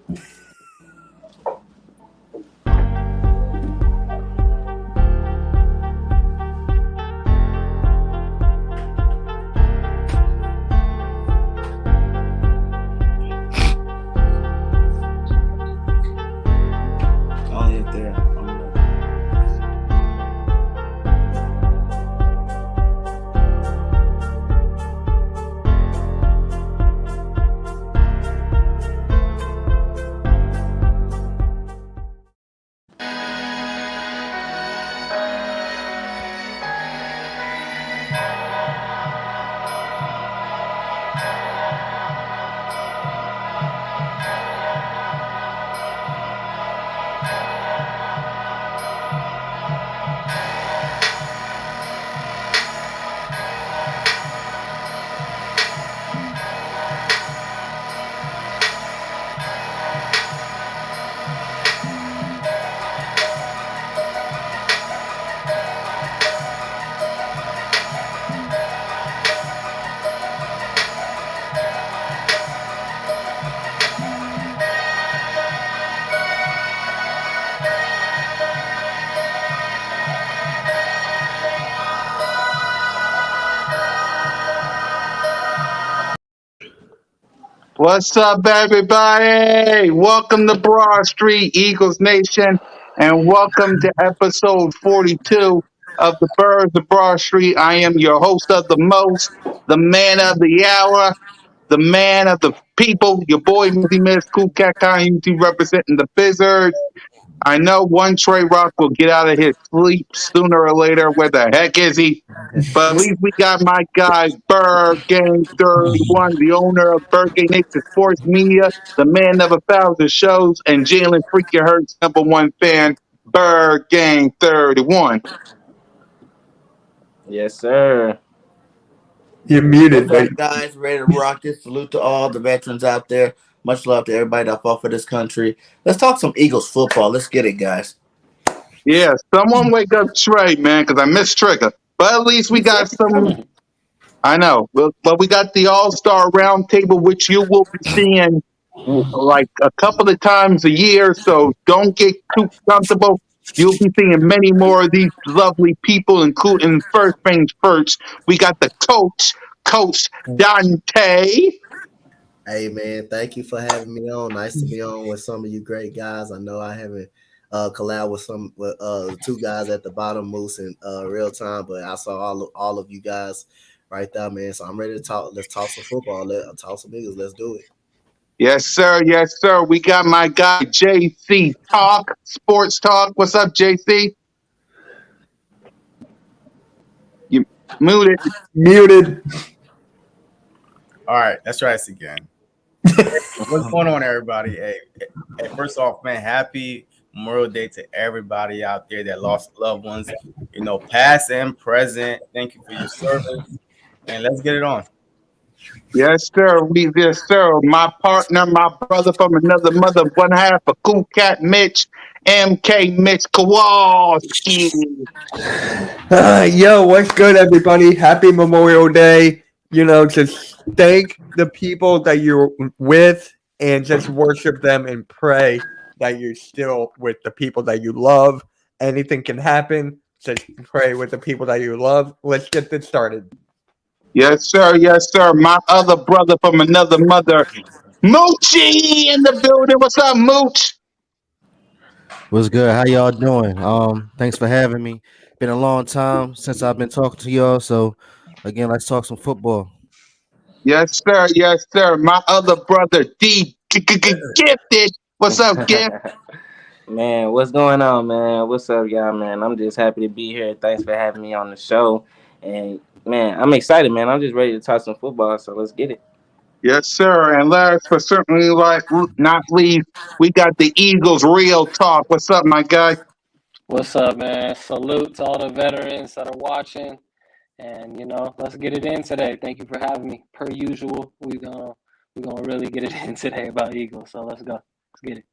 Only if they're on the What's up, everybody? Welcome to Broad Street Eagles Nation, and welcome to episode 42 of the Birds of Broad Street. I am your host of the most, the man of the hour, the man of the people, your boy, Mizzy Miss, Cool Cat YouTube representing the Bizzards. I know one Trey Rock will get out of his sleep sooner or later. Where the heck is he? But at least we got my guy, BIRDGANG 31, the owner of BIRDGANG Nation Sports Media, the man of 1,000 shows, and Jalen freaking Hurts #1 fan, BIRDGANG 31. Yes, sir. You're muted, What's mate. up, guys? Ready to rock this. Salute to all the veterans out there. Much love to everybody that fought for this country. Let's talk some Eagles football. Let's get it, guys. Yeah, someone wake up Trey, man, because I missed Trigger. But at least we got some. I know, but we got the All-Star Roundtable, which you will be seeing like a couple of times a year. So don't get too comfortable. You'll be seeing many more of these lovely people, including first things first. We got the Coach Dante. Hey man, thank you for having me on. Nice to be on with some of you great guys. I know I haven't collab with the two guys at the bottom, Moose and Real Time, but I saw all of you guys right there, man. So I'm ready to talk. Let's talk some football. Let's talk some Eagles. Let's do it. Yes, sir. Yes, sir. We got my guy JC Talk, Sports Talk. What's up, JC? You muted. Muted. All right, let's try this again. What's going on, everybody? Hey, first off, man, happy Memorial Day to everybody out there that lost loved ones, past and present. Thank you for your service, and let's get it on. Yes, sir. Yes, sir. My partner, my brother from another mother, one half of Cool Cat Mitch, MK Mitch Kowalski. Yo, what's good, everybody? Happy Memorial Day. Just thank the people that you're with and just worship them and pray that you're still with the people that you love. Anything can happen. Just pray with the people that you love. Let's get this started. Yes, sir. Yes, sir. My other brother from another mother, Moochie in the building. What's up, Mooch? What's good? How y'all doing? Thanks for having me. Been a long time since I've been talking to y'all. So again, let's talk some football. Yes, sir. Yes, sir. My other brother, Gifted. What's up, Gift? Man, what's going on, man? What's up, y'all, man? I'm just happy to be here. Thanks for having me on the show. And, man, I'm excited, man. I'm just ready to talk some football, so let's get it. Yes, sir. And last but certainly not least, we got the Eagles Real Talk. What's up, my guy? What's up, man? Salute to all the veterans that are watching. And, let's get it in today. Thank you for having me. Per usual, we're gonna really get it in today about Eagles. So let's go. Let's get it.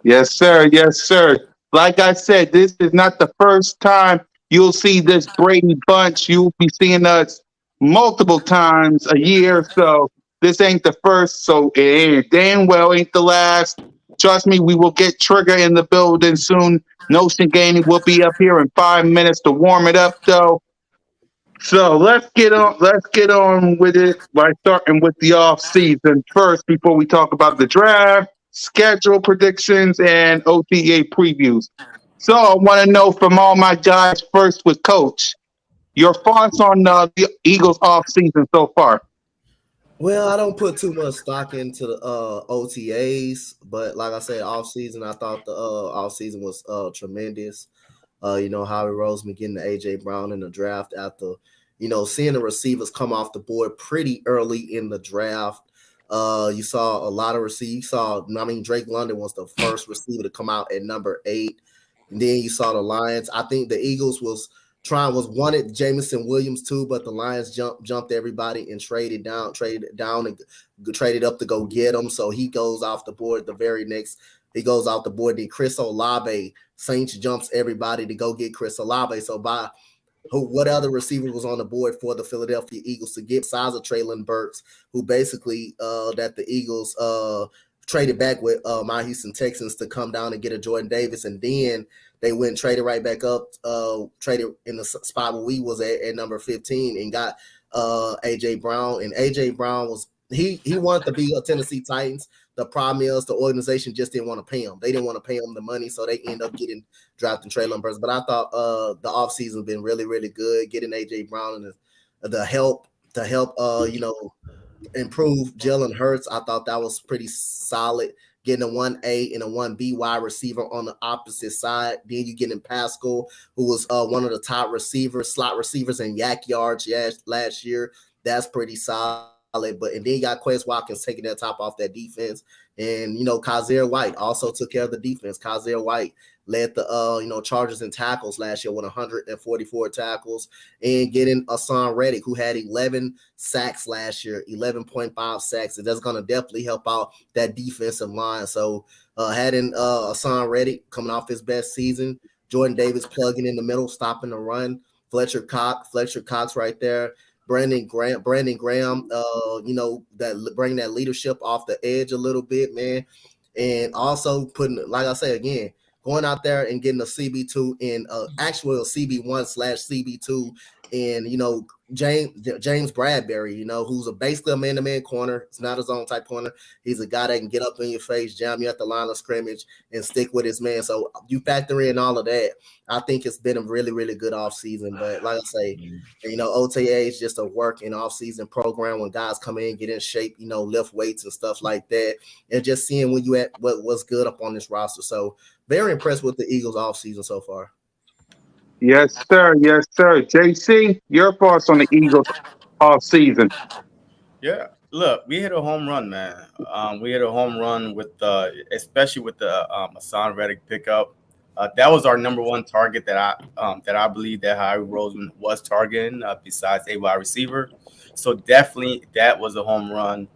Yes, sir. Yes, sir. Like I said, this is not the first time you'll see this Brady bunch. You'll be seeing us multiple times a year. So this ain't the first. So it damn well ain't the last. Trust me, we will get Trigger in the building soon. Notion Gaming will be up here in 5 minutes to warm it up, though. So let's get on. Let's get on with it by starting with the off season first. Before we talk about the draft, schedule predictions, and OTA previews. So I want to know from all my guys first with Coach your thoughts on the Eagles off season so far. Well, I don't put too much stock into the OTAs, but like I said, off season, I thought the off season was tremendous. Howie Roseman getting the AJ Brown in the draft after, seeing the receivers come off the board pretty early in the draft. You saw a lot of receivers. Drake London was the first receiver to come out at number 8. And then you saw the Lions. I think the Eagles was wanted Jameson Williams too, but the Lions jumped everybody and traded down and traded up to go get him. So he goes off the board he goes off the board. Then Chris Olave, Saints jumps everybody to go get Chris Olave. So what other receiver was on the board for the Philadelphia Eagles to get besides of Traylon Burks, who basically that the Eagles traded back with my Houston Texans to come down and get a Jordan Davis, and then they went and traded right back up, traded in the spot where we was at number 15 and got AJ Brown. And AJ Brown he wanted to be a Tennessee Titans. The problem is the organization just didn't want to pay him. They didn't want to pay him the money, so they end up drafting Traylon Burks. But I thought the offseason been really, really good, getting AJ Brown and the help to help improve Jalen Hurts. I thought that was pretty solid. Getting a 1A and a 1B wide receiver on the opposite side. Then you get in Pascal, who was one of the top slot receivers in yak yards last year. That's pretty solid. And then you got Quez Watkins taking that top off that defense. And, Kazir White also took care of the defense. Kazir White led the Chargers in tackles last year with 144 tackles, and getting Hassan Reddick, who had 11 sacks last year, 11.5 sacks. And that's going to definitely help out that defensive line. So having Hassan Reddick coming off his best season, Jordan Davis plugging in the middle, stopping the run, Fletcher Cox right there. Brandon Graham, that bring that leadership off the edge a little bit, man. And also putting, like I say again, going out there and getting a CB2 and actually a CB1/CB2 and, James Bradbury, who's basically a man-to-man corner. It's not his own type corner. He's a guy that can get up in your face, jam you at the line of scrimmage, and stick with his man. So you factor in all of that. I think it's been a really, really good offseason. But like I say, OTA is just a work and offseason program when guys come in, get in shape, lift weights and stuff like that. And just seeing when you at what's good up on this roster. So very impressed with the Eagles offseason so far. Yes, sir. Yes, sir. JC, your thoughts on the Eagles off season? Yeah, look, we hit a home run, man. We hit a home run with especially with the Hassan Reddick pickup. That was our number one target that I believe that Howie Roseman was targeting, besides a wide receiver. So definitely that was a home run.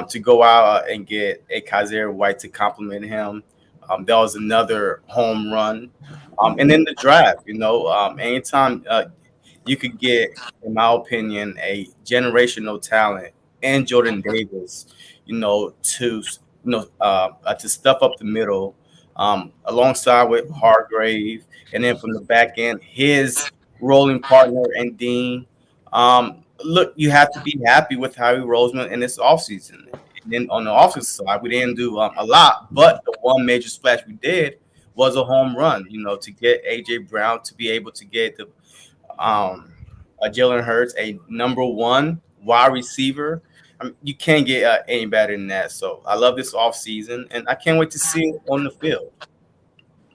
To go out and get a Kazir White to complement him. That was another home run. And then the draft, anytime you could get, in my opinion, a generational talent and Jordan Davis, to stuff up the middle, alongside with Hargrave, and then from the back end, his rolling partner and Dean. Look, you have to be happy with Howie Roseman in this offseason. And then on the offensive side, we didn't do a lot, but the one major splash we did was a home run. To get AJ Brown to be able to get the Jalen Hurts a number one wide receiver. I mean, you can't get any better than that. So I love this offseason, and I can't wait to see it on the field.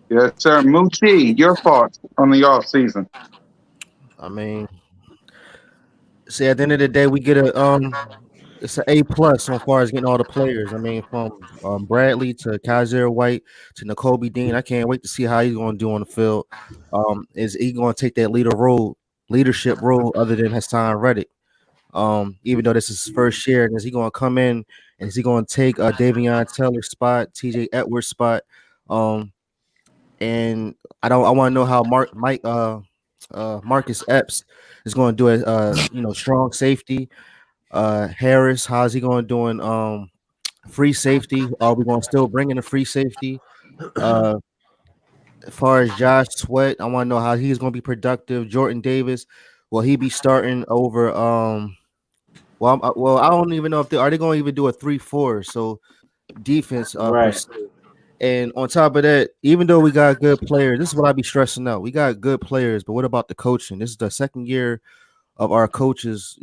Yes, sir. Moochie, your thoughts on the off season? I mean, see, at the end of the day, we get it's an A+ so far as getting all the players. I mean, from Bradley to Kaiser White to N'Kobe Dean. I can't wait to see how he's going to do on the field. Is he going to take that leadership role other than Hassan Reddick? Even though this is his first year, and is he going to come in and is he going to take Davion Taylor's spot, TJ Edwards' spot? And I want to know how Marcus Epps is going to do it. Strong safety. Harris, how's he going to do? Free safety. Are we going to still bring in a free safety? Uh, as far as Josh Sweat, I want to know how he's going to be productive. Jordan Davis, will he be starting over? Well, I don't even know if they going to even do a 3-4. So defense, per Right. se. And on top of that, even though we got good players, this is what I be stressing out. We got good players, but what about the coaching? This is the second year of our coaches,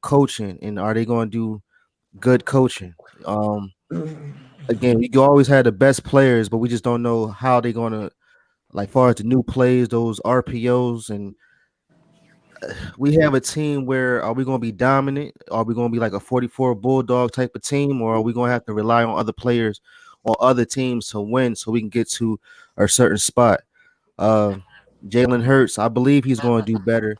coaching, and are they going to do good coaching? Again, we always had the best players, but we just don't know how they're going to, like, far as the new plays, those RPOs, and we have a team where are we going to be dominant? Are we going to be like a 44 Bulldog type of team, or are we going to have to rely on other players or other teams to win so we can get to a certain spot? Uh, Jalen Hurts, I believe he's going to do better.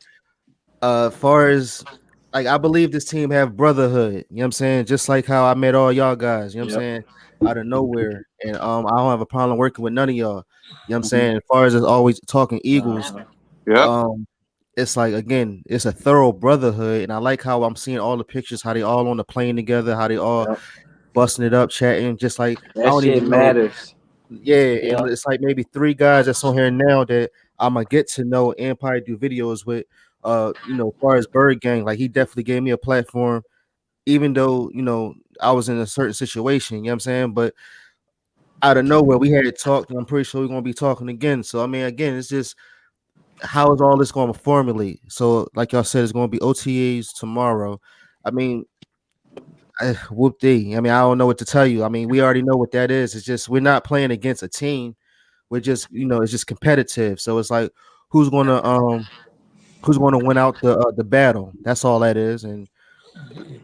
Far as like, I believe this team have brotherhood. You know what I'm saying? Just like how I met all y'all guys. You know what I'm Yep. saying? Out of nowhere, and I don't have a problem working with none of y'all. You know what I'm Mhm. saying? As far as always talking Eagles, Uh-huh. Yep. um, it's like, again, it's a thorough brotherhood, and I like how I'm seeing all the pictures, how they all on the plane together, how they all Yep. busting it up, chatting. Just like I That don't shit even know, matters. yeah, and Yeah. it's like maybe three guys that's on here now that I'm gonna get to know and probably do videos with. As far as Bird Gang, like he definitely gave me a platform, even though I was in a certain situation. You know what I'm saying? But out of nowhere, we had talked, and I'm pretty sure we're gonna be talking again. So I mean, again, it's just how is all this going to formulate? So, like y'all said, it's going to be OTAs tomorrow. I mean, whoop dee. I mean, I don't know what to tell you. I mean, we already know what that is. It's just we're not playing against a team. We're just, it's just competitive. So it's like who's gonna who's gonna win out the battle. That's all that is, and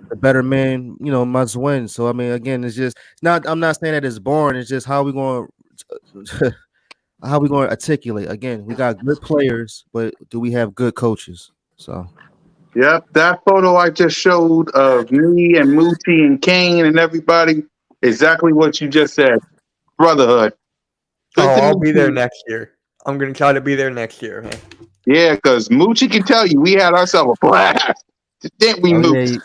the better man, must win. So I mean, again, it's not. I'm not saying that it's boring. It's just how we going to how we going to articulate. Again, we got good players, but do we have good coaches? So. Yep. That photo I just showed of me and Moochie and Kane and everybody, exactly what you just said. Brotherhood. Oh, Good to I'll meet be there you. next year. I'm gonna try to be there next year, man. Yeah, because Moochie can tell you we had ourselves a blast. Didn't we, Oh Mooch? yeah,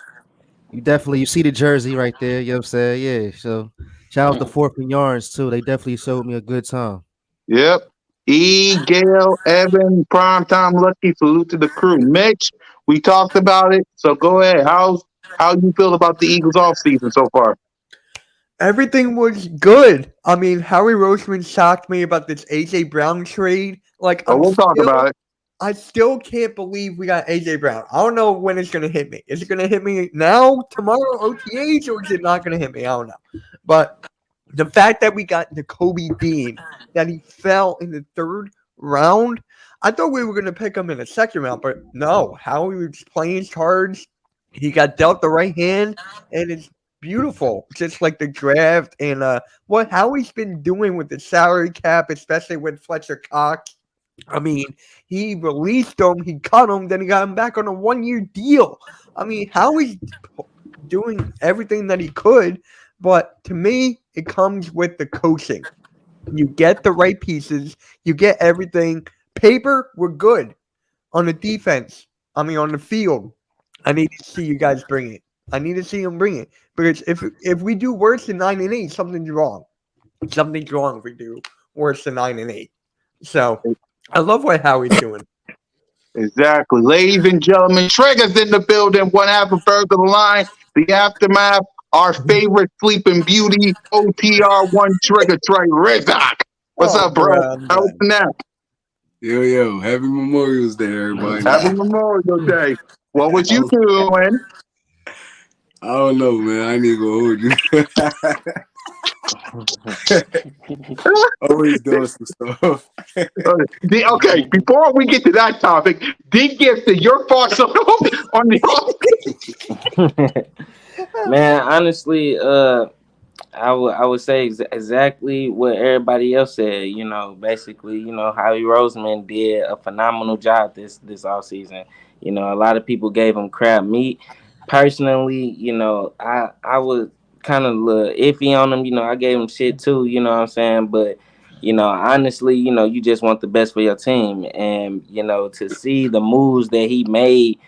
you definitely see the jersey right there. You know what I'm saying? Yeah. So shout out to Fourth and Yarns too. They definitely showed me a good time. Yep. E, Gail, Evan, Primetime Lucky, salute to the crew. Mitch, we talked about it. So go ahead. How you feel about the Eagles off season so far? Everything was good. I mean, Howie Roseman shocked me about this AJ Brown trade. Like, Oh, we'll talk about it. I still can't believe we got AJ Brown. I don't know when it's gonna hit me. Is it gonna hit me now, tomorrow, OTAs, or is it not gonna hit me? I don't know. But the fact that we got Jacoby Dean, that he fell in the third round, I thought we were gonna pick him in the second round, but no. Howie was playing his cards. He got dealt the right hand, and it's beautiful. Just like the draft and what Howie's been doing with the salary cap, especially with Fletcher Cox. I mean, he released him, he cut him, then he got him back on a 1-year deal. I mean, Howie's doing everything that he could, but to me, it comes with the coaching. You get the right pieces, you get everything. Paper, we're good. On the defense, I mean, on the field, I need to see you guys bring it. I need to see them bring it because if we do worse than 9-8, something's wrong. Something's wrong if we do worse than 9-8. So I love what Howie's doing. Exactly. Ladies and gentlemen, Trigger's in the building. One half of Bird of the Line, the aftermath, our favorite sleeping beauty, OTR one Trigger Trey Rizak. What's Oh, up, bro? bro, I'm How was done. the nap? Yo, happy Memorial's Day, everybody. Happy Memorial Day. What was I, you doing? I don't know, man. I need to go hold you. Always doing some stuff. Okay, before we get to that topic, did get to your thoughts on the Man, honestly, I would say exactly what everybody else said. Basically, Howie Roseman did a phenomenal job this off season. A lot of people gave him crap. Me personally, I was kind of a little iffy on him. I gave him shit too. You know what I'm saying? But honestly, you just want the best for your team, and to see the moves that he made,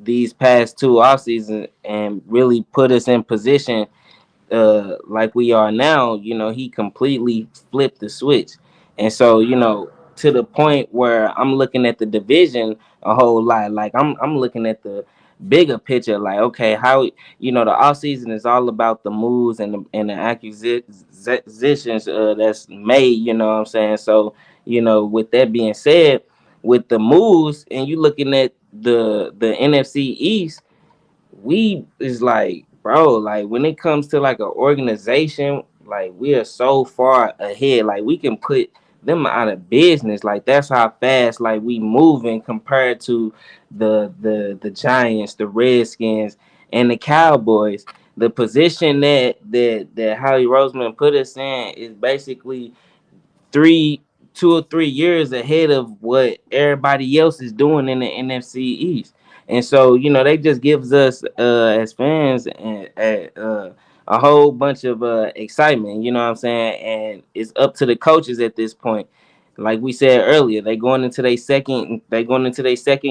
these past two off seasons, and really put us in position like we are now, he completely flipped the switch. And so, to the point where I'm looking at the division a whole lot. Like I'm looking at the bigger picture, like, okay, how, the off season is all about the moves and the acquisitions that's made, what I'm saying? So, with that being said, with the moves, and you looking at the NFC East, we is like, bro, like when it comes to like an organization, like we are so far ahead. Like we can put them out of business. Like that's how fast like we moving compared to the Giants, the Redskins, and the Cowboys. The position that Howie Roseman put us in is basically 2 or 3 years ahead of what everybody else is doing in the NFC East. And so, they just gives us as fans a whole bunch of excitement, you know what I'm saying? And it's up to the coaches at this point. Like we said earlier, they going into their second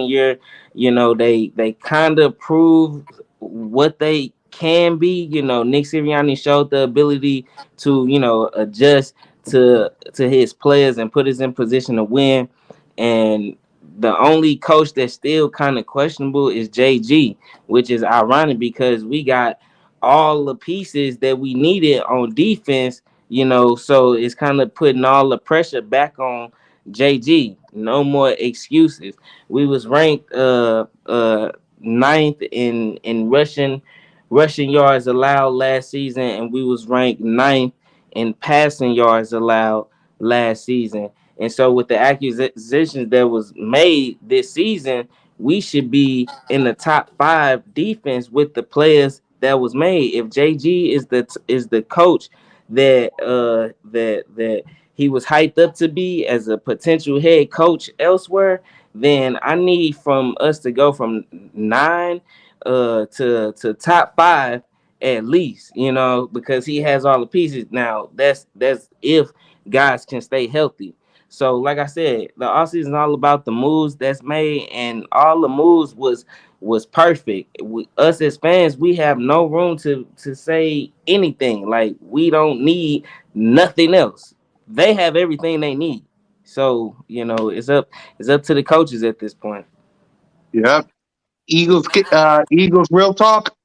year, they kind of prove what they can be. Nick Sirianni showed the ability to, adjust to his players and put us in position to win. And the only coach that's still kind of questionable is JG, which is ironic because we got all the pieces that we needed on defense, so it's kind of putting all the pressure back on JG. No more excuses. We was ranked ninth in rushing yards allowed last season, and we was ranked ninth in passing yards allowed last season. And so with the acquisitions that was made this season, we should be in the top 5 defense with the players that was made. If JG is the coach that he was hyped up to be as a potential head coach elsewhere, then I need from us to go from 9 to top 5 at least, because he has all the pieces. Now that's if guys can stay healthy. So like I said, the offseason is all about the moves that's made, and all the moves was perfect. Us as fans, we have no room to say anything. Like we don't need nothing else. They have everything they need. So, it's up to the coaches at this point. Yep. Eagles real talk.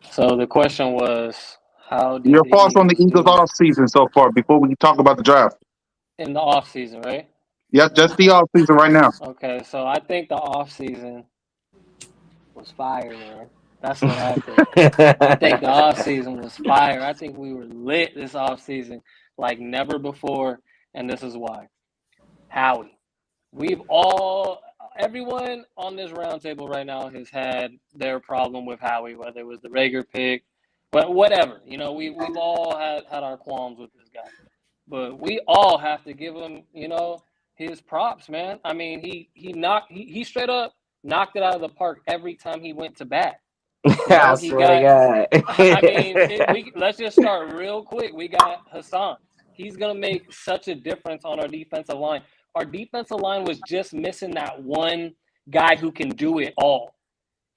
So the question was, how did Your the thoughts on the Eagles Eagles do off season so far before we talk about the draft? in the offseason, right? Yep, just the off season right now. Okay, so I think the offseason was fire, man. That's what I think. I think the offseason was fire. I think we were lit this offseason like never before, and this is why. Howie. Everyone on this roundtable right now has had their problem with Howie, whether it was the Rager pick, but whatever. We've all had our qualms with this guy. But we all have to give him, his props, man. I mean, he straight up knocked it out of the park every time he went to bat. I He swear got. to I mean, God. let's just start real quick. We got Hassan. He's gonna make such a difference on our defensive line. Our defensive line was just missing that one guy who can do it all,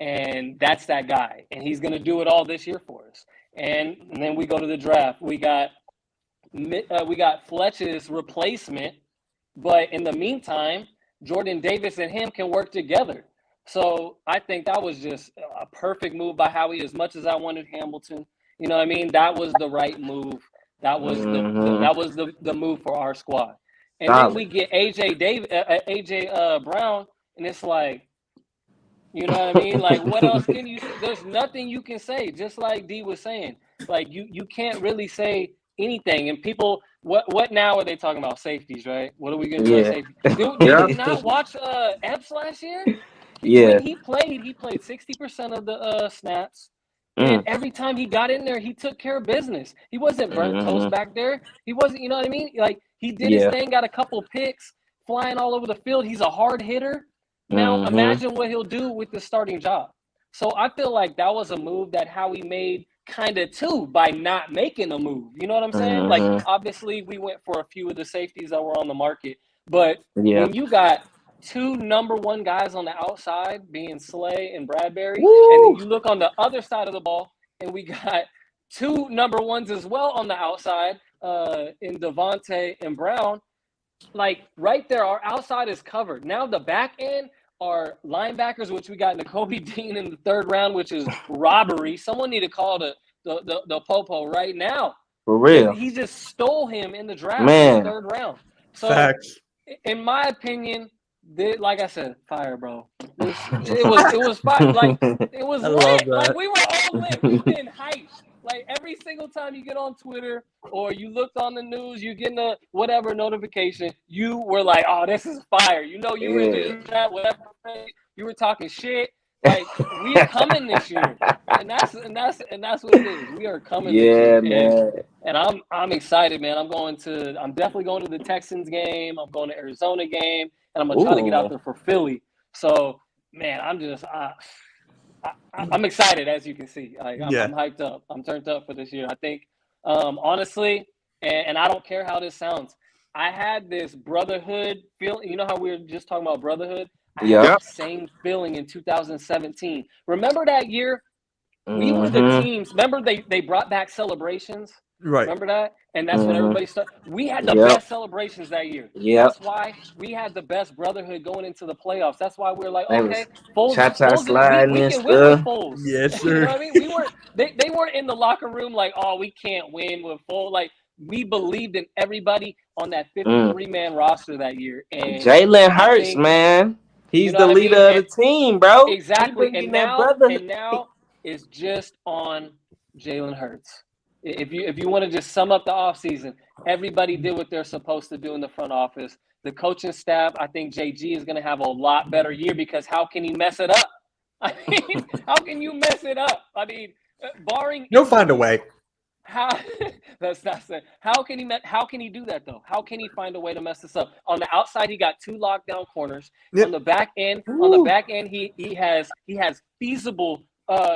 and that's that guy. And he's gonna do it all this year for us. And then we go to the draft. We got Fletch's replacement, but in the meantime, Jordan Davis and him can work together. So I think that was just a perfect move by Howie. As much as I wanted Hamilton, you know what I mean, that was the right move. That was Hmm. the move for our squad. And then we Solid. get AJ Brown, and it's like, you know what I mean? Like, what else can you say? There's nothing you can say. Just like D was saying, like you can't really say anything. And people, what now are they talking about? Safeties, right? What are we gonna do at Yeah. safety? Did Yeah. you not watch Epps last year? When Yeah. he played 60% of the snaps. And Mm. every time he got in there, he took care of business. He wasn't burnt toast Hmm. back there. He wasn't, you know what I mean? Like he did his Yeah. thing, got a couple picks, flying all over the field. He's a hard hitter. Now Hmm. imagine what he'll do with the starting job. So I feel like that was a move that Howie made kind of too by not making a move. You know what I'm saying? Like Hmm. obviously we went for a few of the safeties that were on the market, but Yeah. when you got two number one guys on the outside being Slay and Bradbury, and then Woo. you look on the other side of the ball and we got two number ones as well on the outside, in Devontae and Brown. Like right there, our outside is covered. Now the back end are linebackers, which we got Nakobe Dean in the 3rd round, which is robbery. Someone need to call the Popo right now. For real. He just stole him in the draft in Man. the 3rd round. So, Facts. in my opinion, like I said, fire, bro. It was fire. Like it was I love lit. that. Like we were all lit. We've been hyped. Like every single time you get on Twitter or you looked on the news, you get a whatever notification, you were like, "Oh, this is fire!" You know, you were in the chat, whatever. You were talking shit. Like we are coming this year, and that's what it is. We are coming this year, man. and I'm excited, man. I'm definitely going to the Texans game. I'm going to Arizona game, and I'm gonna try to get out there for Philly. So, man, I'm excited, as you can see. I'm hyped up. I'm turned up for this year. I think, honestly, and I don't care how this sounds, I had this brotherhood feeling. You know how we were just talking about brotherhood? I had the same feeling in 2017. Remember that year? We were the teams. Remember they brought back celebrations? Right. Remember that? And that's when everybody started. We had the best celebrations that year. That's why we had the best brotherhood going into the playoffs. That's why we were like, okay, Foles, we can win with Foles. Yes, sir. You know what I mean? We weren't. They weren't in the locker room like, oh, we can't win with Foles. Like we believed in everybody on that 53-man roster that year. And Jalen Hurts, man, he's the leader of the team, bro. Exactly. And now it's just on Jalen Hurts. If you want to just sum up the offseason, everybody did what they're supposed to do in the front office. The coaching staff, I think JG is going to have a lot better year because how can he mess it up? I mean, how can you mess it up? I mean, barring you'll find a way. How that's not saying. How can he do that though? How can he find a way to mess this up? On the outside, he got 2 lockdown corners. On the back end, he has feasible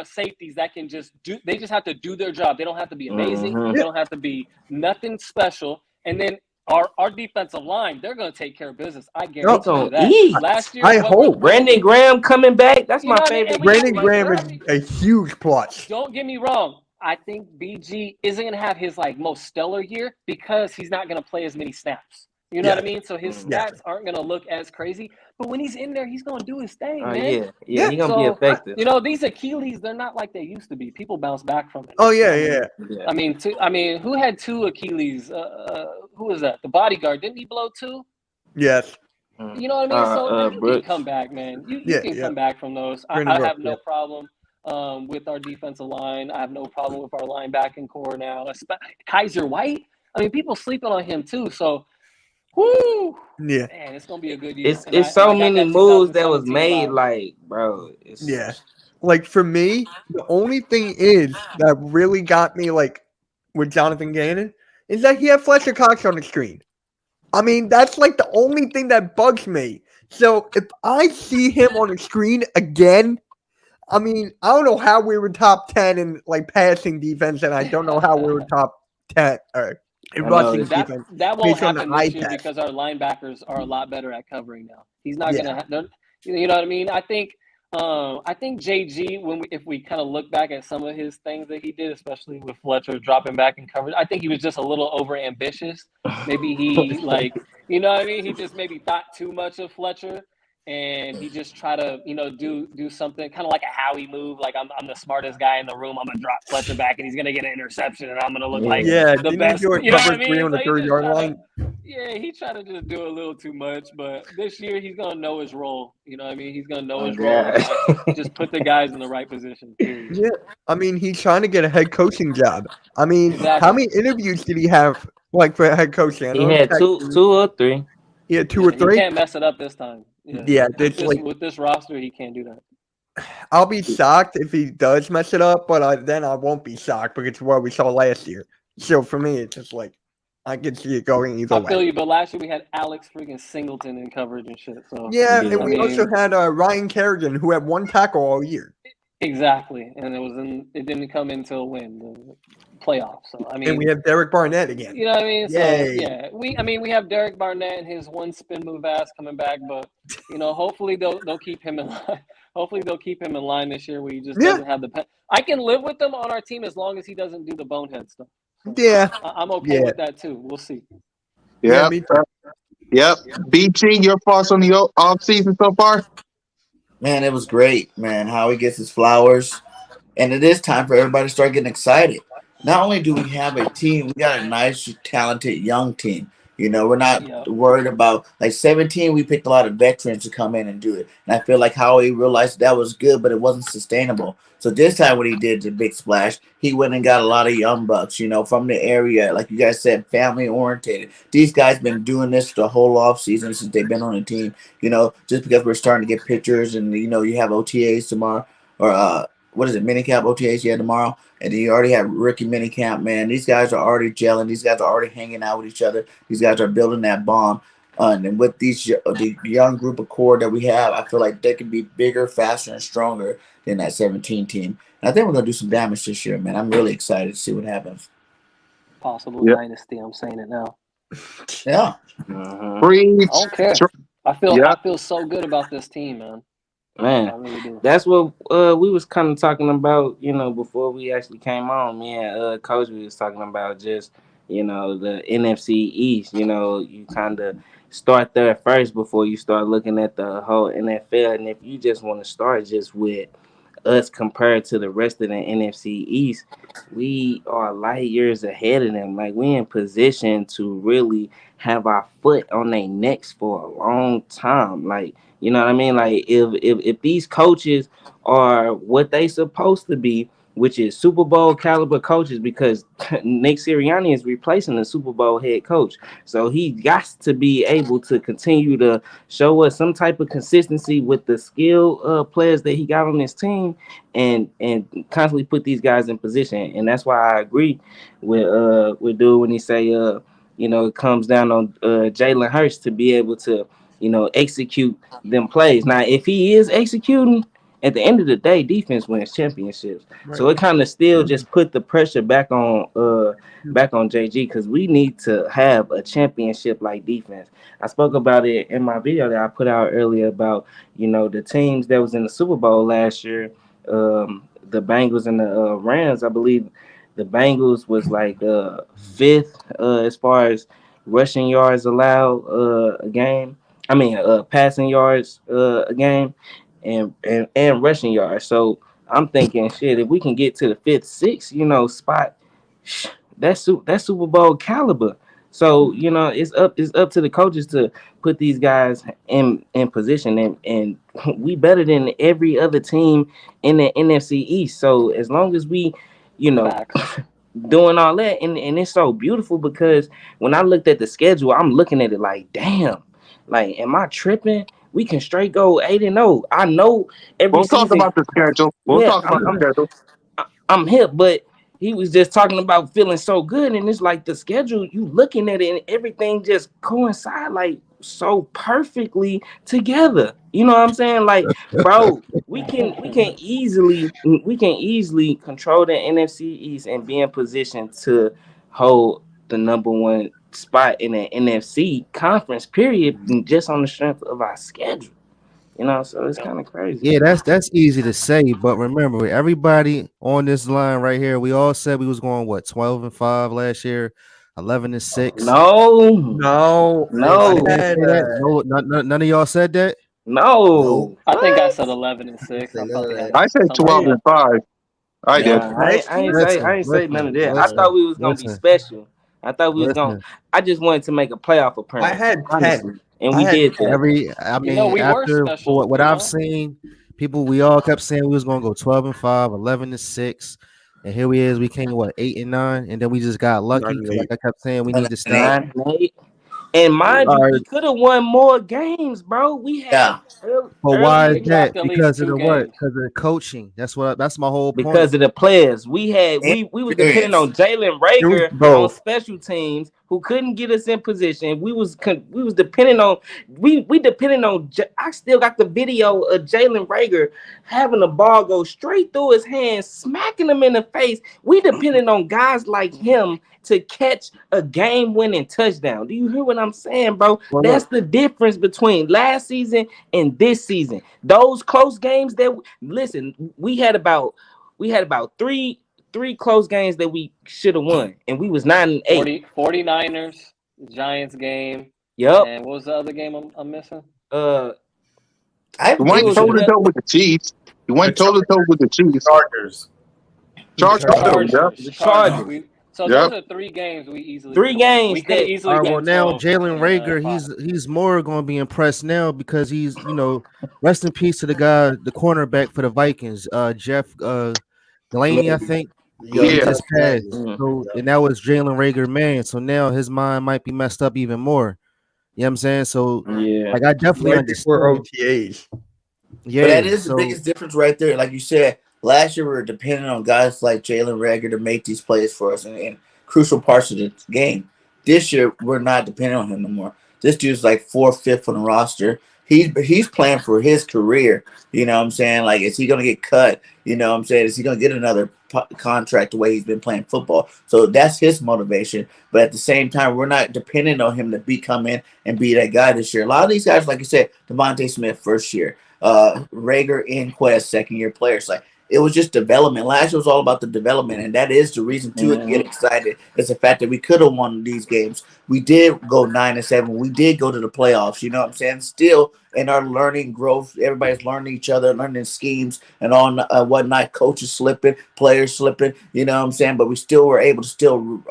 safeties that can just do. They just have to do their job. They don't have to be amazing. They don't have to be nothing special. And then our defensive line, they're going to take care of business. I guarantee you that. Last year, I hope Brandon Graham coming back. That's my favorite. Brandon Graham is a huge plus. Don't get me wrong. I think BG isn't going to have his most stellar year because he's not going to play as many snaps. You know what I mean? So his stats aren't going to look as crazy. But when he's in there, he's going to do his thing, man. Yeah, he's going to be effective. You know, these Achilles, they're not like they used to be. People bounce back from it. Oh, yeah. I mean, who had 2 Achilles? Who was that? The bodyguard. Didn't he blow 2? Yes. You know what I mean? So you can come back, man. You can come back from those. I have no problem with our defensive line. I have no problem with our linebacking core now. Kaiser White. I mean, people sleeping on him too. So, whoo, man, it's gonna be a good year. It's so many moves that was made, bro. Like for me, the only thing is that really got me with Jonathan Gannon is that he had Fletcher Cox on the screen. I mean, that's the only thing that bugs me. So if I see him on the screen again, I mean, I don't know how we were top 10 in passing defense, and I don't know how we were top 10 in rushing defense. That won't happen this year because our linebackers are a lot better at covering now. He's not gonna. You know what I mean? I think JG, if we kind of look back at some of his things that he did, especially with Fletcher dropping back in coverage, I think he was just a little over ambitious. Maybe he you know what I mean? He just maybe thought too much of Fletcher. And he just try to, do something kind of like a Howie move. Like I'm the smartest guy in the room. I'm gonna drop Fletcher back, and he's gonna get an interception, and I'm gonna look like the best. You know what I mean? On the 30-yard line. He tried to just do a little too much, but this year he's gonna know his role. You know what I mean? He's gonna know his role. Just put the guys in the right position. Period. Yeah, I mean he's trying to get a head coaching job. I mean, how many interviews did he have for a head coaching? He had two or three. He had 2 or 3. He can't mess it up this time. Yeah, with this roster, he can't do that. I'll be shocked if he does mess it up, but then I won't be shocked because it's what we saw last year. So for me, it's just I can see it going either way. I feel you, but last year we had Alex freaking Singleton in coverage and shit. So and we also had Ryan Kerrigan, who had 1 tackle all year. Exactly, and it didn't come until when the playoffs. So I mean, and we have Derek Barnett again. You know what I mean? Yay. So we have Derek Barnett and his 1 spin move ass coming back, but hopefully they'll keep him in line. Hopefully they'll keep him in line this year where he just Yeah. doesn't have the. I can live with him on our team as long as he doesn't do the bonehead stuff. So Yeah. I'm okay Yeah. with that too. We'll see. Yeah. Yep. Me too. Yep. BG, your thoughts on the off season so far? Man, it was great, man. How he gets his flowers. And it is time for everybody to start getting excited. Not only do we have a team, we got a nice, talented young team. We're not Yep. worried about like 17. We picked a lot of veterans to come in and do it, and I feel like Howie realized that was good, but it wasn't sustainable. So this time, when he did the big splash, he went and got a lot of young bucks, from the area, like you guys said, family oriented. These guys been doing this the whole off season since they've been on the team. Just because we're starting to get pictures, and you have OTAs tomorrow, or what is it, minicamp OTAs you had tomorrow, and then you already have rookie minicamp. Man, these guys are already gelling. These guys are already hanging out with each other. These guys are building that bond. And with the young group of core that we have, I feel like they can be bigger, faster, and stronger than that 17 team. And I think we're gonna do some damage this year, man. I'm really excited to see what happens. Possible Yep. dynasty. I'm saying it now. Yeah. Preach. I don't care. I Yep. feel so good about this team, man. I Man, really do. that's what we was kind of talking about, before we actually came on. Me and Coach we was talking about just, the NFC East. You kind of start there first before you start looking at the whole NFL. And if you just want to start just with us compared to the rest of the NFC East, we are light years ahead of them. Like we in position to really have our foot on their necks for a long time. Like you know what I mean? Like if these coaches are what they supposed to be, which is Super Bowl caliber coaches, because Nick Sirianni is replacing the Super Bowl head coach, so he got to be able to continue to show us some type of consistency with the skill players that he got on his team, and constantly put these guys in position. And that's why I agree with dude when he say it comes down on Jalen Hurts to be able to execute them plays. Now, if he is executing, at the end of the day, defense wins championships. Right. So it kind of still just put the pressure back on JG, because we need to have a championship like defense. I spoke about it in my video that I put out earlier about the teams that was in the Super Bowl last year, the Bengals and the Rams. I believe the Bengals was like fifth as far as rushing yards allowed a game. I mean, passing yards a game, and rushing yards. So I'm thinking, shit, if we can get to the fifth, sixth, spot, that's Super Bowl caliber. So it's up to the coaches to put these guys in position, and we better than every other team in the NFC East. So as long as we, you know, Facts. doing all that, and it's so beautiful because when I looked at the schedule, I'm looking at it like, damn, like, am I tripping? We can straight go 8-0. I know every We'll talk season. about the schedule. We'll Yeah, talk about the schedule. I'm hip, but he was just talking about feeling so good, and it's like the schedule. You looking at it, and everything just coincide like so perfectly together. You know what I'm saying? Like, bro, we can easily control the NFC East and be in position to hold the number one spot in the NFC conference. Period. Just on the strength of our schedule. So it's kind of crazy. Yeah, that's easy to say, but remember, everybody on this line right here, we all said we was going what 12-5 last year, 11-6. No, No, I I no, didn't said say that. No, none of y'all said that. Nope. no. I think I What? said 11-6. Say I none of probably had that. I said something like 12 that. and 5. I did. Nah, last I ain't year. say Listen, I ain't say none of listen, that. I thought listen, we was gonna be listen, special. I thought we was gonna. listen. I just wanted to make a playoff I appearance, had 10. honestly, and I we had did 10. that. I mean, We were after for special, what I've seen, people we all kept saying we was gonna go 12-5, 11-6, and here we is. We came what 8-9, and then we just got lucky Nine because, and like eight. I kept saying, we need to stop. 9-8, and mind All you, right, we could have won more games, bro. We had Yeah. but why early is They in the that? dropped at least Because of 2 the what? games. Because of the coaching. That's my whole point. because of the players. We was depending Experience. on Jalen It was Rager on both. special teams who couldn't get us in position. We was depending on we depending on. I still got the video of Jalen Rager having the ball go straight through his hands, smacking him in the face. We depending on guys like him to catch a game-winning touchdown. Do you hear what I'm saying, bro? Well, That's look, the difference between last season and this season. Those close games that listen, we had about three close games that we should have won, and we was 9-8. 49ers, Giants game, Yep. and what was the other game I'm missing? Uh, I He it went think was toe the to toe with the Chiefs. He The went toe to toe with the Chiefs. Chargers. the Chargers Chargers. too. Yep. Chargers. the Chargers. Chargers. So those Yep. are three games we easily Three could have won. We games could have that easily All right, well won now 12 Jalen and Rager, 5. he's more gonna be impressed now because he's rest in peace to the guy, the cornerback for the Vikings, Jeff Delaney, I think. Yeah, Yo, he Yeah. Jeff just passed. Gladney. mm, So Yep. and that was Jalen Rager, man. So now his mind might be messed up even more. You know what I'm saying? So yeah. like I definitely Right before understand. OTAs. But that Yeah. is the So biggest difference right there. Like you said, last year we were dependent on guys like Jalen Rager to make these plays for us in crucial parts of the game. This year we're not dependent on him no more. This dude's like fourth, fifth on the roster. He's playing for his career. You know what I'm saying? Like, is he gonna get cut? You know what I'm saying? Is he gonna get another contract the way he's been playing football? So that's his motivation. But at the same time, we're not dependent on him to come in and be that guy this year. A lot of these guys, like you said, Devontae Smith first year, Rager and Quest second year players. Like, it was just development. Last year was all about the development, and that is the reason to get excited. Is the fact that we could have won these games. We did go 9-7. We did go to the playoffs. You know what I'm saying? Still in our learning growth, everybody's learning each other, learning schemes and on whatnot. Coaches slipping, players slipping. You know what I'm saying? But we still were able to still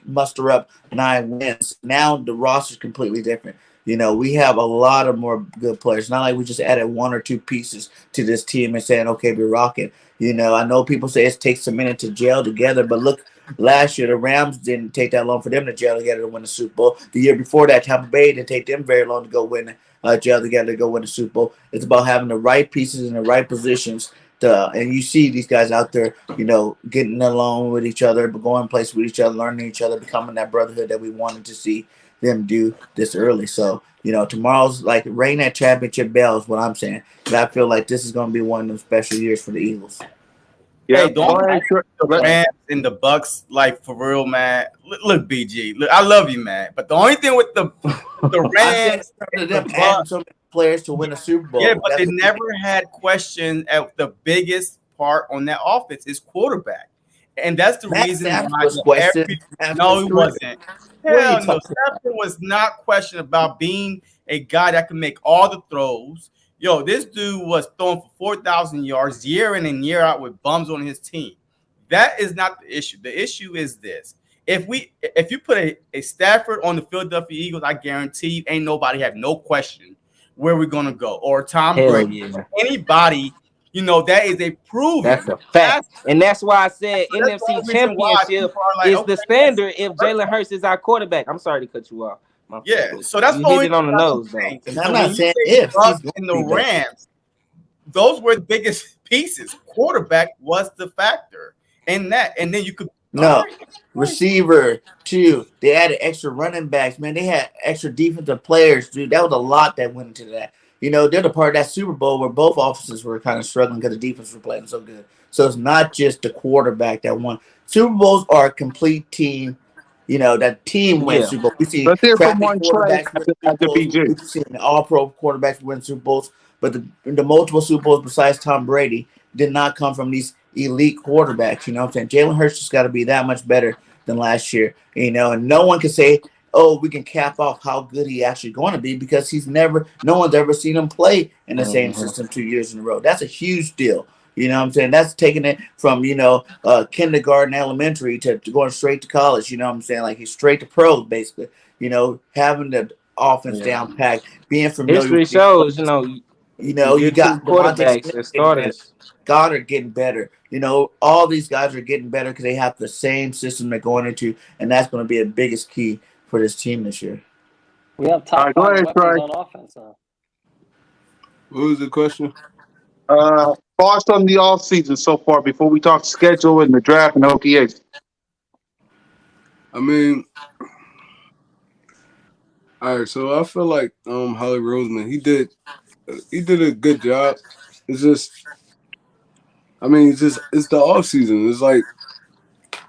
muster up 9 wins. Now the roster's completely different. You know, we have a lot of more good players. Not like we just added 1 or 2 pieces to this team and saying, okay, we're rocking. You know, I know people say it takes a minute to gel together, but look, last year the Rams didn't take that long for them to gel together to win the Super Bowl. The year before that, Tampa Bay didn't take them very long to go win, gel together to go win the Super Bowl. It's about having the right pieces in the right positions. And you see these guys out there, you know, getting along with each other, but going places with each other, learning each other, becoming that brotherhood that we wanted to see them do this early. So, you know, tomorrow's like ring that championship bell is what I'm saying. And I feel like this is going to be one of those special years for the Eagles. Yeah. Hey, don't the Rams and the Bucks, like, for real, man. Look, BG, look, I love you, man. But the only thing with the Rams and the them adding Bucks, so many players to win a Super Bowl. yeah, but That's they what- never had questions at the biggest part on that offense is quarterback. And that's the Matt reason Stafford why was questioned after no, his he career. wasn't. What are you Hell no. talking Stafford was not questioned about being a guy that can make all the throws. Yo, this dude was throwing for 4,000 yards year in and year out with bums on his team. That is not the issue. The issue is this. If you put a Stafford on the Philadelphia Eagles, I guarantee you ain't nobody have no question where we're gonna go. Or Tom Hell Brady. yeah. Anybody, you know, that is a proven. That's a fact. And that's why I said That's the NFC only reason why Championship people are like, is okay, the standard if Jalen Hurts is our quarterback. I'm sorry to cut you off. My yeah, fault. so that's You the hit only it on the thing I'm nose, though. saying. And So I'm when not you saying say if Bucks he's and going the to be better. Rams, those were the biggest pieces. Quarterback was the factor in that, and then you could No, receiver too. They added extra running backs, man. They had extra defensive players, dude. That was a lot that went into that. You know, they're the part of that Super Bowl where both offices were kind of struggling because the defense were playing so good. So it's not just the quarterback that won. Super Bowls are a complete team. You know, that team wins Yeah. Super Bowl. We see Let's hear from crappy one Trey quarterbacks win Super after Bowls. BG. We've seen all-pro quarterbacks win Super Bowls. But the multiple Super Bowls besides Tom Brady did not come from these elite quarterbacks. You know what I'm saying? Jalen Hurts just got to be that much better than last year. You know, and no one can say, oh, we can cap off how good he actually going to be because no one's ever seen him play in the same system 2 years in a row. That's a huge deal. You know what I'm saying? That's taking it from, kindergarten, elementary to going straight to college. You know what I'm saying? Like he's straight to pros, basically. You know, having the offense down packed, being familiar History with shows, you year two got Devontae quarterbacks Smith as getting better. starters. Goddard getting better. You know, all these guys are getting better because they have the same system they're going into, and that's going to be the biggest key for this team this year. We have All top right, go 5 ahead, weapons Trey. on offense now. What was the question? Thoughts on the off season so far before we talk schedule and the draft and OTAs. I mean, all right. So I feel like Holly Roseman, he did a good job. It's just, I mean, it's the off season. It's like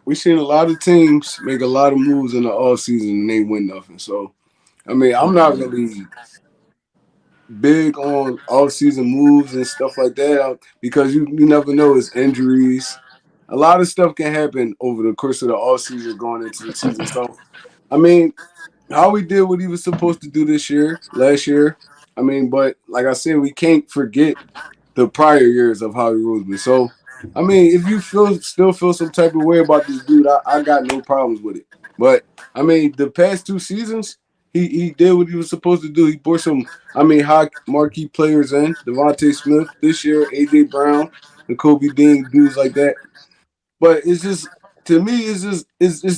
we seen a lot of teams make a lot of moves in the off season and they win nothing. So I mean, I'm not really big on off season moves and stuff like that because you never know, it's injuries. A lot of stuff can happen over the course of the off season going into the season. So I mean, how we did what he was supposed to do last year. I mean, but like I said, we can't forget the prior years of Howie Roseman. So, I mean, if you still feel some type of way about this dude, I got no problems with it. But I mean, the past 2 seasons, he did what he was supposed to do. He brought some, I mean, high marquee players in. Devontae Smith this year, AJ Brown, and Kobe Dean, dudes like that. But it's just, to me, it's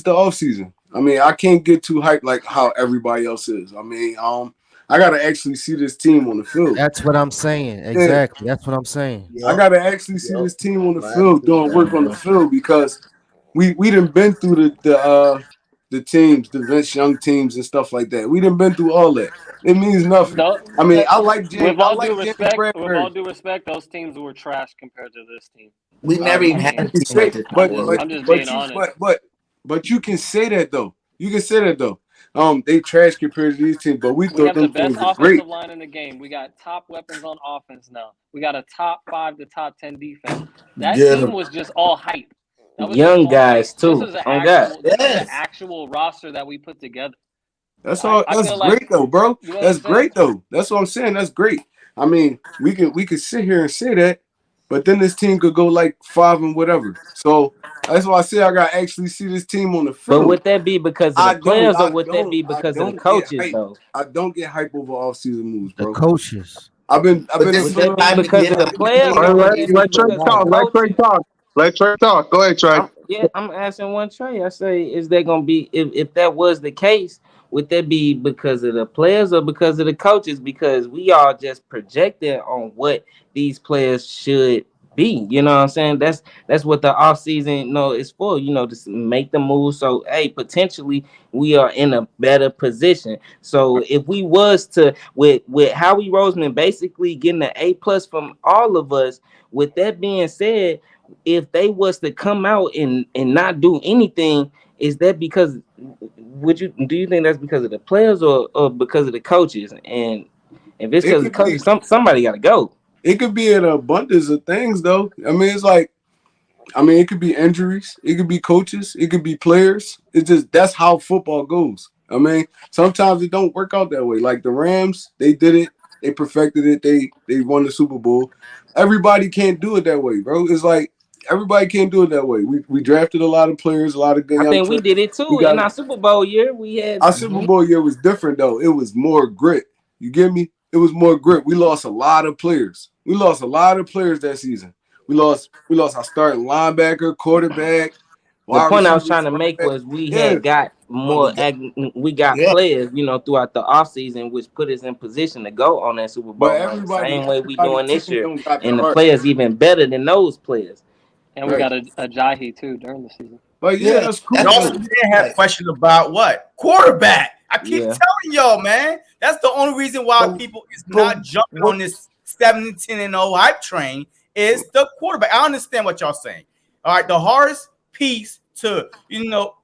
the off season. I mean, I can't get too hyped like how everybody else is. I mean, I gotta actually see this team on the field. That's what I'm saying. Yeah, Exactly. That's what I'm saying. I Yep. gotta actually see Yep. this team on the Glad to field see doing that, work on the bro. field because we done been through the teams, the Vince Young teams and stuff like that. We done been through all that. It means nothing. No, I mean, I with like all James due respect, Bradbury. those teams were trash compared to this team. We never I even had You a mean, can team say, like this but I'm before. but I'm just being but you honest. but you can say that though. You can say that though. They trash compared to these teams, but we We thought have the them best teams were great. offensive line in the game. We got top weapons on offense now. We got a top 5 to top 10 defense. That Good. team was just all hype. That was just Young all hype. guys too. On God. This was an Yes. actual roster that we put together. That's all. I That's feel like, great though, bro. you know what I'm That's saying? great though. That's what I'm saying. That's great. I mean, we could sit here and say that, but then this team could go like 5 and whatever. So that's why I say I got to actually see this team on the But field. would that be because of the I don't. players or I would that don't. be I because of the don't get coaches hype. though? I don't get hype over off-season moves, The bro. coaches. I've But been a this Would is the that be fan. time to because get of the hype players again. All or right, would let that be let Trey because of the talk. Let Trey coaches? talk. Let Trey talk. Go ahead, Trey. I'm asking one Trey. I say, is that gonna be if that was the case? Would that be because of the players or because of the coaches? Because we all just projected on what these players should be. You know what I'm saying? That's what the off season, is for. To make the move. So hey, potentially we are in a better position. So if we was to with Howie Roseman basically getting an A+ from all of us. With that being said, if they was to come out and not do anything, is that because do you think that's because of the players or because of the coaches? And if it's It because of the could be. coaches, somebody got to go. It could be an abundance of things, though. I mean, it's like it could be injuries, it could be coaches, it could be players. It's just that's how football goes. I mean, sometimes it don't work out that way. Like the Rams, they did it, they perfected it, they won the Super Bowl. Everybody can't do it that way, bro. It's like everybody can't do it that way. We drafted a lot of players, a lot of good I young think we players. did it We too in got our Super Bowl year. We had our Super Bowl year was different though. It was more grit. You get me? It was more grit. We lost a lot of players. We lost a lot of players that season. We lost our starting linebacker, quarterback, the wide point I was receivers, trying to running make back. was we Yeah, had got But we more got we got yeah. players, throughout the offseason, which put us in position to go on that Super but Bowl run the same way we doing this team year. don't got the And the heart. players even better than those players. And we Right. got a Jahi too during the season. But yeah, Yeah. that's We cool That's also though. did have like questions about what quarterback. I keep Yeah. telling y'all, man. That's the only reason why but, people is but not jumping what on this 17-0 hype train is the quarterback. I understand what y'all saying. All right, the hardest piece to No,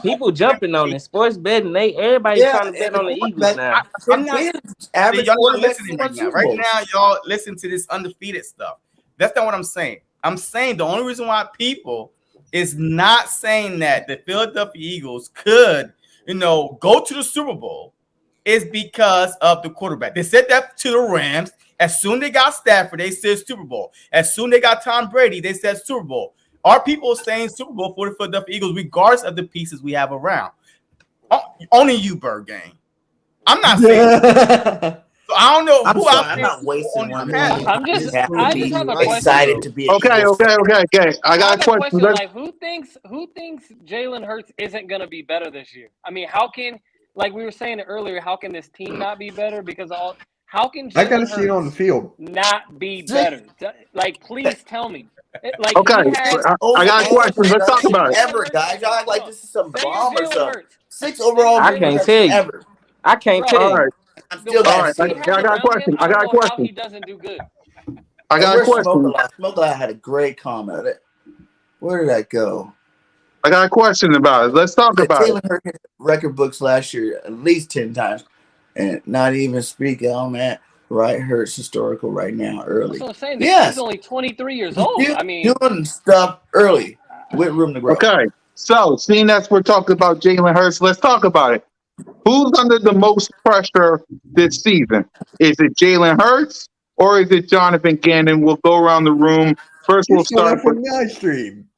people jumping on it. Sports betting, everybody yeah, trying to bet and the on the Eagles quarterback now. I'm Trent not. Williams, See, average y'all not quarterback who listening right won now. Super Right Bowls. now, y'all listen to this undefeated stuff. That's not what I'm saying. I'm saying the only reason why people is not saying that the Philadelphia Eagles could, go to the Super Bowl is because of the quarterback. They said that to the Rams. As soon as they got Stafford, they said Super Bowl. As soon as they got Tom Brady, they said Super Bowl. Are people saying Super Bowl for the Philadelphia Eagles, regardless of the pieces we have around? Only you, Bird Gang. I'm not saying that. So I don't know I'm who sorry, I'm I'm saying not wasting on your one panel. minute. I'm I just just have to I just be have a question excited though. to be an Okay, Eagles okay, fan. okay, okay. I I got have a a question. question like who thinks Jalen Hurts isn't gonna be better this year? I mean, how can like we were saying earlier, how can this team not be better? Because how can I gotta Jalen see it on the Hurts field. not be Six, better? Like, please tell me. Like Okay, he had six I got a say overall question. Let's talk say production about it. Jalen ever, Hurts. guys. Y'all Okay, act hold like on. this is some Say it's bomb or Jalen something. Hurts. Six Say it's overall I Jalen can't Hurts. tell production you. ever. I can't Bro, tell All right, you. I'm the still all got right. weapons he six. I has got a around him, question. I I don't got a know how question. he doesn't do good. I And got a where's question. Smoke a lot? Smoke a lot had a great comment. Where did that go? I got a question about it. Let's talk about it. Jalen Hurts hit record books last year at least 10 times. And not even speaking on that, right? Hurts historical right now That's early. what I'm saying. The kid's Yes, only 23 years he's old. still I mean, doing stuff early with room to grow. Okay. So, seeing as we're talking about Jalen Hurts, let's talk about it. Who's under the most pressure this season? Is it Jalen Hurts or is it Jonathan Gannon? We'll go around the room. First, You we'll stole start that with. from my stream.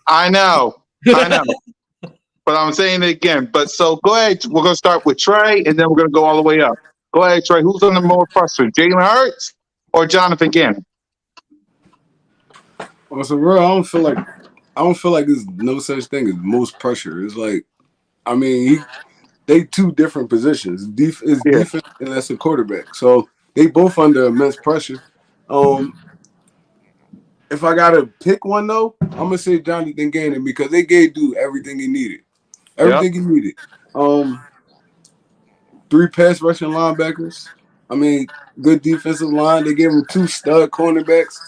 I know, I know, but I'm saying it again. But so go ahead. We're gonna start with Trey, and then we're gonna go all the way up. Go ahead, Trey. Who's under more pressure, Jalen Hurts or Jonathan Gannon? Well, so real, I don't feel like there's no such thing as most pressure. It's like, I mean, they two different positions. Is Yeah. defense and that's a quarterback. So they both under immense pressure. Um, if I gotta pick one though, I'm gonna say Jonathan Gannon because they gave dude everything he needed. Yep. Everything he needed. Um, 3 pass rushing linebackers. I mean, good defensive line. They gave him 2 stud cornerbacks.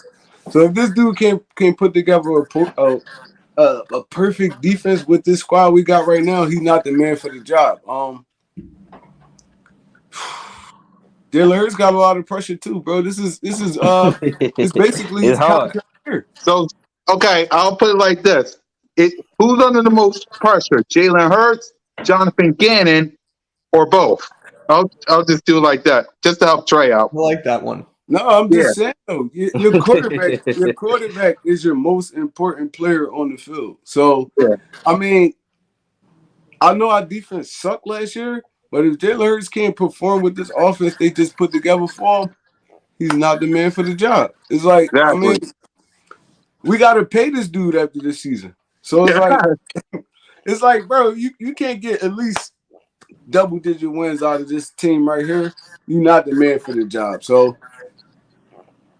So if this dude can put together a perfect defense with this squad we got right now, he's not the man for the job. Jalen Hurts got a lot of pressure too, bro. It's basically It's his hard. contract year. So, okay, I'll put it like this: who's under the most pressure, Jalen Hurts, Jonathan Gannon, or both? I'll just do it like that, just to help Trey out. I like that one. No, I'm Yeah. just saying though, your quarterback is your most important player on the field. So, Yeah. I mean, I know our defense sucked last year, but if Jalen Hurts can't perform with this offense they just put together for him, he's not the man for the job. It's like, I Exactly. mean, we got to pay this dude after this season. So it's Yeah. like, bro, you can't get at least double-digit wins out of this team right here. You're not the man for the job. So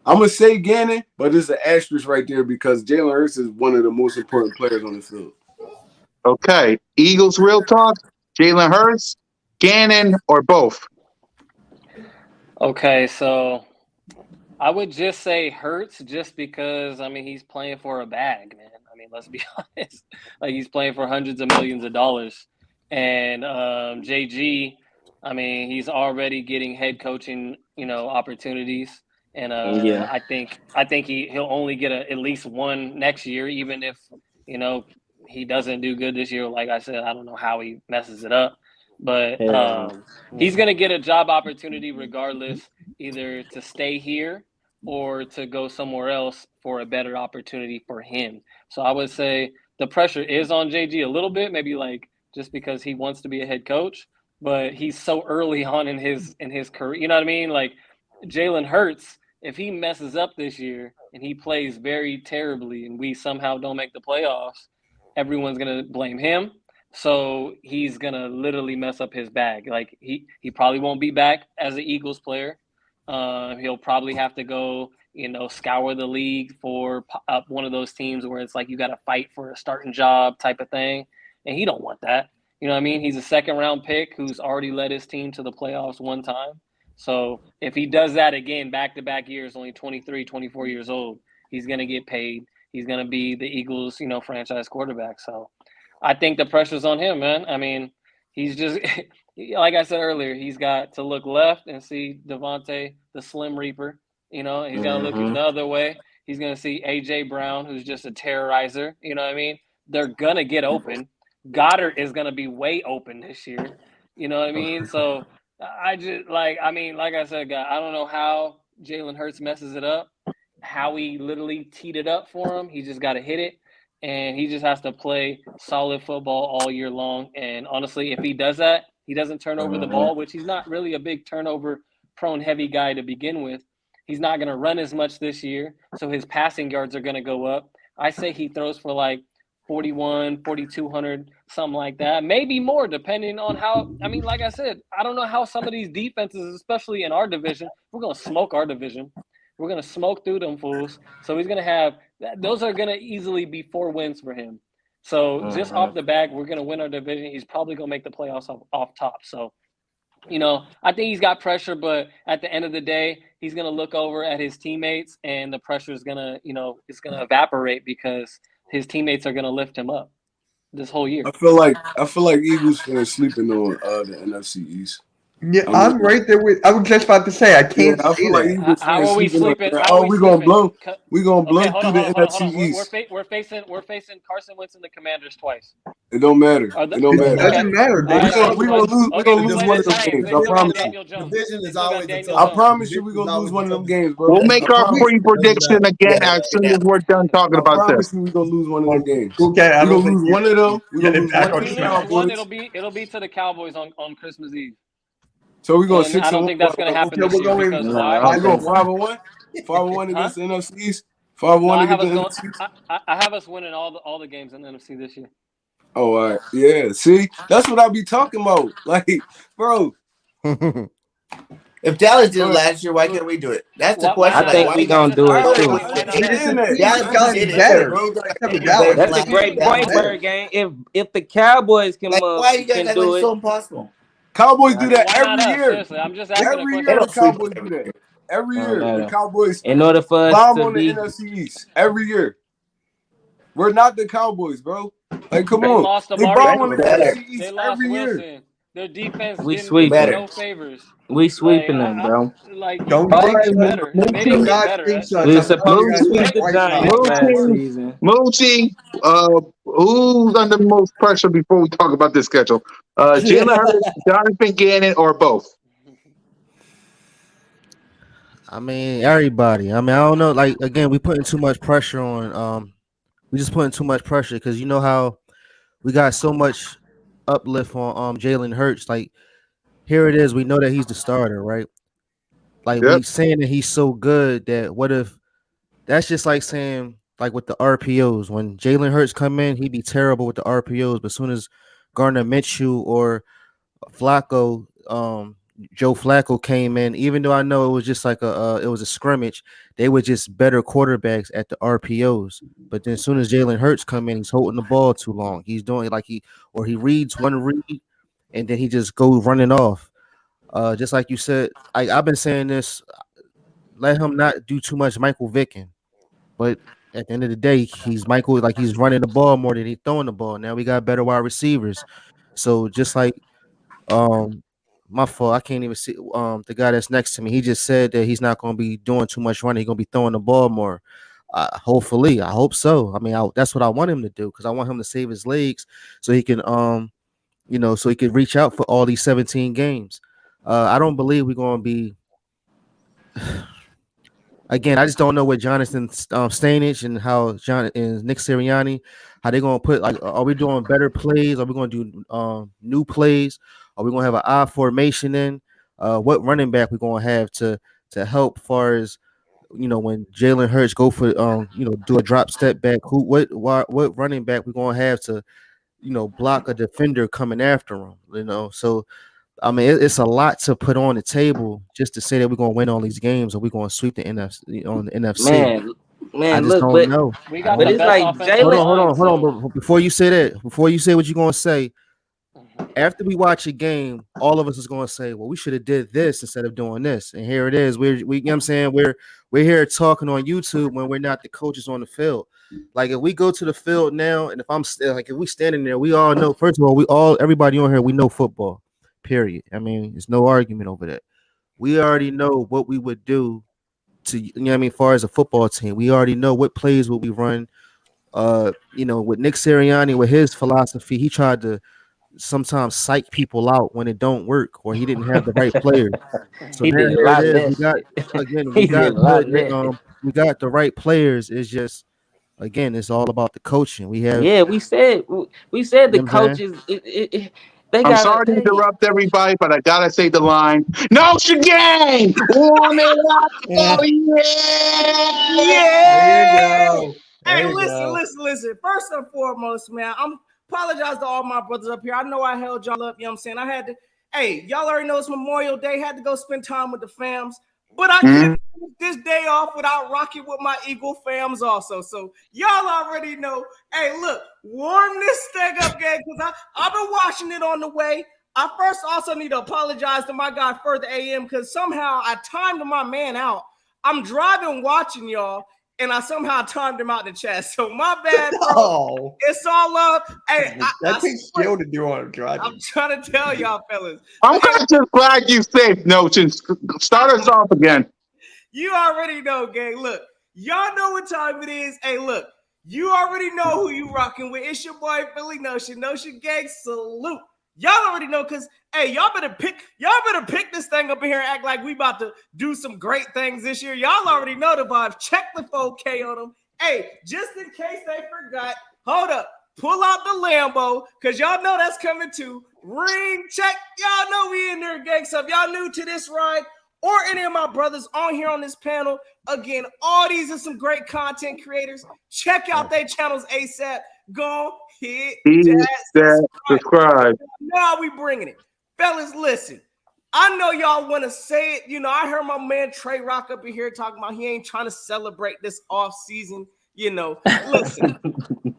I'm gonna say Gannon, but there's an asterisk right there because Jalen Hurts is one of the most important players on the field. Okay. Eagles real talk. Jalen Hurts, Gannon, or both? okay, so I would just say Hurts just because, I mean, he's playing for a bag, man. I mean, let's be honest. Like, he's playing for hundreds of millions of dollars. And JG, I mean, he's already getting head coaching, opportunities. And Yeah. I think he'll only get at least one next year, even if, you know, he doesn't do good this year. Like I said, I don't know how he messes it up. But Hell he's going to get a job opportunity regardless, either to stay here or to go somewhere else for a better opportunity for him. So I would say the pressure is on JG a little bit, maybe like just because he wants to be a head coach, but he's so early on in his career. You know what I mean? Like Jalen Hurts, if he messes up this year and he plays very terribly and we somehow don't make the playoffs, everyone's gonna blame him. So he's gonna literally mess up his bag. Like he probably won't be back as an Eagles player. He'll probably have to go, scour the league for one of those teams where it's like you got to fight for a starting job type of thing, and he don't want that. You know what I mean? He's a second round pick who's already led his team to the playoffs one time. So if he does that again back to back years, only 23, 24 years old, he's gonna get paid. He's gonna be the Eagles, franchise quarterback. So I think the pressure's on him, man. I mean, he's just like I said earlier, he's got to look left and see Devontae, the Slim Reaper. He's got to look Mm-hmm. the other way. He's going to see A.J. Brown, who's just a terrorizer. You know what I mean? They're going to get open. Goddard is going to be way open this year. You know what I mean? So I just like I said, God, I don't know how Jalen Hurts messes it up, how he literally teed it up for him. He just got to hit it. And he just has to play solid football all year long. And honestly, if he does that, he doesn't turn over the ball, which he's not really a big turnover prone heavy guy to begin with. He's not going to run as much this year, so his passing yards are going to go up. I say he throws for like 41, 4,200, something like that. Maybe more, depending on how – I mean, like I said, I don't know how some of these defenses, especially in our division, we're going to smoke our division. We're going to smoke through them fools. So he's going to have – those are going to easily be 4 wins for him. So just off the bat, we're going to win our division. He's probably going to make the playoffs off top. So, I think he's got pressure, but at the end of the day, he's going to look over at his teammates and the pressure is going to, it's going to evaporate because his teammates are going to lift him up. this whole year. I feel like Eagles fans sleeping on the NFC East. Yeah, I mean, I'm right there with. I was just about to say I yeah, can't I see feel like that. Eagles How fans are we sleeping on sleeping? that. How are Oh, we sleeping? we gonna Okay, blow hold through on, the hold on, hold on, hold NFC on. East. We're facing Carson Wentz and the Commanders twice. It don't matter. Are the, It don't It matter. okay. doesn't matter. All They right, still so have to let's We okay. gonna Let's lose play one this. of them Hey, games. they I still got promise you. Daniel Jones. Division They is still got always the Daniel I toughest. Jones. promise you, Division we is gonna lose always the one of them toughest. games, We'll bro. make I our promise you. pre-prediction again Yeah, as soon yeah. as we're done talking I about promise this. you, we gonna lose one of them games. Okay, I We gonna don't think lose you one of them. We get gonna it lose back one If to on we the track. lose one, Cowboys. it'll be to the Cowboys on Christmas Eve, So we going and I six and don't one. think that's going to happen So this we're year going because No, I why? don't We going think five. so. 5-1. 5-1 Huh? against the NFC East. 5-1 No, I have against the us going. NFC East. I have us winning all the games in the NFC this year. Oh, all right. Yeah. See, that's what I be talking about. Like, bro. If Dallas did it Go ahead. last year, why Go ahead. can't we do it? That's the Why I question. Like, not? think why we you got gonna to do start it All right. too. Why over? why I not? It's understand just that. teams Dallas I just gotten did understand it. that. better, Rose got except for even better Dallas. That's a plan. great Gotten point, Dallas. better. Bird Gang. If the Cowboys Like, why you guys can act like do it's it, so impossible? Cowboys do that Why not every us? year. Seriously, I'm just asking a Every They year question. the don't sweep us Cowboys do every that. year. Every year the matter. Cowboys In order for us bomb to on the be, NFC East. Every year. We're not the Cowboys, bro. Like, come They on. lost They Amari bomb on the Cooper. Better. NFC They East lost every year. Wilson. Their defense we didn't do them sweeping Better. them. no favors. We Like sweeping them, I bro. like Don't All they jinx right, get us. better. They Do don't Moochie, get not better. jinx us. We were I'm telling you supposed to guys Moochie, this sweep the right They now. Giants get last better. Moochie, season. Moochie. Who's under the most pressure before we talk about this schedule? Jalen Hurts, Jonathan Gannon, or both? I mean, everybody. I mean, I don't know. Like again, we putting too much pressure on. We just putting too much pressure because you know how we got so much uplift on Jalen Hurts. Like here it is. We know that he's the starter, right? Like Yep. we saying that he's so good that what if that's just like saying like with the RPOs when Jalen Hurts come in, he'd be terrible with the RPOs, but as soon as Gardner Minshew or Flacco, Joe Flacco came in, even though I know it was just like it was a scrimmage, they were just better quarterbacks at the RPOs. But then as soon as Jalen Hurts come in, he's holding the ball too long. He's doing like he reads one read and then he just goes running off. Just like you said, I've been saying this. Let him not do too much Michael Vicking. But at the end of the day, he's Michael, like he's running the ball more than he's throwing the ball. Now we got better wide receivers. So just like um my fault, I can't even see the guy that's next to me. He just said that he's not gonna be doing too much running, he's gonna be throwing the ball more. Hopefully, I hope so. I mean, that's what I want him to do because I want him to save his legs so he can so he can reach out for all these 17 games. I don't believe we're gonna be again, I just don't know what Jonathan Stainage and how John and Nick Sirianni, how they gonna put like, are we doing better plays? Are we gonna do new plays? Are we gonna have an I formation in? What running back we gonna have to help far as when Jalen Hurts go for do a drop step back? What running back we gonna have to block a defender coming after him? So I mean, it's a lot to put on the table just to say that we're going to win all these games or we're going to sweep the NFC on the NFC. Man, I man, just look, don't know. We I got don't but the it's know. best like offensive Hold Jalen. on, hold line, on, hold so on. But before you say that, before you say what you're going to say, after we watch a game, all of us is going to say, "Well, we should have did this instead of doing this." And here it is. You know what I'm saying, we're here talking on YouTube when we're not the coaches on the field. Like if we go to the field now, and if I'm still like if we standing there, we all know. First of all, everybody on here, we know football. Period. I mean, there's no argument over that. We already know what we would do to what I mean, far as a football team. We already know what plays would we run. With Nick Sirianni, with his philosophy, he tried to sometimes psych people out when it don't work or he didn't have the right players. So He now did a here it lot of is. that We got shit. again, we He did got a lot good of that. we got the right players. It's just again, it's all about the coaching. We have, Yeah, we said you the know what I'm saying? coaches they I'm gotta sorry to hey interrupt everybody, but I gotta say the line. Notre Dame, warm it up, oh yeah! There you Yay! go. Hey, There you listen, go. listen, listen. First and foremost, man, I'm apologize to all my brothers up here. I know I held y'all up, you know what I'm saying? I had to, hey, y'all already know it's Memorial Day, had to go spend time with the fams, but I Mhm. couldn't finish this day off without rocking with my Eagle fams also. So y'all already know. Hey, look, warm this thing up, gang, because I've been watching it on the way. I first also need to apologize to my guy Further AM because somehow I timed my man out. I'm driving watching y'all. and I somehow timed him out the chat. So my bad, bro. Oh, It's all love. Hey, that takes skill to do on a drive. I'm trying to tell y'all, fellas. I'm just glad you safe, Notion. Start us off again. You already know, gang. Look, y'all know what time it is. Hey, look, you already know who you rocking with. It's your boy Philly Notion. Notion gang, salute. Y'all already know, cause hey, y'all better pick this thing up in here and act like we about to do some great things this year. Y'all already know the vibes. Check the 4K on them. Hey, just in case they forgot, hold up. Pull out the Lambo, because y'all know that's coming too. Ring check. Y'all know we in there, gang. So if y'all new to this ride, or any of my brothers on here on this panel, again, all these are some great content creators. Check out their channels ASAP. Go hit that subscribe. Now we bringing it. Fellas, listen. I know y'all want to say it. You know, I heard my man Trey Rock up in here talking about he ain't trying to celebrate this off season. You know, listen,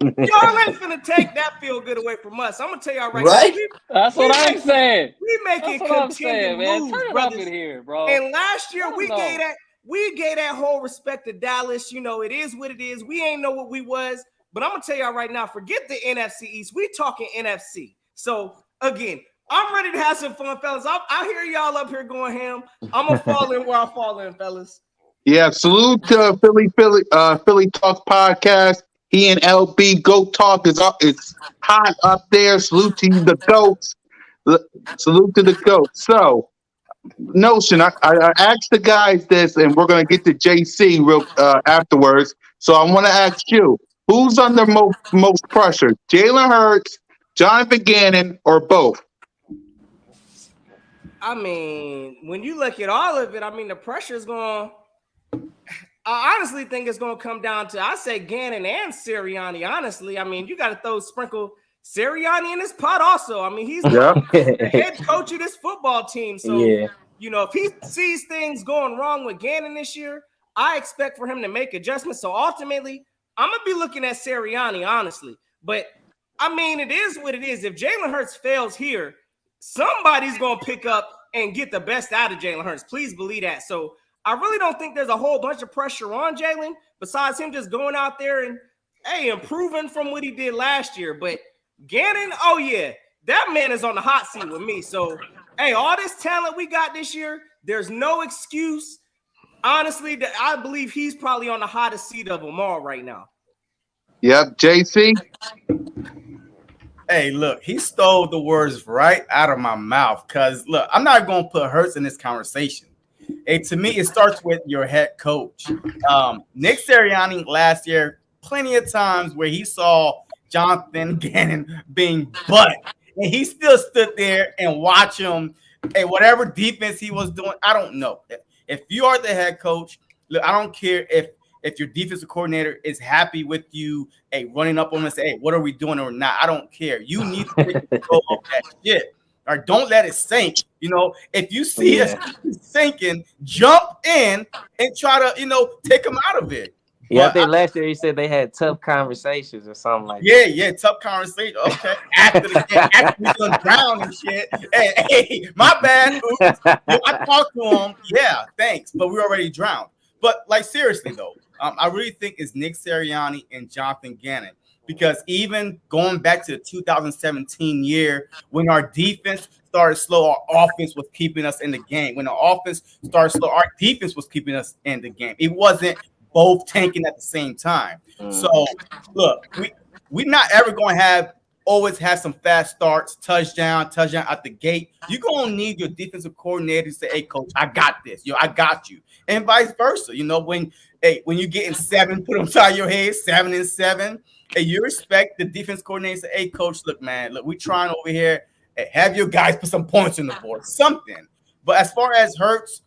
y'all ain't finna take that feel good away from us. I'm gonna tell y'all right now. That's what I'm saying. We making contending moves, Turn it brothers. up in here, bro. And last year we gave that whole respect to Dallas. You know, it is what it is. We ain't know what we was, but I'm gonna tell y'all right now. Forget the NFC East. We talking NFC. So again, I'm ready to have some fun, fellas. I hear y'all up here going ham. I'm gonna fall in where I fall in, fellas. Yeah, salute to Philly Talk Podcast. He and LB Goat Talk is hot up there. Salute to the goats. Salute to the goats. So, Notion, I asked the guys this, and we're gonna get to JC real afterwards. So I want to ask you, who's under most pressure? Jalen Hurts, Jonathan Gannon, or both? I mean, when you look at all of it, I mean, the pressure is going. I honestly think it's going to come down to, I say Gannon and Sirianni. Honestly, I mean, you got to sprinkle Sirianni in this pot also. I mean, he's the head coach of this football team. So, you know, if he sees things going wrong with Gannon this year, I expect for him to make adjustments. So ultimately, I'm going to be looking at Sirianni, honestly. But, I mean, it is what it is. If Jalen Hurts fails here, somebody's going to pick up and get the best out of Jalen Hurts. Please believe that. So, I really don't think there's a whole bunch of pressure on Jalen besides him just going out there and, hey, improving from what he did last year. But Gannon, oh, yeah, that man is on the hot seat with me. So, hey, all this talent we got this year, there's no excuse. Honestly, I believe he's probably on the hottest seat of them all right now. Yep, JC. Hey, look, he stole the words right out of my mouth because, look, I'm not going to put Hurts in this conversation. Hey, to me, it starts with your head coach. Nick Sirianni last year, plenty of times where he saw Jonathan Gannon being butt, and he still stood there and watched him. Hey, whatever defense he was doing, I don't know. If you are the head coach, look, I don't care if your defensive coordinator is happy with you, hey, running up on him and say, hey, what are we doing or not? I don't care. You need to take control of that shit. Or don't let it sink. You know, if you see us sinking, jump in and try to, you know, take them out of it. Yeah, I think last year he said they had tough conversations or something like that. Yeah, tough conversation. Okay, after we done drown and shit. Hey, my bad. I talked to him. Yeah, thanks, but we already drowned. But like seriously though, I really think it's Nick Sirianni and Jonathan Gannon. Because even going back to the 2017 year, when our defense started slow, our offense was keeping us in the game. When the offense started slow, our defense was keeping us in the game. It wasn't both tanking at the same time. So, look, we're not ever going to always have some fast starts, touchdown out the gate. You're going to need your defensive coordinator to say, hey, coach, I got this. Yo, I got you. And vice versa. You know, when you're getting 7, put them inside your head, 7 and 7. Hey, you respect the defense coordinator. Say, hey, coach, look, man, look, we're trying over here. Hey, have your guys put some points on the board, something. But as far as Hurts,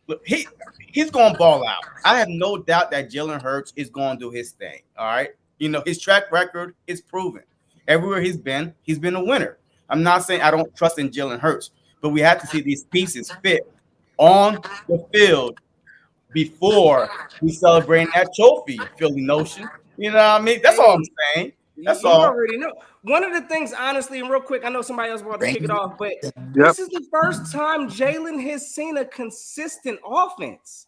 look, he's going to ball out. I have no doubt that Jalen Hurts is going to do his thing. All right, you know his track record is proven. Everywhere he's been a winner. I'm not saying I don't trust in Jalen Hurts, but we have to see these pieces fit on the field before we celebrate that trophy. Philly Notion. You know what I mean? That's all I'm saying. That's all. You already know. One of the things, honestly, and real quick, I know somebody else wanted to kick it off, but this is the first time Jalen has seen a consistent offense.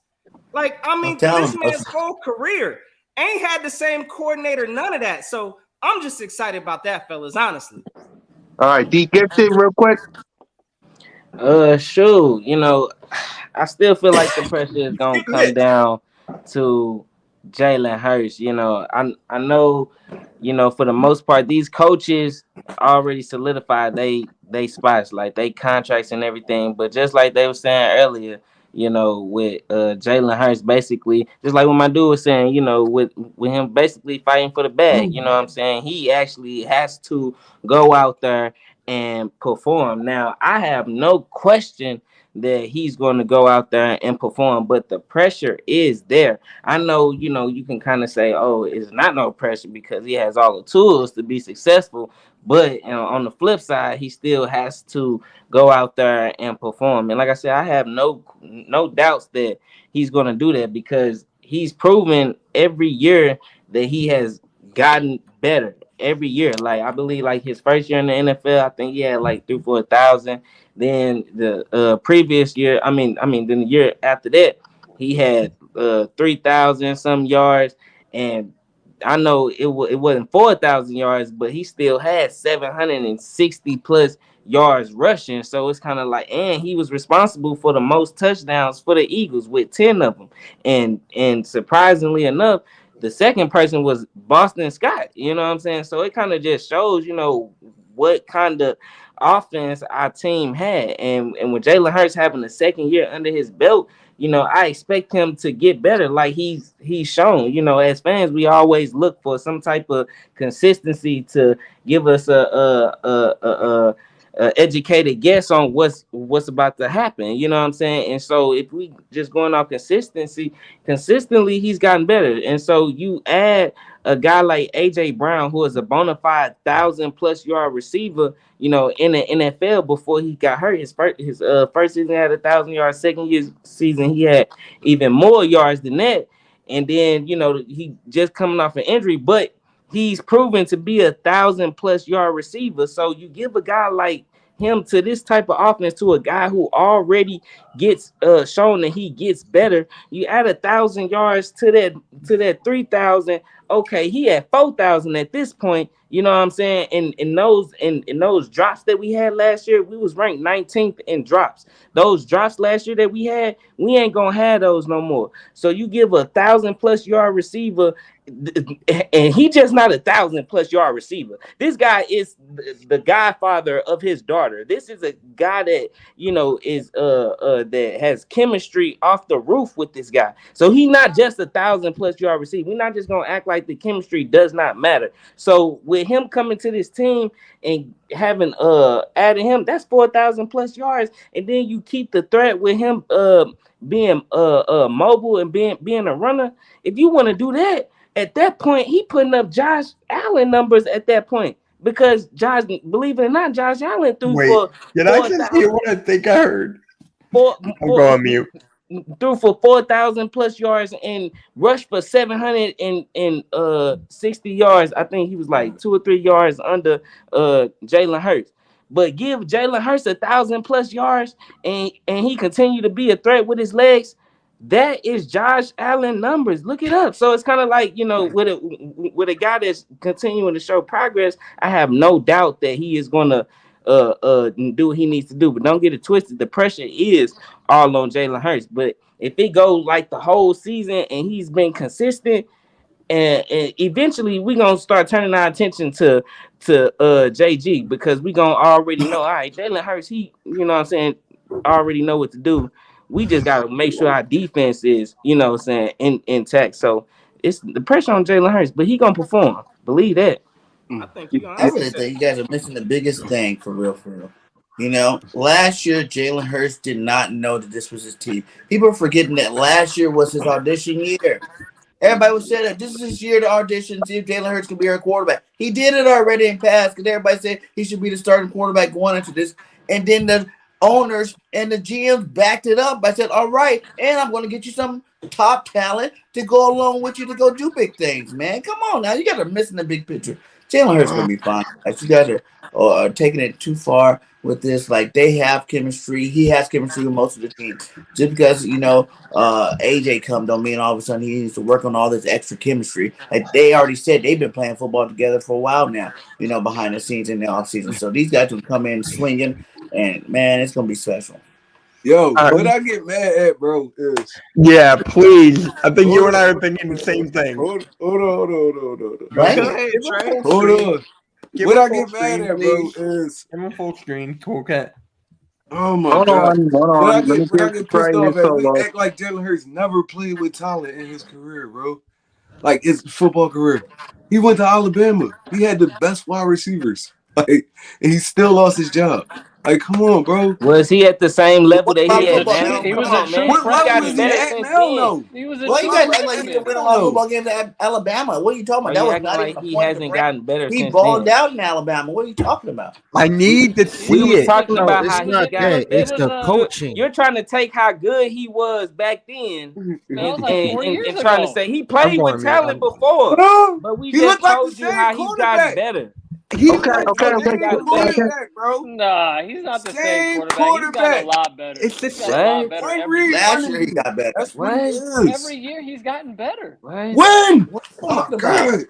Like, I mean, this man's whole career, ain't had the same coordinator, none of that. So I'm just excited about that, fellas, honestly. All right, D, get it real quick. Sure. I still feel like the pressure is gonna come down to Jalen Hurts. I know, for the most part, these coaches already solidified they spots, like they contracts and everything. But just like they were saying earlier, with Jalen Hurts, basically, just like what my dude was saying, with him basically fighting for the bag. You know what I'm saying? He actually has to go out there and perform. Now, I have no question that he's going to go out there and perform, but the pressure is there. I know, you can kind of say, oh, it's not no pressure because he has all the tools to be successful. But on the flip side, he still has to go out there and perform. And like I said, I have no doubts that he's going to do that because he's proven every year that he has gotten better every year. Like I believe, like his first year in the NFL, I think he had like 3 4 thousand. Then the previous year, then the year after that, he had 3,000 some yards, and I know it wasn't 4,000 yards, but he still had 760 plus yards rushing. So it's kind of like, and he was responsible for the most touchdowns for the Eagles with 10 of them, and surprisingly enough, the second person was Boston Scott. You know what I'm saying? So it kind of just shows, what kind of offense our team had. And with Jalen Hurts having the second year under his belt, I expect him to get better like he's shown. As fans, we always look for some type of consistency to give us a educated guess on what's about to happen. You know what I'm saying? And so if we just going off consistently he's gotten better. And so you add a guy like AJ Brown, who is a bona fide 1,000+ yard receiver, in the NFL before he got hurt. His first season had 1,000 yards. Second year season he had even more yards than that. And then he just coming off an injury, but he's proven to be 1,000+ yard receiver. So you give a guy like him to this type of offense, to a guy who already gets shown that he gets better. You add 1,000 yards to that 3,000. Okay, he had 4,000 at this point. You know what I'm saying? In those drops that we had last year, we was ranked 19th in drops. Those drops last year that we had, we ain't gonna have those no more. So you give 1,000+ yard receiver, and he just not 1,000+ yard receiver. This guy is the godfather of his daughter. This is a guy that is that has chemistry off the roof with this guy. So he not just 1,000+yard receiver. We're not just gonna act like the chemistry does not matter. So with him coming to this team and having adding him, that's 4,000+ yards, and then you keep the threat with him being mobile and being a runner. If you want to do that, at that point, he putting up Josh Allen numbers at that point, because believe it or not, Josh Allen threw Wait, for did I just hear 4,000 what I think I heard? four, I'm four, going mute. threw for 4,000+ yards and rushed for 760 yards. I think he was like 2 or 3 yards under Jalen Hurts. But give Jalen Hurts 1,000+ yards and he continued to be a threat with his legs. That is Josh Allen numbers. Look it up. So it's kind of like, with a guy that's continuing to show progress, I have no doubt that he is gonna do what he needs to do. But don't get it twisted. The pressure is all on Jalen Hurts. But if it goes like the whole season and he's been consistent, and eventually we're gonna start turning our attention to JG, because we gonna already know, all right, Jalen Hurts, he, what I'm saying, already know what to do. We just gotta make sure our defense is, what I'm saying, intact. So it's the pressure on Jalen Hurts, but he gonna perform. Believe that. I think you I honestly really said think you guys are missing the biggest thing for real, for real. Last year Jalen Hurts did not know that this was his team. People are forgetting that last year was his audition year. Everybody was saying that this is his year to audition, see if Jalen Hurts can be our quarterback. He did it already in past, because everybody said he should be the starting quarterback going into this. And then the owners and the GMs backed it up by saying, all right, and I'm going to get you some top talent to go along with you to go do big things, man. Come on now. You got to miss in the big picture. Jalen Hurts gonna be fine. Like you guys are taking it too far with this. Like they have chemistry. He has chemistry with most of the team. Just because AJ come don't mean all of a sudden he needs to work on all this extra chemistry. Like they already said they've been playing football together for a while now. Behind the scenes in the offseason. So these guys will come in swinging, and man, it's gonna be special. Yo, what I get mad at, bro, is yeah, please. I think you and I are on, thinking the same thing. hold on. Go Right? ahead. ahead, Give him Trey. full Hold screen. on. Give What him I full get mad screen, at, bro, please. is Give him full screen. Toolkit. oh my Hold god. on. What Let me I give get Trey pissed his off at, we solo. act like Jalen Hurts never played with talent in his career, bro. Like his football career. He went to Alabama. He had the best wide receivers. Like, and he still lost his job. Like, come on, bro. Was he at the same level What that about he a at football He, now? game? He Come was Come a on. on, true man. what He's level gotten is he freshman. better at since now, then. though? He was a Well, you true What guys level act is like he he at didn't freshman. win a now, lot of though? football games at Alabama. What are you talking Are about? That you was acting not even like a he point of the hasn't brand. gotten better He since balled then? out in Alabama. What are you talking about? I need to We see was it. talking It, No, about it's how it was he not a, it gotten was that. it It's better. was the a coaching. You're trying to take how good he was back then man. It was and like and, 4 years and trying to ago. say he I'm played with going mute. talent before, but we He just looked like the told you same how he's gotten quarterback. better. He Okay, We looked okay, told you like he okay. Same gotten better. quarterback, bro. Nah, he's not the same Same quarterback. He's gotten a quarterback. lot better. it's the He's same. gotten a lot What? better Frank every Reed year. Last running year he you. got better. That's what he What? is. Every year he's gotten better. What? When? What are you Oh talking about? God.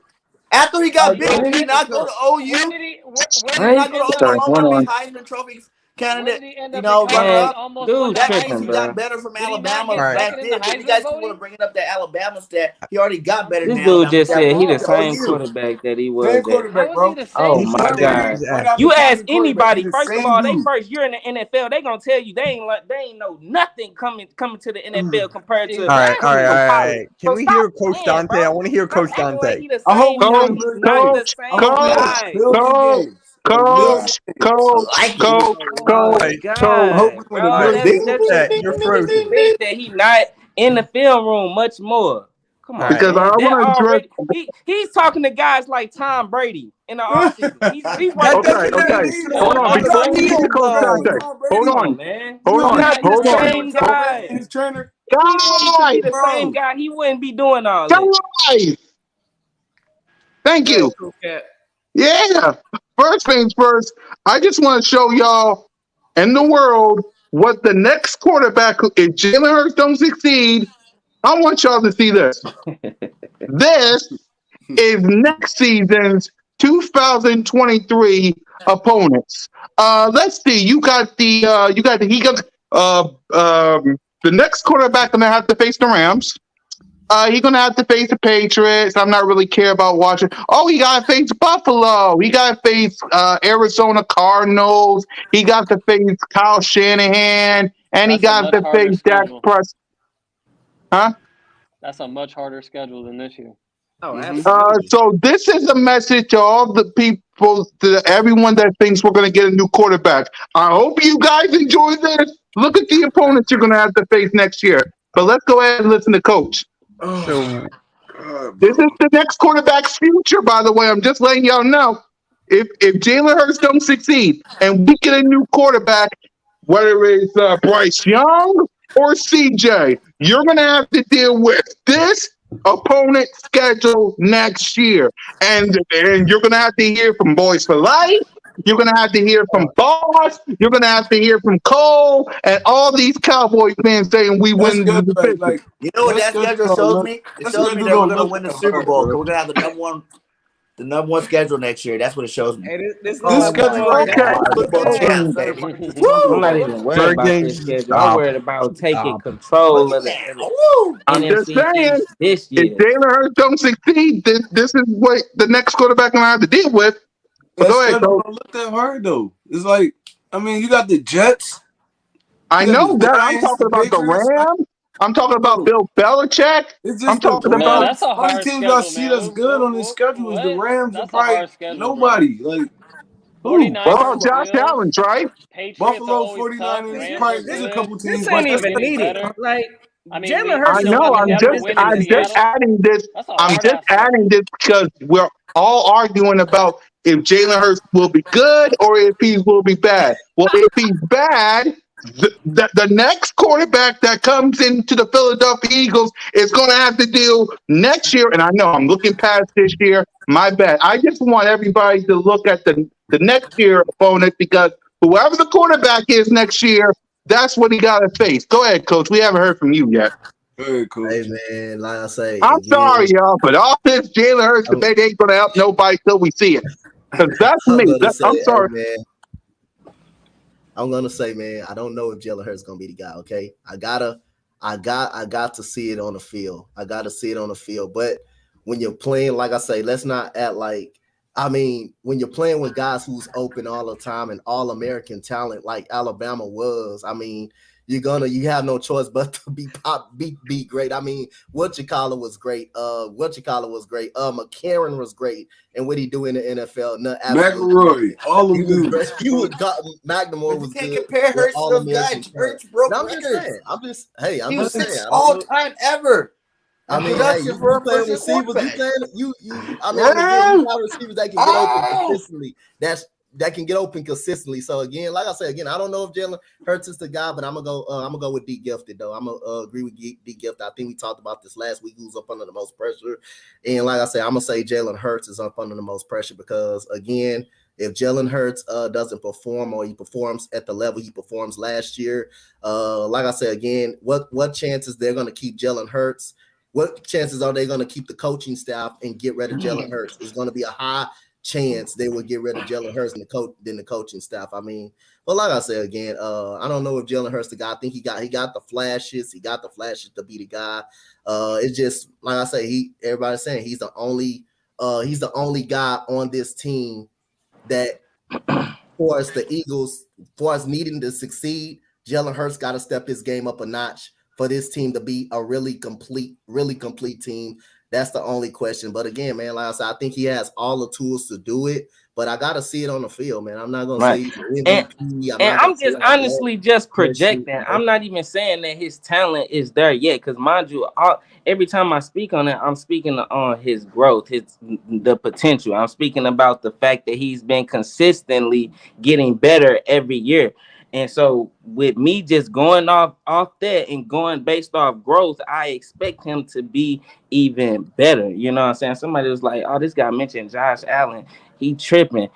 After he got big, When did he did not go to when OU? did he when Did he did What? he not go end to up Sorry, Oklahoma hold and be on. becoming Heisman Trophy when candidate? did he end up becoming Runner Man, like up. almost won dude the That means tripping, he Heisman? got bro. better from Did he not Alabama All get right. back second in the then. But you Heisman guys keep want to voting? bring it up that Alabama stat. He already got better than This dude Alabama just stat said when he he the went to same How? OU. quarterback that he Same was at. quarterback, How is he bro. the Oh same He's my Right saving there. quarterback? God. his Right ass. after You ask Common quarterback. He anybody, the first of same all, they dude. first year in the NFL, they gonna tell you they ain't know nothing coming to the NFL compared to All right, all right, coming all to Exactly. right, all college. right. Can So we stop hear Coach playing, Dante? I bro. want to hear Stop Coach acting like Dante. he the I hope same we guy. win a Coach, He's million not games. the coach, I hope same we win coach, a guy. billion coach, games. A million coach, games. coach, Like it. coach, Oh All my coach. right, I hope we God, win a all bro. right. million That's Ding, games. just ding, Toolkit, to, ding, you're to ding, frozen. ding, disrespect that he not in the film room much more. Come All on, right. Because I man. That want to address. already he's talking to guys like Tom Brady in the offseason. He's That working with Okay, doesn't these mean okay. dudes he's Hold not on on. on on the the Before you get to field, field, Coach though. though. Dante, Tom hold Brady. Come on, on, man. hold You He's know on, not he the hold got on, Tom same hold Brady guy. his trainer. If he be Guys, the same Bro. guy, he wouldn't be doing all that. guys. Thank Go ahead, you. Cool Cat. Yeah. First things first, I just want to show y'all in the world what the next quarterback, if Jalen Hurts don't succeed, I want y'all to see this. This is next season's 2023 opponents. Let's see. He got the next quarterback gonna have to face the Rams. He's gonna have to face the Patriots. I'm not really care about watching. Oh, he got to face Buffalo. He got to face Arizona Cardinals. He got to face Kyle Shanahan, and he That's a got much to harder face Dak schedule. Prescott. Huh? That's a much harder schedule than this year. Oh, Mm-hmm. absolutely. So this is a message to all the people, to everyone that thinks we're going to get a new quarterback. I hope you guys enjoy this. Look at the opponents you're going to have to face next year. But let's go ahead and listen to Coach. Oh So God, This bro. is the next quarterback's future, by the way. I'm just letting y'all know. If Jalen Hurts don't succeed and we get a new quarterback, whether it's Bryce Young or CJ, you're going to have to deal with this opponent schedule next year. And you're going to have to hear from Boys for Life. You're going to have to hear from Boss. You're going to have to hear from Cole and all these Cowboys fans saying we That win the schedule, division. You know what that that schedule schedule don't shows look me? It that shows me schedule that we're don't gonna look win the that Super hard, Bowl bro. because we're gonna have the number one schedule next year. That's what it shows me. Hey, this This nigga oh my schedule boy, don't that Okay. look God. Super Bowl that hey, champs, hard. baby. I'm Woo! not even worried Bird about this Gang, schedule. I'm stop. worried about taking Stop. control of Booyah! the Woo! I'm just NFC saying. East this If year. Jalen Hurts don't succeed, this is what the next quarterback gonna have to deal with. But That go ahead, schedule coach. don't look that hard though. It's like, I mean, you got the Jets, I you got know the that. I'm Giants, talking the about the Patriots. Like, Rams. I'm talking about bro, Bill Belichick. it's I'm just the talking Man, about. that's Rams. a Only hard teams I schedule, see man. that's good on this schedule is the What? Rams and That's a probably hard schedule, bro. nobody. Like who? 49ers, What about Buffalo, Josh Bills, Allen, right? Patriots are Buffalo always tough. 49ers. this, Rams Probably are there's a this, good. couple this teams ain't like They're that's even not getting needed. better. Like I mean, Jalen we I Hurts still don't know. have even to I'm have have a just. business win in in I'm this just schedule. Seattle. adding this. That's a I'm hard just ass adding schedule. this because we're all arguing about if Jalen Hurts will be good or if he will be bad. Well, if he's bad, The next quarterback that comes into the Philadelphia Eagles is going to have to deal next year. And I know I'm looking past this year. My bad. I just want everybody to look at the next year opponent because whoever the quarterback is next year, that's what he got to face. Go ahead, coach. We haven't heard from you yet. Hey, Hey coach. man, like I say I'm sorry, again, y'all, but all this Jalen Hurts I'm, debate ain't going to help nobody till we see it. Because that's I'm me. gonna say, I'm hey sorry. man, I'm gonna say, man, I don't know if Jalen Hurts gonna be the guy. Okay, I got to see it on the field. I got to see it on the field. But when you're playing, like I say, let's not act like. I mean, when you're playing with guys who's open all the time and all American talent like Alabama was, I mean, you have no choice but to be great. I mean, what you call it was great. McCarron was great, and what he do in the NFL, no, absolutely McElroy, nothing. all He them was great. dudes. You would got McNamara But you was can't good compare with Hurts to all those American guys. talent. Hurts broke No, I'm just records. saying. I'm He was just saying. sixth I don't all know. time ever I in mean, hey, production you for a playing first year receivers, you quarterback. playing you. I mean, again, you Oh, got receivers that can get open oh. consistently. That can get open consistently. So again, like I said, again, I don't know if Jalen Hurts is the guy, but I'm gonna go. I'm gonna go with D Gifted though. I'm gonna agree with D Gifted. I think we talked about this last week. Who's up under the most pressure? And like I said, I'm gonna say Jalen Hurts is up under the most pressure because again, if Jalen Hurts doesn't perform or he performs at the level he performs last year, like I said again, what chances they're gonna keep Jalen Hurts? What chances are they going to keep the coaching staff and get rid of Jalen Hurts? It's going to be a high chance they will get rid of Jalen Hurts than the coaching staff. I mean, but like I said again, I don't know if Jalen Hurts the guy. I think he got the flashes. He got the flashes to be the guy. It's just like I say, everybody's saying he's the only guy on this team that for us the Eagles, for us needing to succeed, Jalen Hurts got to step his game up a notch for this team to be a really complete team. That's the only question. But again, man, like I said, I think he has all the tools to do it. But I got to see it on the field, man. I'm not gonna say Right. he's an And MVP. I'm and not gonna I'm say just all that. honestly just But shoot, projecting. I'm not even saying that his talent is there yet, because mind you, every time I speak on it, I'm speaking on his growth, the potential. I'm speaking about the fact that he's been consistently getting better every year. And so with me just going off that and going based off growth, I expect him to be even better. You know what I'm saying? Somebody was like, "Oh, this guy mentioned Josh Allen. He tripping."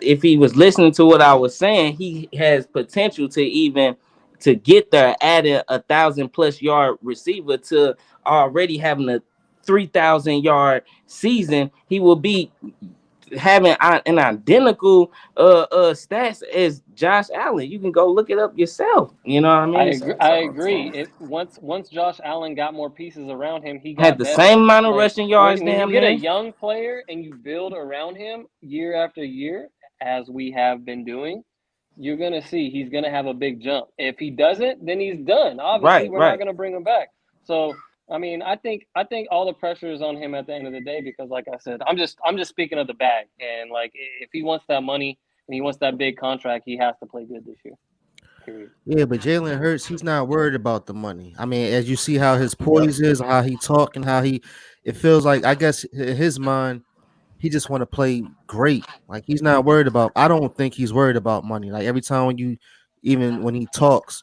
If he was listening to what I was saying, he has potential to get there, adding 1,000+ yard receiver to already having a 3,000 yard season. He will be having an identical stats as Josh Allen. You can go look it up yourself. You know what I I mean? agree. I agree. It once Josh Allen got more pieces around him, he Had got the better. same amount of Like rushing yards, when you damn get a near. young player and you build around him year after year, as we have been doing, you're gonna see he's gonna have a big jump. If he doesn't, then he's done. Obviously, Right, we're not right. gonna bring him back. So I mean, I think all the pressure is on him at the end of the day because, like I said, I'm just speaking of the bag, and like if he wants that money and he wants that big contract, he has to play good this year. Period. Yeah, but Jalen Hurts, he's not worried about the money. I mean, as you see how his yep. poise is, how he talk, and how it feels like. I guess in his mind, he just want to play great. Like he's not worried about. I don't think he's worried about money. Like every time even when he talks,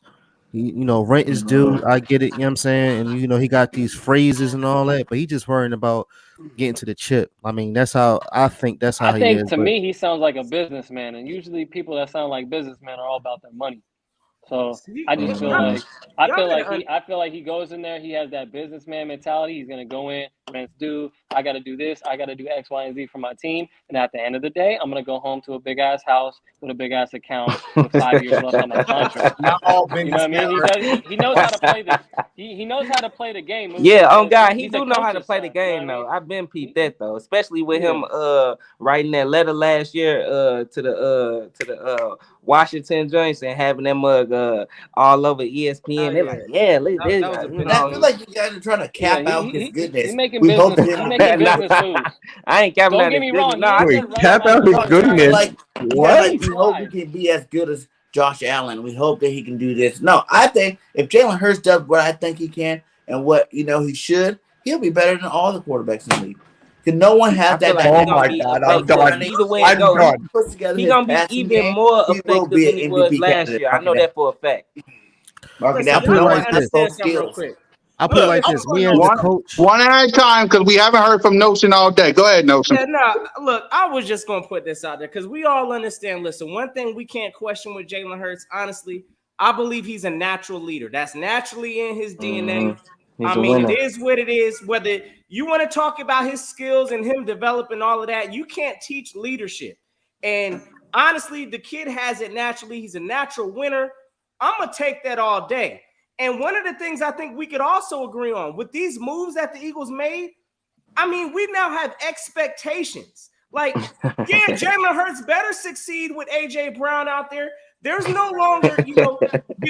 rent is due. I get it. You know what I'm saying? And he got these phrases and all that, but he just worrying about getting to the chip. I mean, that's how I think. That's I how he think is. to But me he sounds like a businessman, and usually people that sound like businessmen are all about their money. So See, I just feel y'all, like y'all gotta I feel like he goes in there. He has that businessman mentality. He's gonna go in, rent's due. I got to do this. I got to do X, Y, and Z for my team. And at the end of the day, I'm gonna go home to a big ass house with a big ass account with 5 years left on my contract. Not all You know what I businessmen mean? He are. does. He knows how to play the. He knows how to play the game, Moose, Yeah, because God, he he's a do know how to coach's play the son. You know what I game mean? though. I've been peeped He that though, especially with yeah. him writing that letter last year to the Washington joints and having that mug all over Oh ESPN. They're yeah, like, yeah, look at this that was guy, a you And I business feel know. move. like you guys are trying to Yeah, cap out his he goodness. making We hope business. him. He making Nah, business moves. I ain't capping Don't out get his me goodness. wrong. No, He I ain't just been wait, right cap about out his his No, I feel contract, goodness. like but What? he we hope he tries. can be as good as Josh Allen. We hope that he can do this. No, I think if Jalen Hurts does what I think he can and what he should, he'll be better than all the quarterbacks in the league. No one has I feel that like Oh he's dynamic gonna my be God, I'm effective done. running. either way it I'm goes. Once done. he puts together He his gonna be passing even game, more he will effective be than an he was MVP last candidate. year. I Mark it know down. that for a fact. Mark it Listen, down. put it y'all No gotta like one has this. understand those something real skills. quick. I put it Look, like I'm this. putting Me on as a One, coach. one at a time, because we haven't heard from Notion all day. Go ahead, Notion. Yeah, no, look, I was just gonna put this out there because we all understand. Listen, one thing we can't question with Jalen Hurts, honestly, I believe he's a natural leader. That's naturally in his DNA. He's I a mean, it winner. is what it is. Whether you want to talk about his skills and him developing all of that, you can't teach leadership. And honestly, the kid has it naturally. He's a natural winner. I'm gonna take that all day. And one of the things I think we could also agree on with these moves that the Eagles made, I mean, we now have expectations. Like, yeah, Jalen Hurts better succeed with AJ Brown out there. There's no longer, your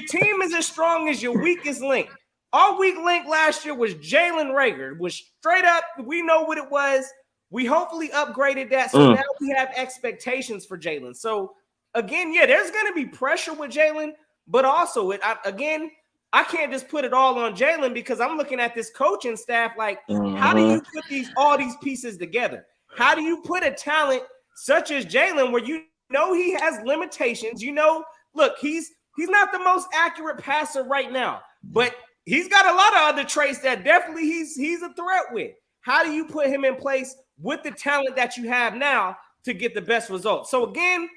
team is as strong as your weakest link. Our weak link last year was Jalen Reagor. It was straight up. We know what it was. We hopefully upgraded that. So now we have expectations for Jalen. So again, yeah, there's going to be pressure with Jalen, but also I can't just put it all on Jalen because I'm looking at this coaching staff like, how do you put all these pieces together? How do you put a talent such as Jalen where you know he has limitations? Look, he's not the most accurate passer right now, but he's got a lot of other traits that definitely he's a threat with. How do you put him in place with the talent that you have now to get the best results? So again,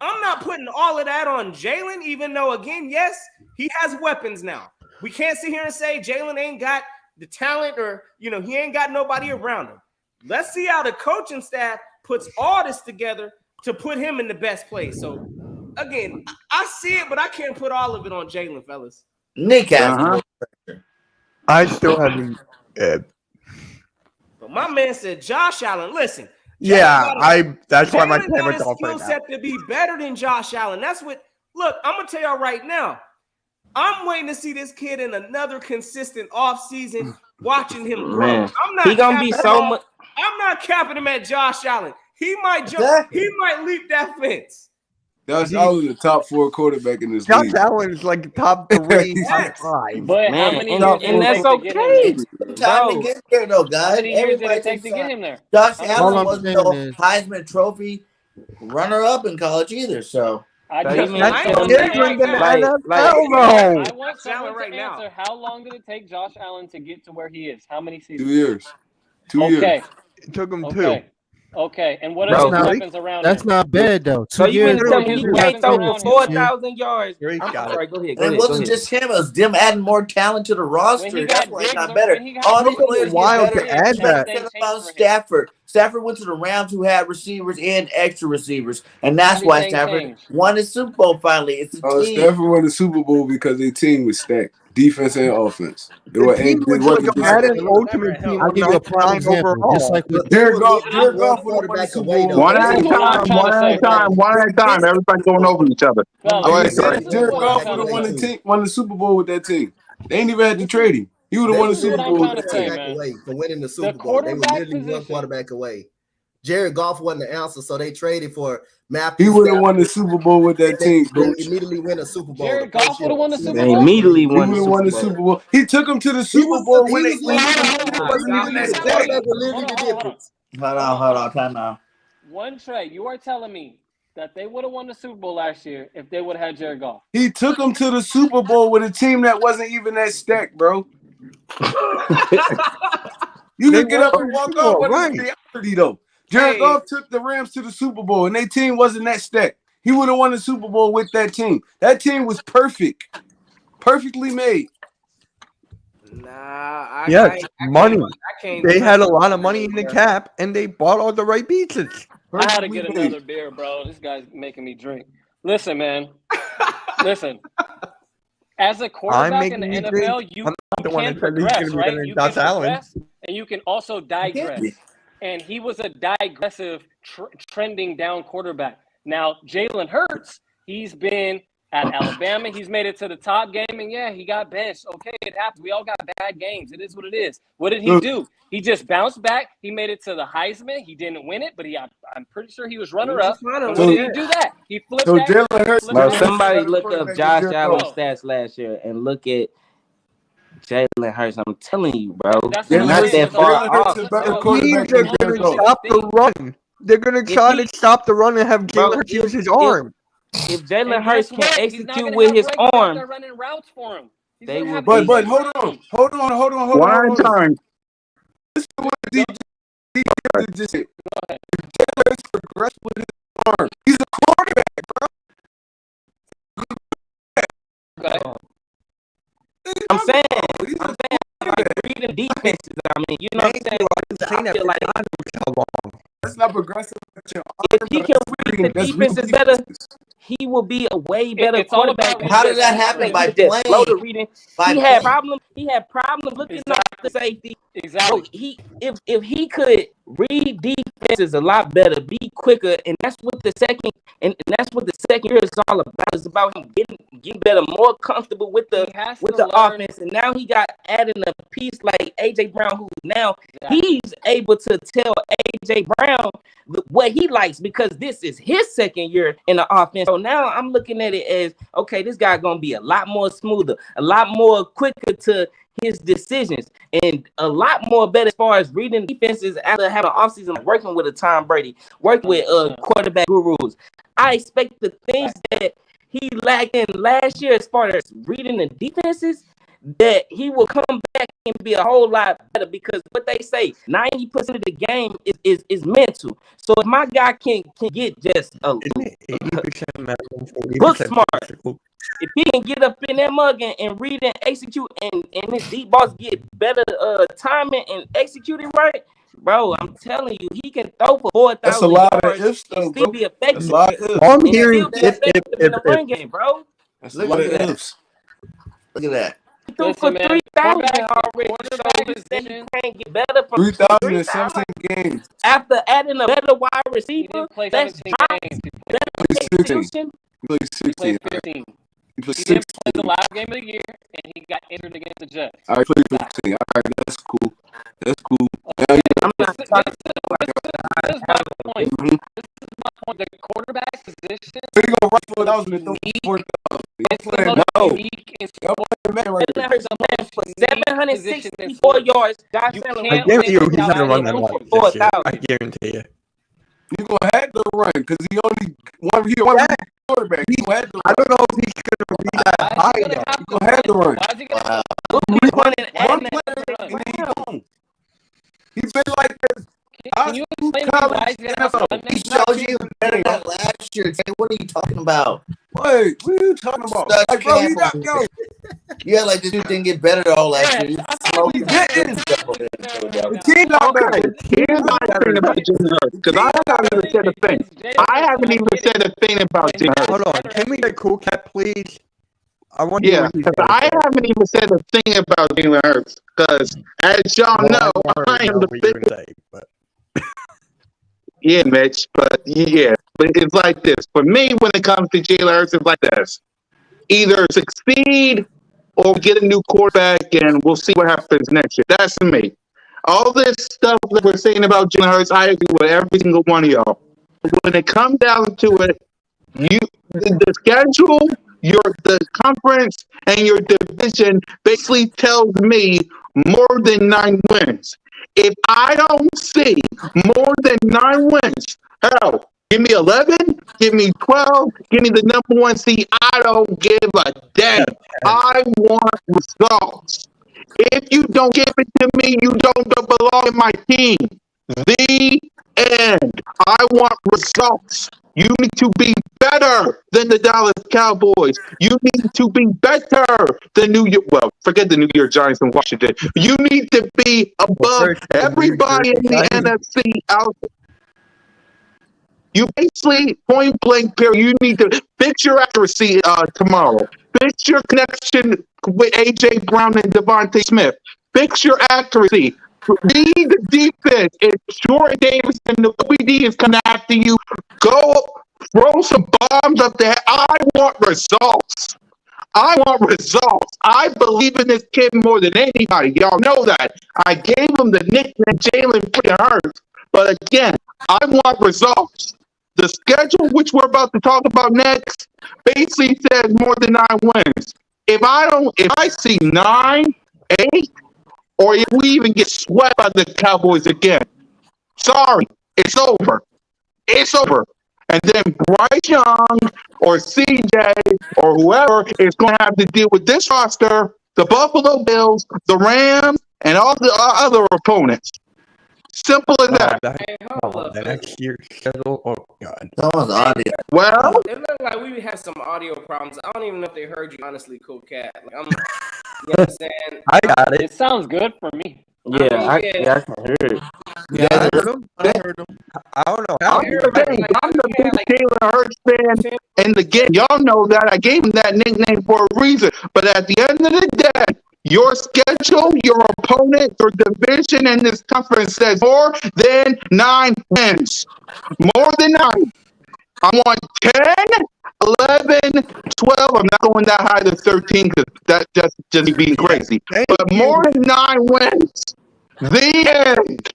I'm not putting all of that on Jalen, even though, again, yes, he has weapons now. We can't sit here and say Jalen ain't got the talent or, he ain't got nobody around him. Let's see how the coaching staff puts all this together to put him in the best place. So, again, I see it, but I can't put all of it on Jalen, fellas. Nick has I still haven't. But my man said Josh Allen. Listen. That's why my Jalen camera's got a off skill right now. set to be better than Josh Allen. That's what. Look, I'm gonna tell y'all right now. I'm waiting to see this kid in another consistent offseason, watching him grow. Man, I'm not he gonna be so much. I'm not capping him at Josh Allen. He might jump. Exactly. He might leap that fence. Josh Allen, the top 4 quarterback in this Josh league. Allen is like top 3, Yes. top 5. But how Man, many and, years did and it that's take to get him there? okay, It took time to bro. get there, though, How guys. many years did Everybody it take takes to get time. him there? Josh How many Allen All I'm years? wasn't saying no is, Heisman Trophy runner-up in college either. So I So just you want mean I to ain't tell gonna me, tell you Different right than now. like NFL, though. I want Josh Allen someone right to now. answer how long did it take Josh Allen to get to where he is? How many 2 seasons? years. 2 Okay, years. It took him 2. okay, okay. And what are that's bro? his not weapons around that's him? not bad though. So 2 you mean years. to What tell are me his he We got can't weapons throw Taylor for around him? this year. 4,000 yards? Drake I'm got it. sorry. Go ahead. and it wasn't just him; it was them adding more talent to the When he roster. That's got why it's Diggs, not better. when he got All It these took Diggs a players and get while better. to Diggs, add Same that. everything thing changed about for him. Stafford. Stafford went to the Rams, who had receivers and extra receivers, and that's why Everything Stafford changed. won the Super Bowl. Finally, it's a team. Stafford won the Super Bowl because their team was stacked, defense and offense. The team It was like wasn't a just Right, Madden but look, that Ultimate right Team help. I'll of give you a prime 99 example. Just overall. like with They were Jared one Goff would have won the quarterback Super away, Bowl. though. One They at This a is were what I'm time, trying one to at say, a time, fellas. one at a time. Everybody going over each other. Fellas, Go I ahead, said Trey. this is Jared what I'm Goff trying would to have won say. won the Super Bowl with that team. They ain't even had to trade him. He would have They won were the This is Super what literally I'm Bowl with one trying to that say, team. quarterback man. away from winning the The Super Bowl. They were quarterback literally one position. quarterback away. Jared Goff wasn't the answer, so they traded for He Matthew would have won the Stafford, Super Bowl with and that team, they coach. immediately win a Super Bowl the Jared first Goff year. would have won the Season Super They Bowl. after. immediately He won the would have won Super the Bowl. Super Bowl. He took him to the He Super was Bowl he when was when literally the it team All right, wasn't wasn't stop. even even that the Listen, hold stacked. on. quarterback was Hold literally on, the hold on, hold on. difference. Hold on, Hold on, time out. One Trey, you are telling me that they would have won the Super Bowl last year if they would have had Jared Goff. He took him to the Super Bowl with a team that wasn't even that stacked, bro. You They can get won up and the walk Super off, Bowl, but it's right? reality though. Jared Hey, Goff took the Rams to the Super Bowl, and their team wasn't that stacked. He would have won the Super Bowl with that team. That team was perfect, perfectly made. nah, I Yes, money. can't They had a touch lot of money in the there. cap, and they bought all the right pieces. I had to Perfectly get made. another beer, bro. This guy's making me drink. Listen, man. Listen. As a I'm quarterback in making the you drink. NFL, you I'm not the one can that said he's going progress, to be better right? than You can Josh Allen. progress, and you can also He can't be. digress. And he was a digressive, trending down quarterback. Now, Jalen Hurts, he's been at Alabama. He's made it to the top game, and yeah, he got benched. Okay, it happens. We all got bad games. It is what it is. What did he Look, do? He just bounced back. He made it to the Heisman. He didn't win it, but I'm pretty sure he was He was runner-up. a And finalist, what did so, he yeah. do that? He flipped so that. Jalen He Hurts flipped Bro, is that. just a somebody better look up quarterback than Josh Jared Allen's Goff. Bro, stats last year and look at Jalen Hurts. I'm telling you, bro. That's what He's I'm not saying. that So far Jalen Hurts off. is a The better so quarterback teams than are long going Jared to as we Goff. stop the think, run. They're going to If try to he, stop the run and have bro, Jalen Hurts use his if arm. Jalen and Hurts guess can what? He's not execute gonna with have his Bryce out arm, there running routes for him. He's they gonna will have But beat. AJ hold on, Brown. hold on, hold on, hold on, One hold on. time. Listen to what Go DJ just said. ahead. Jalen Hurts progressed with his arm. He's a quarterback, bro. Okay. I'm saying, He's a like quarterback. reading defenses. I mean, you know what I'm Thank saying? you. I've been saying I that feel for like God knows how long. That's not progressive with your if arm, he though. can read the That's reading defenses better, defenses. he will be a way better It's all quarterback about How reading did because that defenses, I happen? think man. By he was just slow playing. to reading. By He had playing. problems. He had problems looking off the Exactly. safety. Bro, Exactly. he if he could read defenses a lot better, be quicker, and that's what the second that's what the second year is all about. It's about him getting better, more comfortable with He has the to learn. offense. And now he got adding a piece like AJ Brown, who now Exactly. he's able to tell AJ Brown what he likes because this is his second year in the offense. So now I'm looking at it as okay, this guy gonna be a lot more smoother, a lot more quicker to his decisions, and a lot more better as far as reading defenses after having an offseason working with a Tom Brady, working with 100%. quarterback gurus. I expect the things that he lacked in last year as far as reading the defenses, that he will come back and be a whole lot better because what they say, 90% of the game is mental. So if my guy can get just a Isn't it 80% mental, book 40% smart, physical? if he can get up in that mug and read and execute and his deep balls get better timing and executing right, bro, I'm telling you, he can throw for That's a 4,000 lot of yards ifs, and though, still bro. be That's a effective lot of ifs. All I'm and hearing, still be if effective in the if run game, bro. That's a Look lot at of that. ifs. Look at that. He threw Listen, for man. 3,000 Quarterback, already, so quarterback you said he position. can't get better from 3,017 3,000 games. after adding a better wide He receiver, didn't play less 17 drops, games. better He played 16. execution. He played He played 16. All right. 15. He played He didn't play 16. the last game of the year, and he got injured against the Jets. All right, played 15. All right, that's cool. That's cool. Now Okay, I'm this, not this, talking this is my point. Mhm. This is my point. The quarterback position So you gonna run 4,000 and throw 4,000? Y'all is the playing most no. unique and Y'all playing man right Jalen here. Hurts ran for unique position in 764 sports. yards. Josh You Allen I ran can't for guarantee live you, he's not without gonna run and that threw him. for much this year. 4,000. I guarantee you. You gonna have to run because he only one quarterback. He gonna have to I run. don't know if he's gonna be that Why is high he gonna though. have He to gonna have to run? run. Why is he gonna Wow. What are we running One at player AJ and then he Brown? gone. He's been like this. Can you explain to me why he's gonna have to run He next? showed you better than last year. Jay. What are you talking about? Wait, what are you talking about? Such Like, bro, he camp not over yo. Yeah, like this dude didn't get better all last Yeah, year. He's I thought smoking you He said good didn't. stuff over there in right The Philadelphia. team not better. Okay, The team here's not my thing better. about Jalen Hurts The because team I not haven't even better. said a thing. It's Jalen I Hurts. haven't I even get said it. a thing about But he Jalen got Hurts. Hold on, better can we every get cool cat, please? I want to hear Yeah, what he's because got to I say. haven't even said a thing about Jalen Hurts because, as y'all Well, know, I I already am know the what you're biggest. gonna say, but Yeah, Mitch, but yeah, but it's like this. For me, when it comes to Jalen Hurts, it's like this. Either succeed or get a new quarterback and we'll see what happens next year. That's me. All this stuff that we're saying about Jalen Hurts, I agree with every single one of y'all. When it comes down to it, the schedule, the conference, and your division basically tells me more than 9 wins. If I don't see more than 9 wins, hell, give me 11, give me 12, give me the number one seed. I don't give a damn. I want results. If you don't give it to me, you don't belong in my team. The end. I want results. You need to be better than the Dallas Cowboys. You need to be better than New York. Well, forget the New York Giants and Washington. You need to be above first, the New everybody Jersey in the Giants. NFC out. You basically point blank period. You need to fix your accuracy tomorrow. Fix your connection with AJ Brown and Devontae Smith. Fix your accuracy. Read the defense. If Jordan Davis and the OBD is coming after you, go throw some bombs up there. I want results. I want results. I believe in this kid more than anybody. Y'all know that. I gave him the nickname Jalen freaking Hurts. But again, I want results. The schedule, which we're about to talk about next, basically says more than 9 wins. If I see 9, 8th, or if we even get swept by the Cowboys again, sorry, it's over. It's over. And then Bryce Young or CJ or whoever is going to have to deal with this roster, the Buffalo Bills, the Rams, and all the other opponents. Simple as that. Hey, hold up. The next year's schedule. Oh God. Someone's audio. Well, It looked like we had some audio problems. I don't even know if they heard you, honestly, Cool Cat. Like, you know what I'm saying? I got it. It sounds good for me. Yeah, I can hear it. Yeah, I heard him. I heard him. I don't know. I'm the big Jalen Hurts fan in the game. Y'all know that. I gave him that nickname for a reason. But at the end of the day, your schedule, your opponent, your division in this conference says more than 9 wins. More than 9. I want 10, 11, 12. I'm not going that high to 13 because that's just being crazy. But more than 9 wins. The end.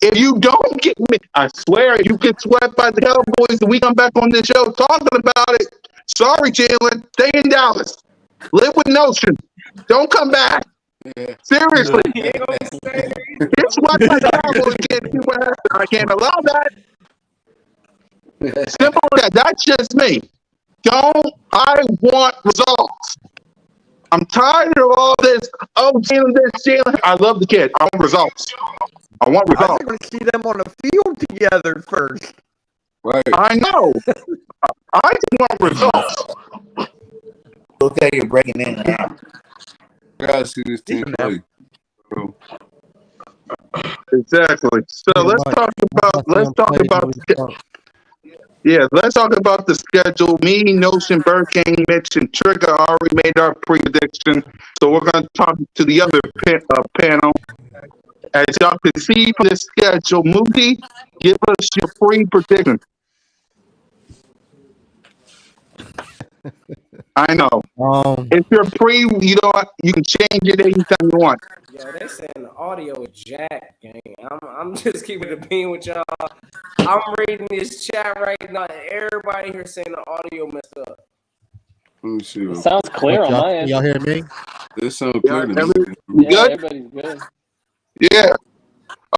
If you don't get me, I swear, you get swept by the Cowboys and we come back on this show talking about it. Sorry, Jalen. Stay in Dallas. Live with Notion. Don't come back. Seriously. Get swept by the Cowboys. I can't allow that. Simple as that. That's just me. I want results. I'm tired of all this. Oh, Jalen. I love the kid. I want results. I want results. I want to see them on the field together first. Right. I know. I just want results. Okay, you're breaking in now. I gotta see this team play. Exactly. So let's talk about the schedule. Me, Notion, BIRDGANG, Mitch, and Trigger already made our prediction. So we're going to talk to the other panel. As y'all can see from the schedule, Moody, give us your free prediction. I know. If you're free, you can change it anytime you want. Yo, they saying the audio is jacked, gang. I'm just keeping it being with y'all. I'm reading this chat right now. Everybody here saying the audio messed up. Let me see. It sounds clear on my end. Y'all hear me? This sounds clear to me. Yeah, Good? everybody's good. Yeah.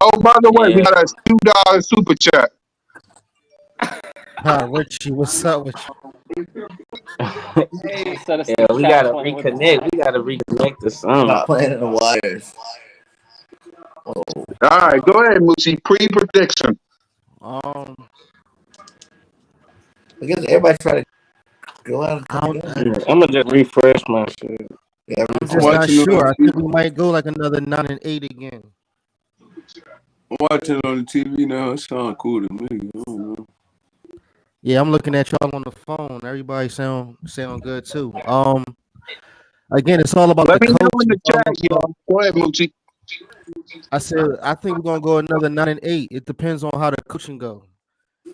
Oh, by the way, we Yeah. got a $2 super chat. Hi, Richie. What's up with you? Instead of Yeah, we gotta Cash Money with the reconnect. We gotta reconnect the song. Not playing in the wires. Oh, All right, go ahead, Moosey. Pre-prediction. Um, I guess everybody try to go out and I come don't- together. I'm gonna just refresh my shit. Yeah, I'm just not watching on sure. I the think we might go like another 9-8 again. I'm watching on the TV now. It sounds cool to me. I don't know. Yeah, I'm looking at y'all on the phone. Everybody sound good too. Again, it's all about Let the me know coach. in the chat, y'all. Go ahead, Moochie. I said I think we're gonna go another 9-8. It depends on how the coaching go.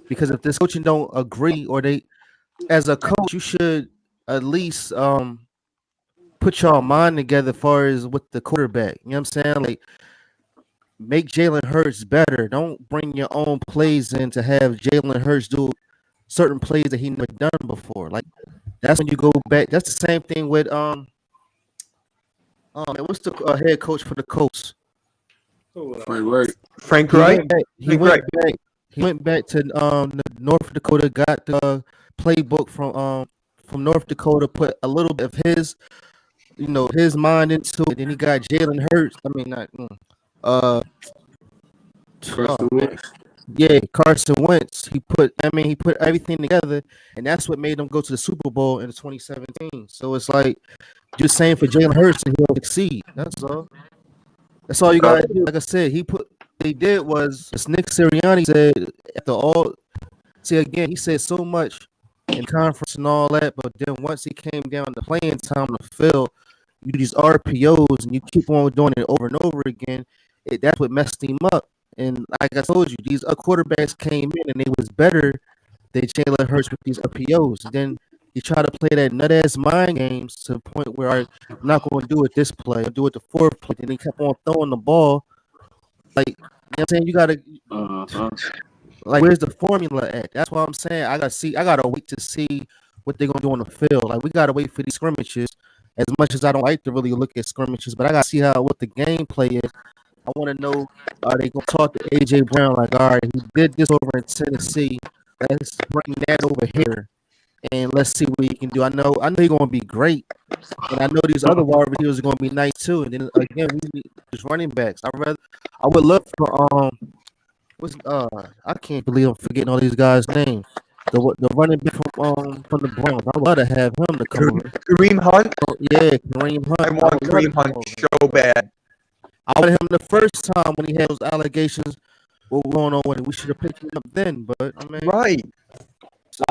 Because if this coaching don't agree, or they, as a coach, you should at least put y'all mind together as far as with the quarterback. You know what I'm saying? Like, make Jalen Hurts better. Don't bring your own plays in to have Jalen Hurts do certain plays that he never done before. Like, that's when you go back. That's the same thing with what's the head coach for the Colts? Right. Frank Wright. He went back to North Dakota, got the playbook from North Dakota, put a little bit of his mind into it. Then he got Jalen Hurts. I mean, not Carson Wentz. yeah, Carson Wentz. He put everything together, and that's what made him go to the Super Bowl in 2017. So it's like just saying for Jalen Hurts and he'll succeed. That's all. That's all you gotta do. Like I said, they did was, as Nick Sirianni said, after all, see again, he said so much in conference and all that, but then once he came down to playing time on the field, you do these RPOs and you keep on doing it over and over again. That's what messed him up. And like I told you, these quarterbacks came in and they was better than Jalen Hurts with these RPOs. And then you try to play that nut ass mind games to the point where I'm not going to do it this play, I'll do it the fourth play. And he kept on throwing the ball. Like, you know what I'm saying? You gotta like, where's the formula at? That's what I'm saying. I gotta wait to see what they're gonna do on the field. Like, we gotta wait for these scrimmages as much as I don't like to really look at scrimmages, but I gotta see what the gameplay is. I want to know, are they gonna talk to AJ Brown like, all right, he did this over in Tennessee, let's bring that over here and let's see what he can do. I know he's gonna be great, and I know these other wide receivers are gonna be nice too. And then again, we need just running backs. I would love for I can't believe I'm forgetting all these guys' names. The running back from the Browns. I would love to have him to come over. Kareem Hunt. Oh, yeah, Kareem Hunt. I want Kareem Hunt so bad. I wanted him the first time when he had those allegations. What was going on with it? We should have picked him up then, but I mean, right.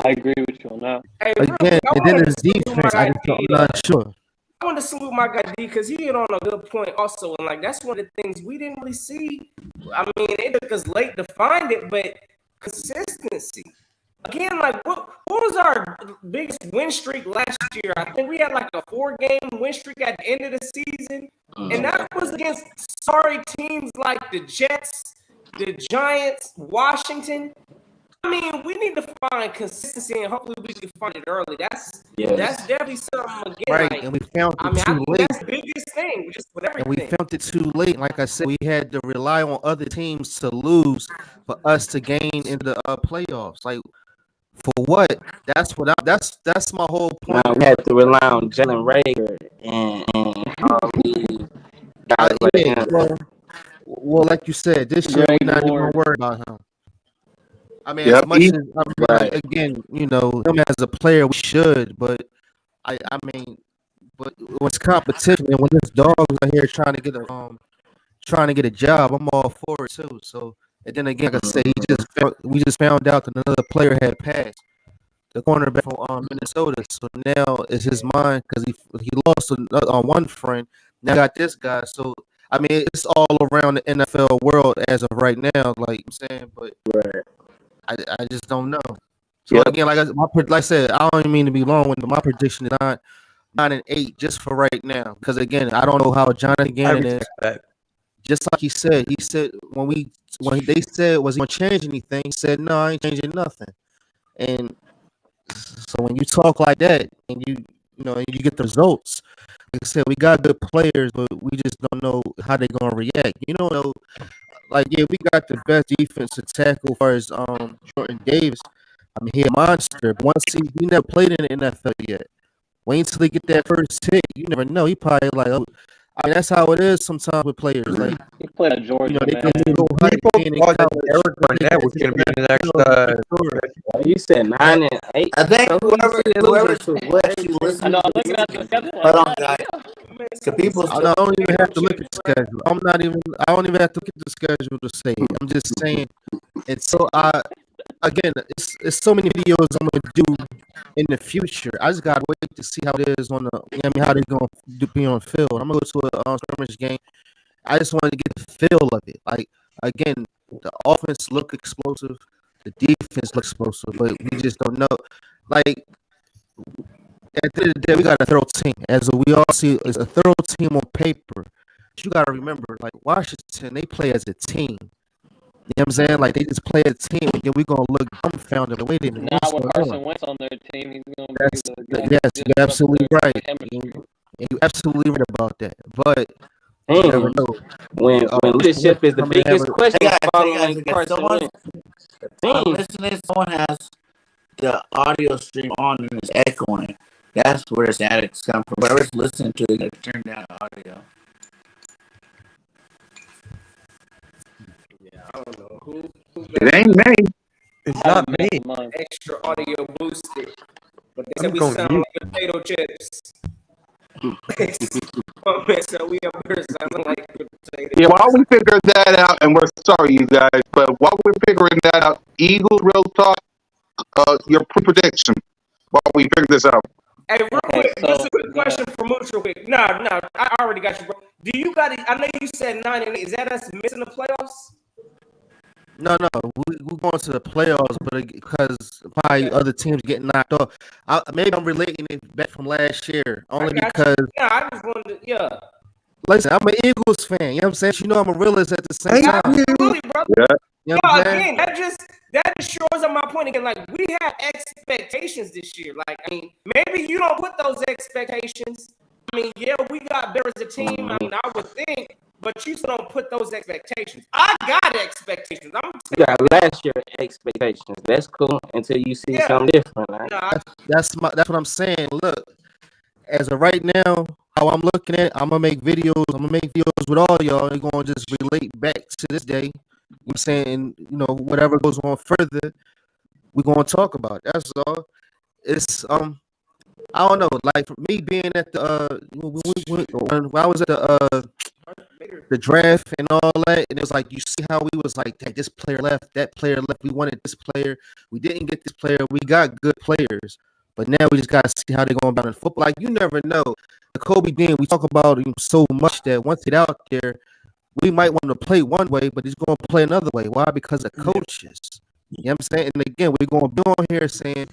I agree with you on that. Hey, again, and then his defense, I'm not sure. I want to salute my guy D because he hit on a good point also, and like that's one of the things we didn't really see. I mean, it took us late to find it, but consistency. Again, like what was our biggest win streak last year? I think we had like a 4-game win streak at the end of the season, and that was against sorry teams like the Jets, the Giants, Washington. I mean, we need to find consistency, and hopefully we can find it early. That's definitely something again. Right, like, and we found it too late. That's the biggest thing, just with everything. And we found it too late. Like I said, we had to rely on other teams to lose for us to gain in the playoffs. Like, for what? That's my whole point. Now we had to rely on Jalen Rager and all these guys like him. Well, like you said, this year we're not even worried about him. I mean, Yep. as much as again, you know, him as a player, we should, but I mean, but when it's competition and when this dog is out here trying to get a job, I'm all for it too. So, and then again, like I said, we just found out that another player had passed, the cornerback from Minnesota. So now it's his mind because he lost on one friend. Now got this guy. So I mean, it's all around the NFL world as of right now. Like I'm saying, but I just don't know. So again, like I said, I don't even mean to be long with my prediction is 9-8 just for right now. Because again, I don't know how Jonathan Gannon is. Just like he said when they said was he gonna change anything, he said no, I ain't changing nothing. And so when you talk like that and you get the results, like I said, we got good players, but we just don't know how they're gonna react. You don't know. Like, yeah, we got the best defensive tackle as far as Jordan Davis. I mean, he a monster. But once he never played in the NFL yet. Wait until he get that first hit. You never know. He probably like, I mean, that's how it is sometimes with players. Like he played at Georgia. You know, they man. go People thought that Eric Barnett was going to be the next. You said 9-8. I think whoever you listen I know. I'm to. looking at the schedule. Hold on, guys. So people I don't even have to look at the schedule. I don't even have to look at the schedule to say it. I'm just saying. And so again, it's so many videos I'm gonna do in the future. I just gotta wait to see how it is on how they're gonna be on field. I'm gonna go to a scrimmage game. I just wanted to get the feel of it. Like again, the offense look explosive, the defense looks explosive, but we just don't know. Like at the end of the day, we got a thorough team. As we all see, it's a thorough team on paper. But you gotta remember, like Washington, they play as a team. You know what I'm saying? Like they just play as a team, and then we're gonna look dumbfounded. Wait a minute, Now with Carson Wentz on their team, he's gonna be the guy. Yes, you're absolutely right. And you're absolutely right about that. But you never know. When leadership is the biggest question following Carson Wentz. Someone has the audio stream on and it's echoing. That's where the static's come from. Whoever's listening to it, turn down the audio. I don't know who It ain't me. It's not me. extra audio boosted, but they said we sound like potato chips. So we up here sounding like potato. Yeah, while we figure that out, and we're sorry, you guys, but while we're figuring that out, Eagles, real talk, your prediction while we figure this out. Hey, real quick, just a quick question for Mooch real quick. No, I already got you, bro. Do you got it? I know you said 9-8. Is that us missing the playoffs? No, we're going to the playoffs, but because probably other teams getting knocked off. Maybe I'm relating it back from last year, only because. Yeah, I just wanted to, Listen, I'm an Eagles fan. You know what I'm saying? You know I'm a realist at the same time. Absolutely, brother. Yeah. You know what I'm saying? Again, that just shows up my point again. Like, we have expectations this year. Like, I mean, maybe you don't put those expectations, I mean, yeah, we got better as a team. Mm-hmm. I mean, I would think, but you still don't put those expectations. I got expectations. You got last year expectations. That's cool until you see something different. Right? No, That's what I'm saying. Look, as of right now, how I'm looking at, I'm gonna make videos. I'm gonna make videos with all y'all. And gonna just relate back to this day. You know what I'm saying, you know, whatever goes on further, we're gonna talk about. That's all. It's I don't know. Like for me being at the when I was at the draft and all that, and it was like you see how we was like, hey, this player left, that player left. We wanted this player, we didn't get this player. We got good players, but now we just gotta see how they're going about in football. Like you never know. The Kobe Dean, we talk about him so much that once he's out there, we might want him to play one way, but he's going to play another way. Why? Because of coaches. You know what I'm saying? And again, we're going to be on here saying,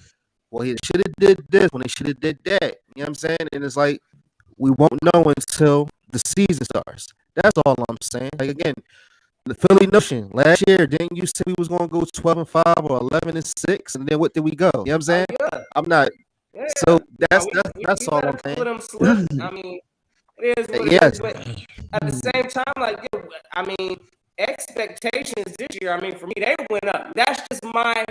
well, he should have did this when they should have did that. You know what I'm saying? And it's like we won't know until the season starts. That's all I'm saying. Like again, the Philly Notion last year, didn't you say we was gonna go 12-5 or 11-6, and then what did we go? You know what I'm saying? yeah. I'm not. Yeah. So that's we all let I'm a couple saying. of them slip. I mean, it is what it Yes. is. But at the same time, like, I mean, expectations this year, I mean, for me, they went up. That's just my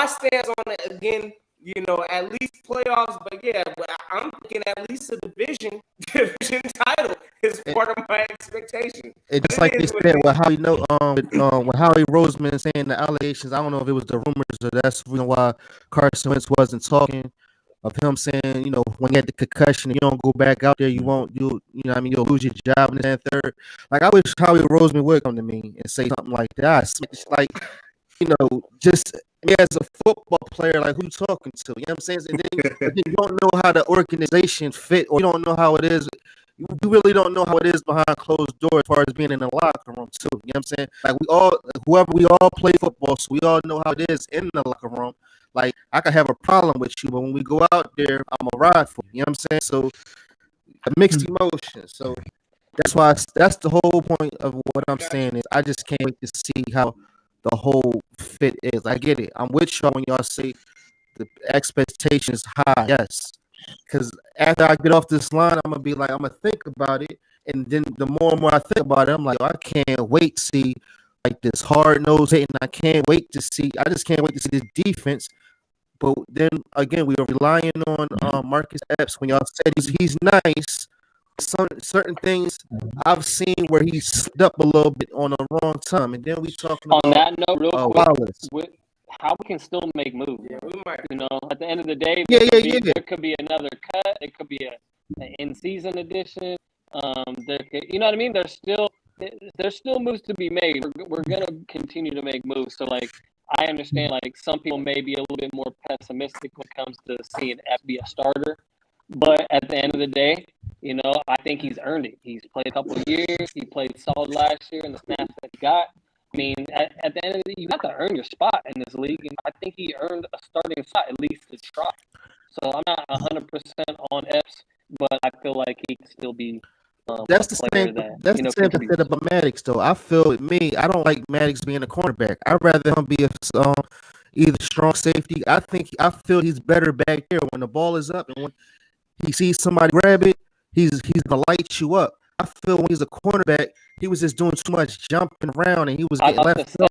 stance on it. Again, you know, at least playoffs. But yeah, I'm thinking at least a division title is part of my expectation. It's just like they said with Howie with Howie Roseman saying the allegations. I don't know if it was the rumors or that's the reason why Carson Wentz wasn't talking. Of him saying, you know, when you had the concussion, you don't go back out there, you know what I mean, you'll lose your job in the third. Like I wish Howie Roseman would come to me and say something like that. Like, you know, just me as a football player, like who you talking to? You know what I'm saying? And then you don't know how the organization fit, or you don't know how it is. You really don't know how it is behind closed doors as far as being in the locker room too. You know what I'm saying? Like we all play football, so we all know how it is in the locker room. Like I could have a problem with you, but when we go out there, I'm a ride for you. You know what I'm saying? So a mixed emotion. So that's the whole point of what I'm saying is I just can't wait to see how the whole fit is. I get it. I'm with y'all when y'all say the expectation is high. Yes. Because after I get off this line, I'm gonna be like, I'm gonna think about it, and then the more and more I think about it, I'm like, I can't wait to see like this hard nose hitting. I just can't wait to see this defense. But then again, we are relying on Marcus Epps. When y'all said he's nice, certain things I've seen where he slipped up a little bit on the wrong time, and then we talking On about that note, real quick, Wallace. how we can still make moves. Yeah, we might. You know, at the end of the day, Yeah. there could be another cut. It could be an in-season edition. You know what I mean? There's still moves to be made. We're gonna continue to make moves. So like, I understand like some people may be a little bit more pessimistic when it comes to seeing F be a starter, but at the end of the day, you know, I think he's earned it. He's played a couple of years. He played solid last year in the snaps that he got. I mean, at the end of the day, you have to earn your spot in this league, and I think he earned a starting spot at least to try. So I'm not 100% on Epps, but I feel like he can still be. That's the same. That's the same thing about Maddox, though. I feel with me, I don't like Maddox being a cornerback. I'd rather him be either strong safety. I feel he's better back there when the ball is up and when he sees somebody grab it, he's gonna light you up. I feel when he's a cornerback, he was just doing too much jumping around and he was getting left off.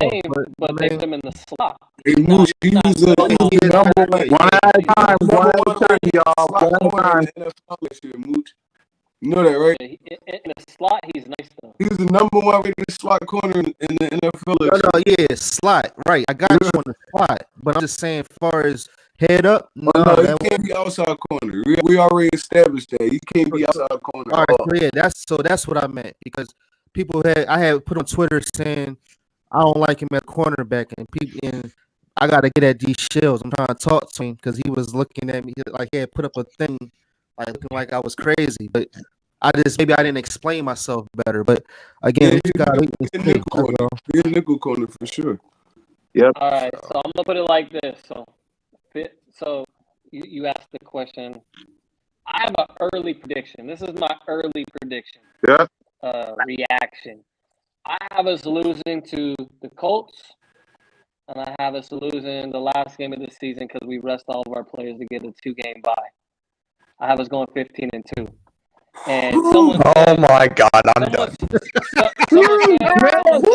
But they put him in the slot. Hey, Moose, he was the number one. One at a time, y'all. One at a time. Mooch. You know that, right? In the slot, he's nice though. He was the number one rated slot corner in the NFL. No, yeah, slot. Right. I got you on the slot. But I'm just saying, as far as head up, no, he can't be outside corner. We already established that. He can't be outside corner. All right, so yeah, that's what I meant. Because I had put on Twitter saying I don't like him at cornerback, and I gotta get at these shells. I'm trying to talk to him because he was looking at me like he had put up a thing like looking like I was crazy, but maybe I didn't explain myself better. But again, he's a nickel corner for sure. Yep. All right, so I'm gonna put it like this. So you asked the question. I have an early prediction. This is my early prediction. Yeah. Reaction. I have us losing to the Colts, and I have us losing the last game of the season because we rest all of our players to get a 2-game bye. I have us going 15-2. And someone Oh said, my God, I'm someone, done. someone said earlier, I think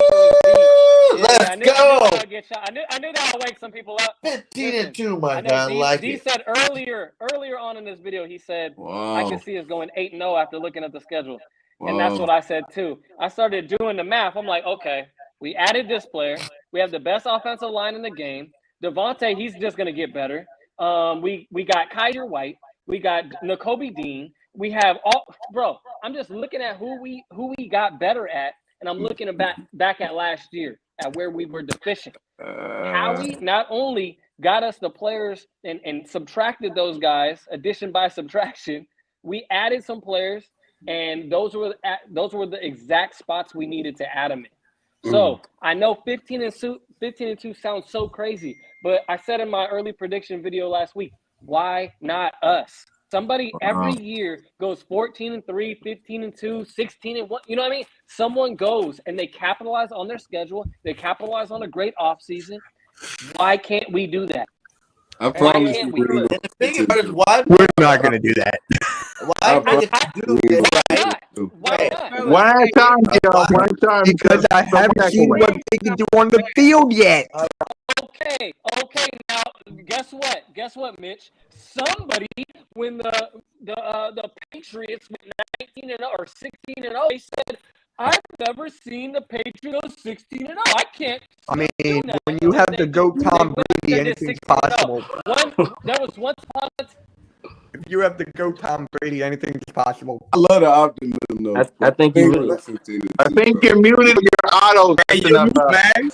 it was D. Let's I knew go. that would get shot. I knew that would wake some people up. 15-2, my I know guy. I like D it. said earlier on in this video, he said, I Wow. could see us going 8-0 after looking at the schedule. And that's Wow. what I said too. I started doing the math. I'm like, okay, we added this player. We have the best offensive line in the game. Devontae, he's just going to get better. We got Kyler White. We got Nakobe Dean. We have bro, I'm just looking at who we got better at, and I'm looking back at last year at where we were deficient. Howie not only got us the players and subtracted those guys, addition by subtraction, we added some players, and those were the exact spots we needed to add them in. So I know 15-2 sounds so crazy, but I said in my early prediction video last week, why not us? Somebody every year goes 14-3, 15-2, 16-1. You know what I mean? Someone goes and they capitalize on their schedule. They capitalize on a great offseason. Why can't we do that? I Why promise can't you, we do it? And the thing about it is, why We're not going to do that. why niggas do this, Why right? not? Why not? One at a time, Joe. One at a time. Because I haven't seen what they can do on the field yet. Okay. Now, guess what, Mitch? Somebody, when the Patriots went 19-0 or 16-0, they said, "I've never seen the Patriots 16-0. I can't." I mean, when you have the GOAT Tom Brady, anything's possible. There was once upon a If you have the GOAT Tom Brady, anything's possible. I love the optimism though. I think you really. I think you're muted. Your auto's messing up. Man.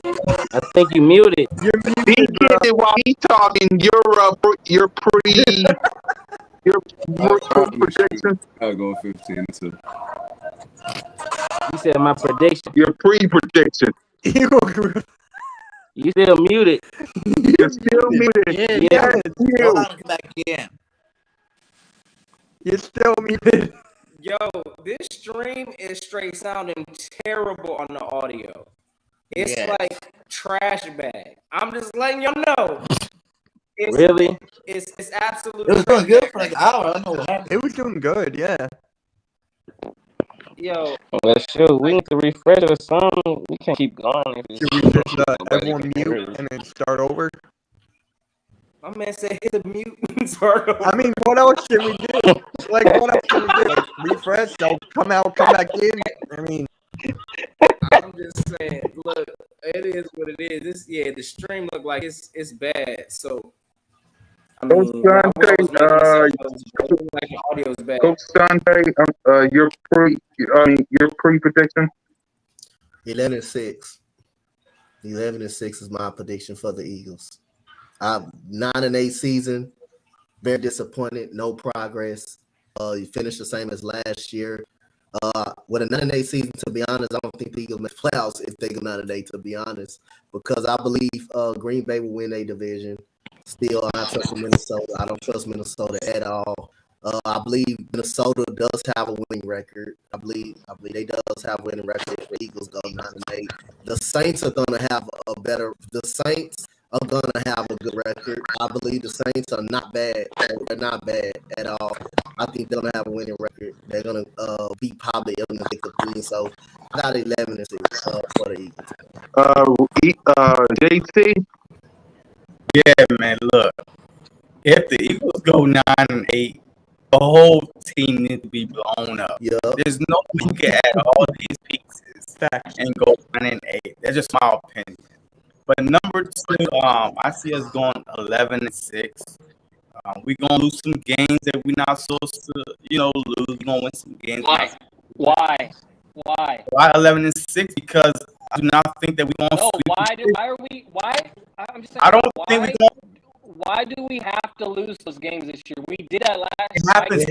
I think you muted. He did it while he's talking. Your prediction. I'll go 15-2. You said my prediction. Your pre-prediction. You still muted. You're still muted. Yes, Hold on, come back in. you're still muted. Yo, this stream is straight sounding terrible on the audio. It's Yeah. like trash bag. I'm just letting y'all know. Really? It's It absolutely was doing good for like an hour. I don't know what happened. It was doing good, yeah. yo. Well, sure. We need to refresh or something. We can't keep going. If it's Should we just nobody everyone can hear mute us. and then start over? My man said hit the mute and start over. I mean, what else should we do? Like, what else should we do? Like, refresh, they'll come out, come back in. I mean, I'm just saying, look, it is what it is. The stream look like it's bad. So I mean, Coach Dante, like the audio is bad. Coach Dante, your pre-prediction. 11-6. 11-6 is my prediction for the Eagles. 9-8 season, very disappointed, no progress. You finished the same as last year. With a 9-8 season, to be honest, I don't think the Eagles make playoffs if they go 9-8, to be honest, because I believe Green Bay will win a division. Still, I trust Minnesota. I don't trust Minnesota at all. I believe Minnesota does have a winning record. I believe they does have a winning record if the Eagles go 9-8. The Saints are gonna have the Saints are gonna have a good record. I believe the Saints are not bad. They're not bad at all. I think they're gonna have a winning record. They're gonna beat probably them to make the team. So I got 11-6 for the Eagles. JC. Yeah, man. Look, if the Eagles go 9-8, the whole team needs to be blown up. Yeah. There's no way you can add all these pieces and go 9-8. That's just my opinion. But number two, I see us going 11-6. We're gonna lose some games that we're not supposed to, lose. We're gonna win some games. Why? Why 11-6? Because I do not think that we're gonna. No, I'm just saying. I don't think we're gonna. Why do we have to lose those games this year? We did that last It happens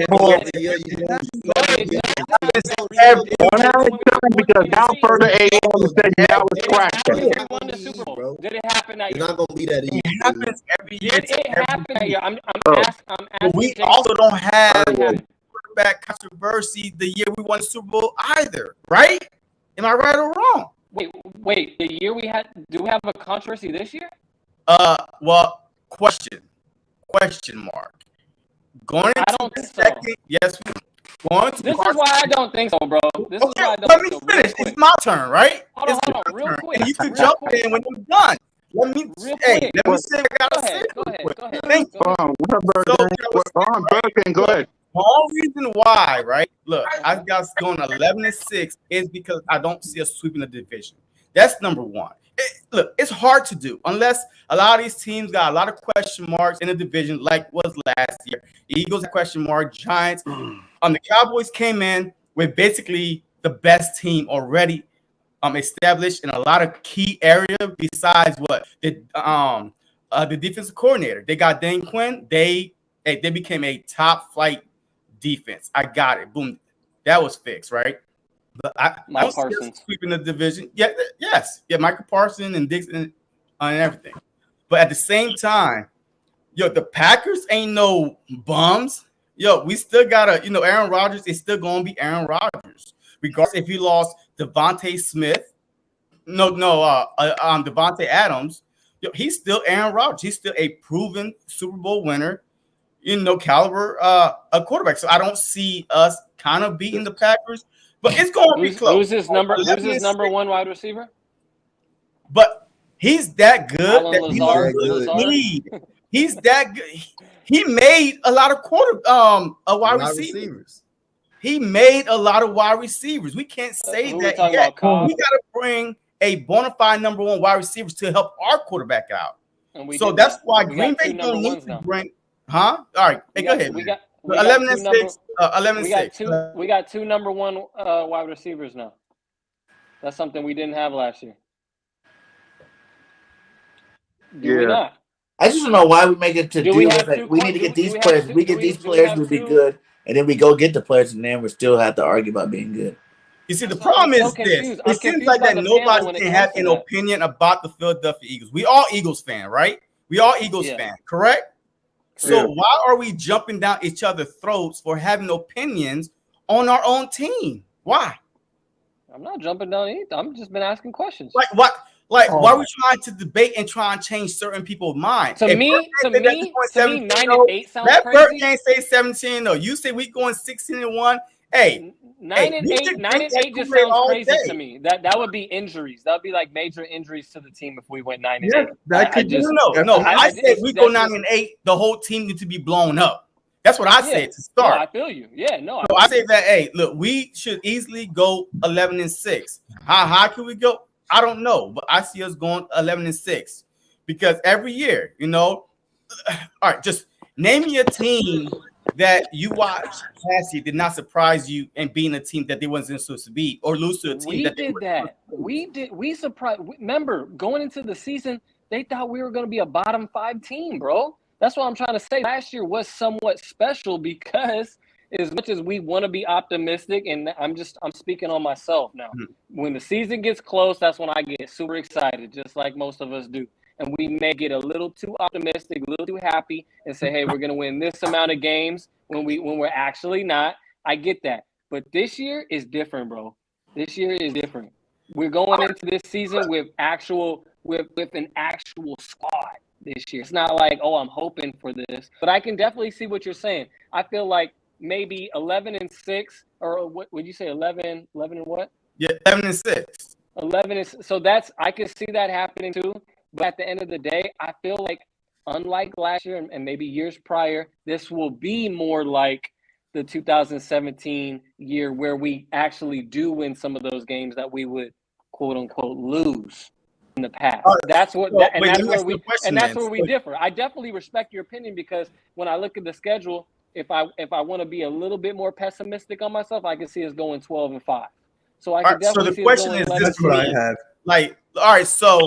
because now further AM said now it's cracking. We won the Super Bowl. Did it happen that It's year? not gonna be that easy. It happens every year. Did it happen that year? I'm asking. But we also don't have quarterback controversy the year we won the Super Bowl either, right? Am I right or wrong? Wait. The year we had, do we have a controversy this year? Well, question mark. Going I into don't the think so. second, yes, going to This is why I don't think so, bro. This is okay, why I don't let me think so. Real finish. quick. It's my turn, right? Hold on, It's hold on, my real turn. quick. And you can Real jump quick. in when I'm done. Let me Real hey, quick. let me say what I Go gotta say. ahead. Go real ahead. quick. Go ahead. Thank Go you. ahead. Hold on, what up, So Bird Gang? what I was saying, right? Bird Gang, go ahead. The only reason why, right? Look, I got us going 11-6 is because I don't see us sweeping the division. That's number one. Look, it's hard to do unless a lot of these teams got a lot of question marks in the division, like was last year. Eagles question mark, Giants. The Cowboys came in with basically the best team already established in a lot of key areas. Besides what the defensive coordinator, they got Dan Quinn. They became a top flight defense. I got it. Boom, that was fixed, right? But I Mike don't see us Parsons. sweeping the division. Yeah, yes, yeah, Michael Parsons and Dixon and everything. But at the same time, yo, the Packers ain't no bums. Yo, we still gotta, Aaron Rodgers is still gonna be Aaron Rodgers, regardless if he lost Devontae Smith. Devontae Adams. Yo, he's still Aaron Rodgers. He's still a proven Super Bowl winner, caliber a quarterback. So I don't see us kind of beating the Packers, but it's gonna be close. Who's his number 11-6. one wide receiver? But he's that good Alan that he don't Lazard. really Lazard? need. He's that good. He made a lot of wide receivers. He made a lot of wide receivers. We can't say Who we that talking yet. about, Cobb? We got to bring a bona fide number one wide receivers to help our quarterback out. And we So did that's that. why We Green got two Bay number don't need ones to now. bring. Huh? All right. Hey, go ahead. We man. got 11-6. 11-6. We got two number one wide receivers now. That's something we didn't have last year. Do we not? I just don't know why we make it to Do do we with have it. two We cor- need to do- get do these we have players. two- We do get we- these do we players have to be two? good, and then we go get the players, and then we still have to argue about being good. You see, the That's why I'm problem so is this. confused. I'm It seems confused like by that the panel nobody when it can comes have to an that. opinion about the Philadelphia Eagles. We all Eagles fan, right? We all Eagles Yeah. fan, correct? So Yeah. why are we jumping down each other's throats for having opinions on our own team? Why? I'm not jumping down either. I'm just been asking questions. Like what? Like why are we trying to debate and try and change certain people's minds? To If me, Bird Gang say that we going 9-8 sounds let Bird crazy. Gang say 17-0. You say we going 16-1. Hey, 9-8 just sounds crazy to me. That would be injuries. That would be like major injuries to the team if we went 9-8. Yeah, that could I said we go 9-8. The whole team needs to be blown up. That's what I said to start. No, I feel you. Yeah, no. So I say that. Hey, look, we should easily go 11-6. How high can we go? I don't know, but I see us going 11-6 because every year, all right, just name me a team that you watched last year did not surprise you and being a team that they wasn't supposed to be or lose to a team We surprised. Remember, going into the season, they thought we were going to be a bottom 5 team, bro. That's what I'm trying to say. Last year was somewhat special because as much as we want to be optimistic, and I'm speaking on myself now. When the season gets close, that's when I get super excited, just like most of us do. And we may get a little too optimistic, a little too happy, and say, "Hey, we're going to win this amount of games," when we're actually not. I get that, but this year is different, bro. This year is different. We're going into this season with an actual squad this year. It's not like, oh, I'm hoping for this, but I can definitely see what you're saying. I feel like maybe 11-6, or what would you say? 11 and what? Yeah, 11-6. 11 is so I can see that happening too. But at the end of the day, I feel like unlike last year and maybe years prior, this will be more like the 2017 year where we actually do win some of those games that we would quote unquote lose in the past. That's where we differ. I definitely respect your opinion because when I look at the schedule, if I want to be a little bit more pessimistic on myself, I can see us going 12-5. So I can definitely see us going 11. That's what I have. Like, all right, so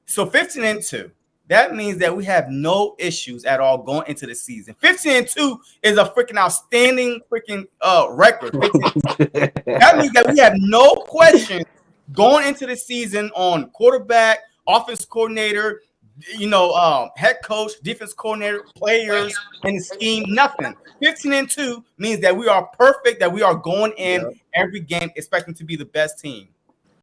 15-2. That means that we have no issues at all going into the season. 15-2 is a freaking outstanding freaking record. That means that we have no questions going into the season on quarterback, offense coordinator, head coach, defense coordinator, players, and the scheme. Nothing. 15-2 means that we are perfect. That we are going in every game expecting to be the best team.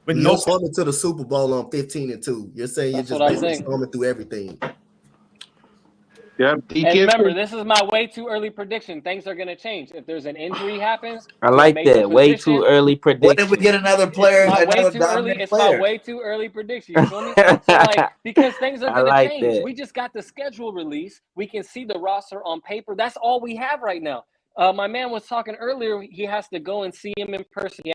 But you're coming to the Super Bowl on 15-2. You're saying That's you're just basically coming through everything. Yep. And remember, this is my way too early prediction. Things are going to change. If there's an injury happens I to a like major that. Way too position, early What if we prediction. get another it's player, my way another too early. dominant It's my player? way too early prediction. You feel me? So like, because things are I going to like change. that. We just got the schedule release. We can see the roster on paper. That's all we have right now. My man was talking earlier. He has to go and see him in person. He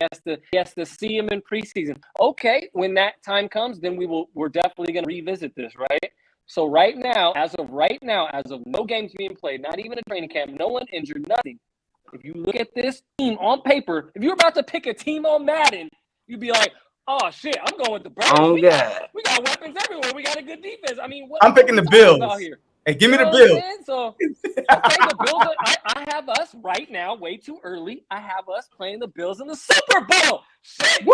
has to see him in preseason. Okay, when that time comes, then we're definitely going to revisit this, right? So as of no games being played, not even a training camp, no one injured, nothing. If you look at this team on paper, if you're about to pick a team on Madden, you'd be like, "Oh shit, I'm going with the Birds. Oh We got God. weapons everywhere. We got a good defense. I mean, I'm what are picking we the talking about Bills. here? Hey, give You me know the what I'm Bills. saying? So, okay, the Bills. I have us right now, way too early. I have us playing the Bills in the Super Bowl. Shit, Woo!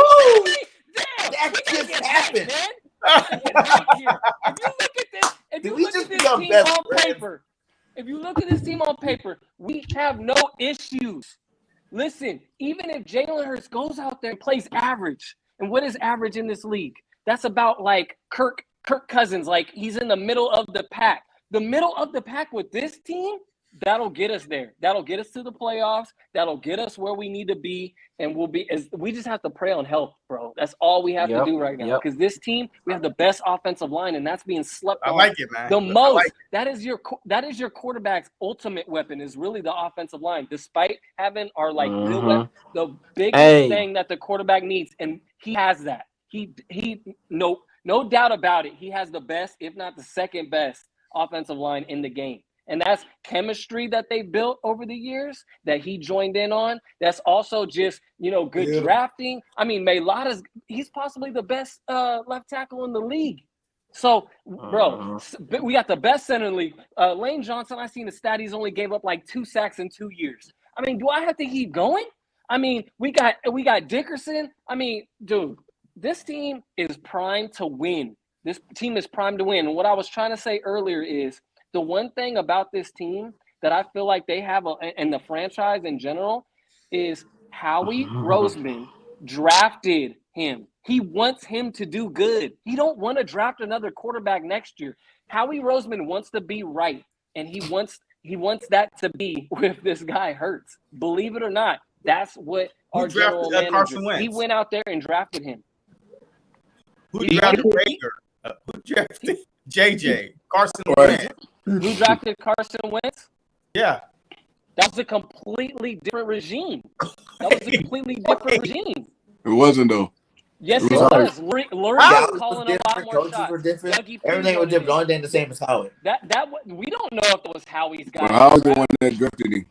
damn, That we gotta just get happened. hyped, man. We gotta get hyped here. If you look at this, Did we just team become best on friends? paper, if you look at this team on paper, we have no issues. Listen, even if Jalen Hurts goes out there and plays average, and what is average in this league? That's about like Kirk Cousins, like he's in the middle of the pack. The middle of the pack with this team, that'll get us there. That'll get us to the playoffs. That'll get us where we need to be, and we just have to pray on health, bro. That's all we have to do right now. Yep. Because this team, we have the best offensive line, and that's being slept I on like it, man. the most. Like that is your quarterback's ultimate weapon is really the offensive line. Despite having our real weapon, the biggest thing that the quarterback needs, and he has that. He no doubt about it. He has the best, if not the second best, offensive line in the game. And that's chemistry that they built over the years that he joined in on. That's also just, good drafting. I mean, he's possibly the best left tackle in the league. So, bro, we got the best center in the league. Lane Johnson, I seen the stat, he's only gave up like 2 sacks in 2 years. I mean, do I have to keep going? I mean, we got Dickerson. I mean, dude, this team is primed to win. This team is primed to win. And what I was trying to say earlier is the one thing about this team that I feel like they have, and the franchise in general, is Howie Roseman drafted him. He wants him to do good. He don't want to draft another quarterback next year. Howie Roseman wants to be right, and he wants that to be with this guy Hurts. Believe it or not, that's what our general manager. Carson Wentz? He went out there and drafted him. Who drafted Baker? Who drafted JJ? Carson Wentz. Who drafted Carson Wentz? Yeah. That was a completely different regime. It wasn't though. Yes, it was. Lurie was calling a lot more coaches shots. were different. Dougie Everything was different. The only thing the same as Howie. We don't know if it was Howie's guy. Howie's the one that drafted him.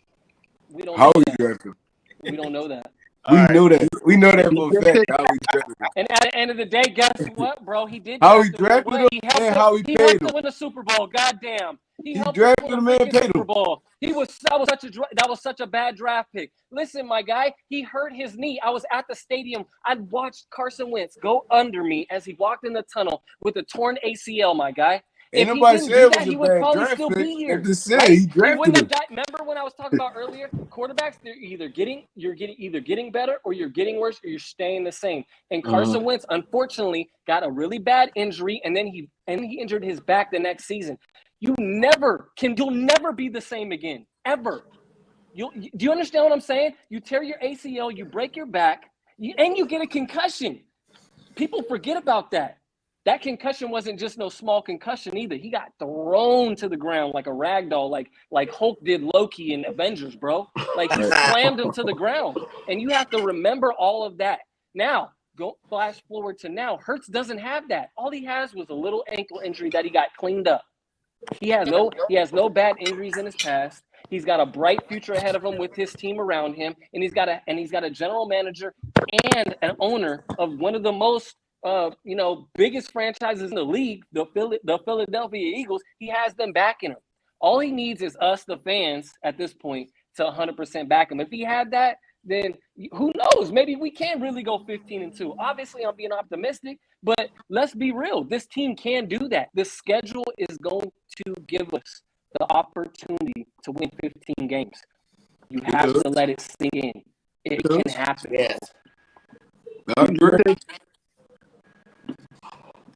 We don't Howie know that. drafted him. We don't know that. We know that. We know that for a fact. Howie drafted him. And at the end of the day, guess what, bro? He did. Howie drafted him and Howie He paid helped him. him win the Super Bowl. Goddamn. He helped drafted him him win and the paid Super him. Bowl. That was such a bad draft pick. Listen, my guy, he hurt his knee. I was at the stadium. I watched Carson Wentz go under me as he walked in the tunnel with a torn ACL, my guy. Ain't If he nobody didn't said do it that, was he a would bad probably draft still pick. be here. I'm just saying, he drafted him. Remember when I was talking about earlier? Quarterbacks, you're either getting better or you're getting worse or you're staying the same. And Carson Wentz, unfortunately, got a really bad injury, and then he injured his back the next season. You'll never be the same again, ever. Do you understand what I'm saying? You tear your ACL, you break your back, and you get a concussion. People forget about that. That concussion wasn't just no small concussion either. He got thrown to the ground like a rag doll, like Hulk did Loki in Avengers, bro. Like he slammed him to the ground. And you have to remember all of that. Now, go flash forward to now. Hurts doesn't have that. All he has was a little ankle injury that he got cleaned up. He has no bad injuries in his past. He's got a bright future ahead of him with his team around him, and he's got a general manager and an owner of one of the most biggest franchises in the league, the Philadelphia Eagles. He has them backing him. All he needs is us, the fans, at this point, to 100% back him. If he had that, then who knows? Maybe we can really go 15-2. Obviously, I'm being optimistic, but let's be real. This team can do that. The schedule is going to give us the opportunity to win 15 games. You have to let it sink in. It can happen. Yes. I agree.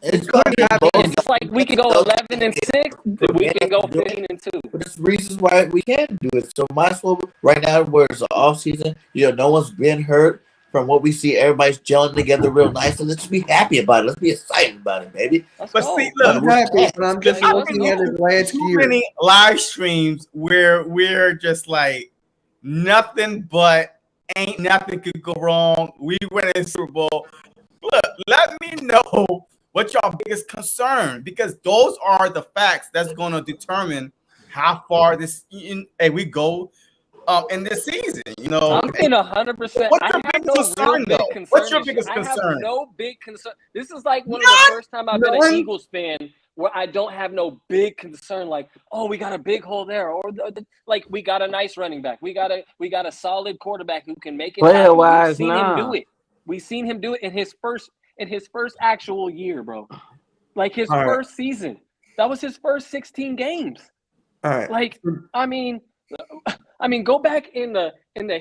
It's going to be I mean, both. it's like we can go 11-6, we can go 15-2. But there's reasons why we can't do it. So might as well right now where it's the off season, no one's been hurt. From what we see, everybody's gelling together real nice, and let's be happy about it. Let's be excited about it, baby. But see, look, I'm happy, but I'm just I've looking been at it last too year. many live streams where we're just like nothing but ain't nothing could go wrong. We win a Super Bowl. Look, let me know what your biggest concern, because those are the facts that's going to determine how far we go in this season. I'm in 100%. What's I your have biggest no concern, real big though? concern. What's your this year. biggest I concern? have no big concern. This is like one of the first time I've been an Eagles fan where I don't have no big concern. Like, oh, we got a big hole there, or like we got a nice running back. We got a solid quarterback who can make it happen. Player-wise, We've seen him do nah. it. We've seen him do it in his first actual year, bro. Like his All right. first season. That was his first 16 games. All right. Like, I mean, go back in the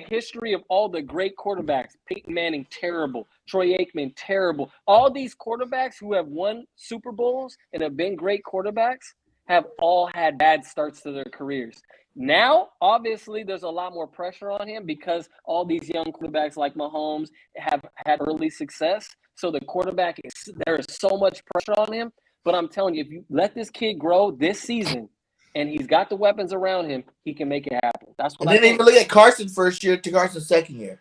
history of all the great quarterbacks. Peyton Manning, terrible. Troy Aikman, terrible. All these quarterbacks who have won Super Bowls and have been great quarterbacks have all had bad starts to their careers. Now, obviously, there's a lot more pressure on him because all these young quarterbacks like Mahomes have had early success. So the quarterback there is so much pressure on him. But I'm telling you, if you let this kid grow this season, and he's got the weapons around him, he can make it happen. That's what I didn't even look at Carson first year to Carson's second year.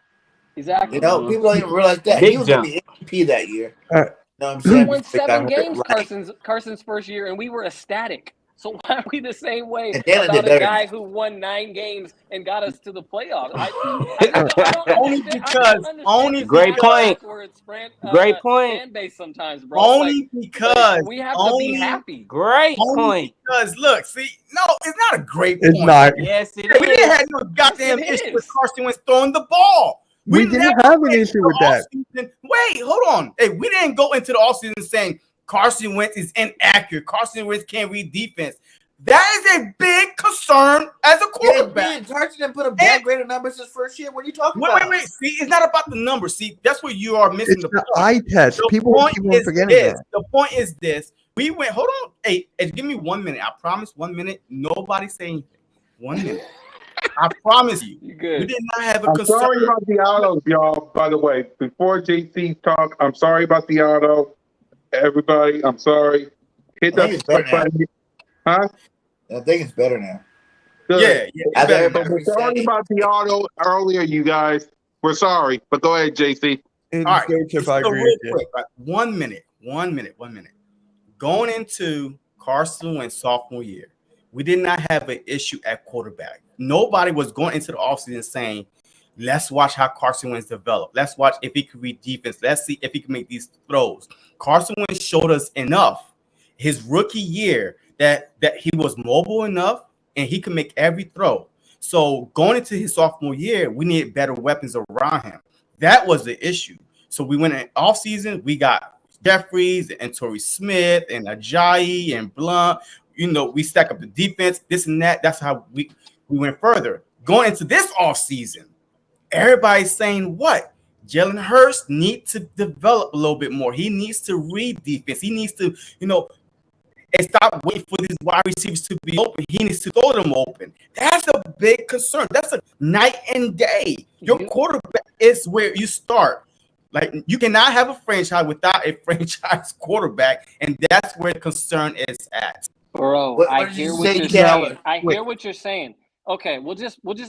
Exactly. People don't even realize that. Big He was jump. going to be MVP that year. All right. You know what I'm saying? He won 7 games Right. Carson's first year, and we were ecstatic. So why are we the same way And Jalen did about a better. guy who won 9 games and got us to the playoffs? I don't Only understand. because- only this Great point. backwards Great point. fan base sometimes, bro. Only because we have to be happy. Great Only point. because look, see, no, it's not a great It's point. not. Yes, it We didn't is. have no goddamn Yes, it issue is. with Carson Wentz throwing the ball. We didn't never have an went issue into with the that. offseason- Wait, hold on. Hey, we didn't go into the offseason saying Carson Wentz is inaccurate. Carson Wentz can't read defense. That is a big concern as a quarterback. Carson didn't put up that great of numbers his first year. What are you talking Wait, about? wait. See, it's not about the numbers. See, that's where you are missing It's the the point. eye test. The People point keep on is forgetting this. that. The point is this. We went. Hold on. Hey, give me 1 minute. I promise. 1 minute. Nobody say anything. 1 minute. I promise you. You good? We did not have a I'm concern. sorry about the autos, y'all. By the way, before JC talk, I'm sorry about the auto. Everybody, I'm sorry. Hit I think it's better that button. Huh? I think it's better now. Good. Yeah. I better. think We're sorry about the auto earlier, you guys. We're sorry, but go ahead, JC. All right. If I So agree real with you. quick, right? 1 minute. 1 minute. 1 minute. Going into Carson Wentz sophomore year, we did not have an issue at quarterback. Nobody was going into the offseason saying, let's watch how Carson Wentz develop. Let's watch if he can read defense. Let's see if he can make these throws. Carson Wentz showed us enough his rookie year that he was mobile enough and he could make every throw. So going into his sophomore year, we needed better weapons around him. That was the issue. So we went in offseason, we got Jeffries and Torrey Smith and Ajayi and Blunt. We stack up the defense, this and that. That's how we went further. Going into this offseason, everybody's saying what? Jalen Hurts needs to develop a little bit more. He needs to read defense. He needs to, and stop waiting for these wide receivers to be open. He needs to throw them open. That's a big concern. That's a night and day. Your quarterback is where you start. Like, you cannot have a franchise without a franchise quarterback, and that's where the concern is at. Bro, I hear what you're saying. I hear what you're saying. Okay,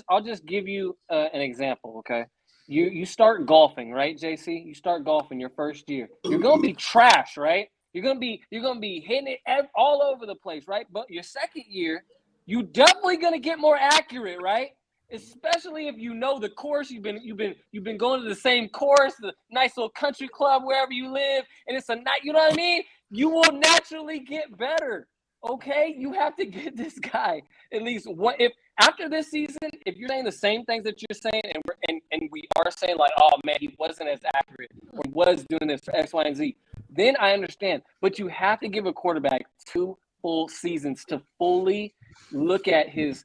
I'll just give you an example. Okay, you start golfing, right, JC? You start golfing your first year. You're gonna be trash, right? You're gonna be hitting it all over the place, right? But your second year, you definitely gonna get more accurate, right? Especially if you know the course. You've been going to the same course, the nice little country club wherever you live, and it's a night. You know what I mean? You will naturally get better. Okay, you have to get this guy at least one. If after this season, if you're saying the same things that you're saying, and we are saying like, oh man, he wasn't as accurate, or he was doing this for X, Y, and Z, then I understand. But you have to give a quarterback 2 full seasons to fully look at his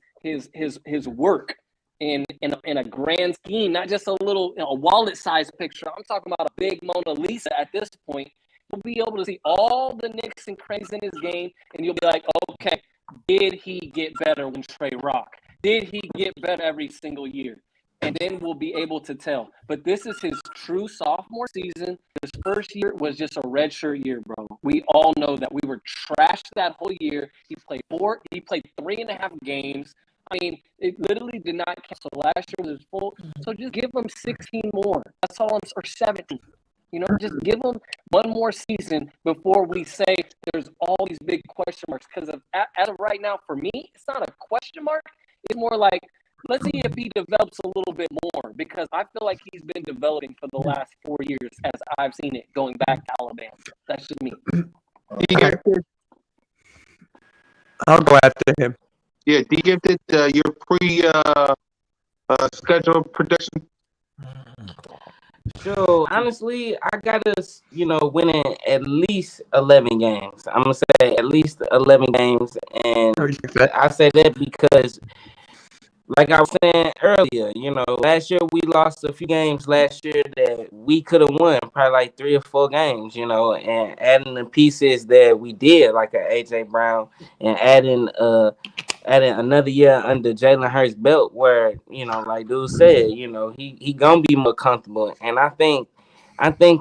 work in a grand scheme, not just a little wallet-sized picture. I'm talking about a big Mona Lisa at this point. You'll be able to see all the nicks and cranks in his game, and you'll be like, okay, did he get better when Trey Rock? Did he get better every single year? And then we'll be able to tell. But this is his true sophomore season. His first year was just a redshirt year, bro. We all know that we were trashed that whole year. He played 3.5 games. I mean, it literally did not cancel. Last year was full. So just give him 16 more. That's all or 17. You know, just give him one more season before we say there's all these big question marks. Because as of right now, for me, it's not a question mark. It's more like, let's see if he develops a little bit more, because I feel like he's been developing for the last 4 years as I've seen it going back to Alabama. That's just me. I'll go after him. Yeah, do you give it your schedule prediction? So honestly, I got us, winning at least 11 games. I'm gonna say at least 11 games, and I say that because, like I was saying earlier, last year we lost a few games last year that we could have won, probably like 3 or 4 games, and adding the pieces that we did, like a AJ Brown, and adding another year under Jalen Hurts' belt, where like dude said, he gonna be more comfortable, and I think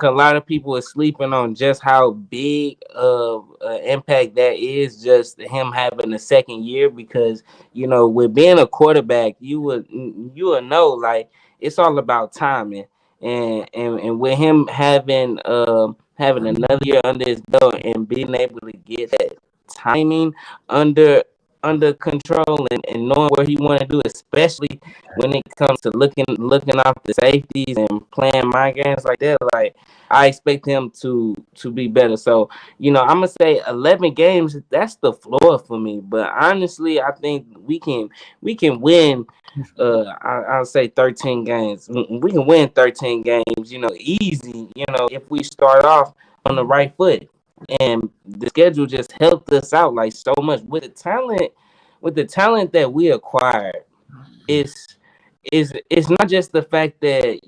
a lot of people are sleeping on just how big of an impact that is, just him having a second year, because with being a quarterback, you would know, like, it's all about timing, and with him having another year under his belt and being able to get that timing under control, and knowing what he want to do, especially when it comes to looking off the safeties and playing my games like that. Like, I expect him to be better. So, I'm gonna say 11 games. That's the floor for me. But honestly, I think we can win. I'll say 13 games. We can win 13 games. Easy. If we start off on the right foot. And the schedule just helped us out like so much with the talent that we acquired. It's not just the fact that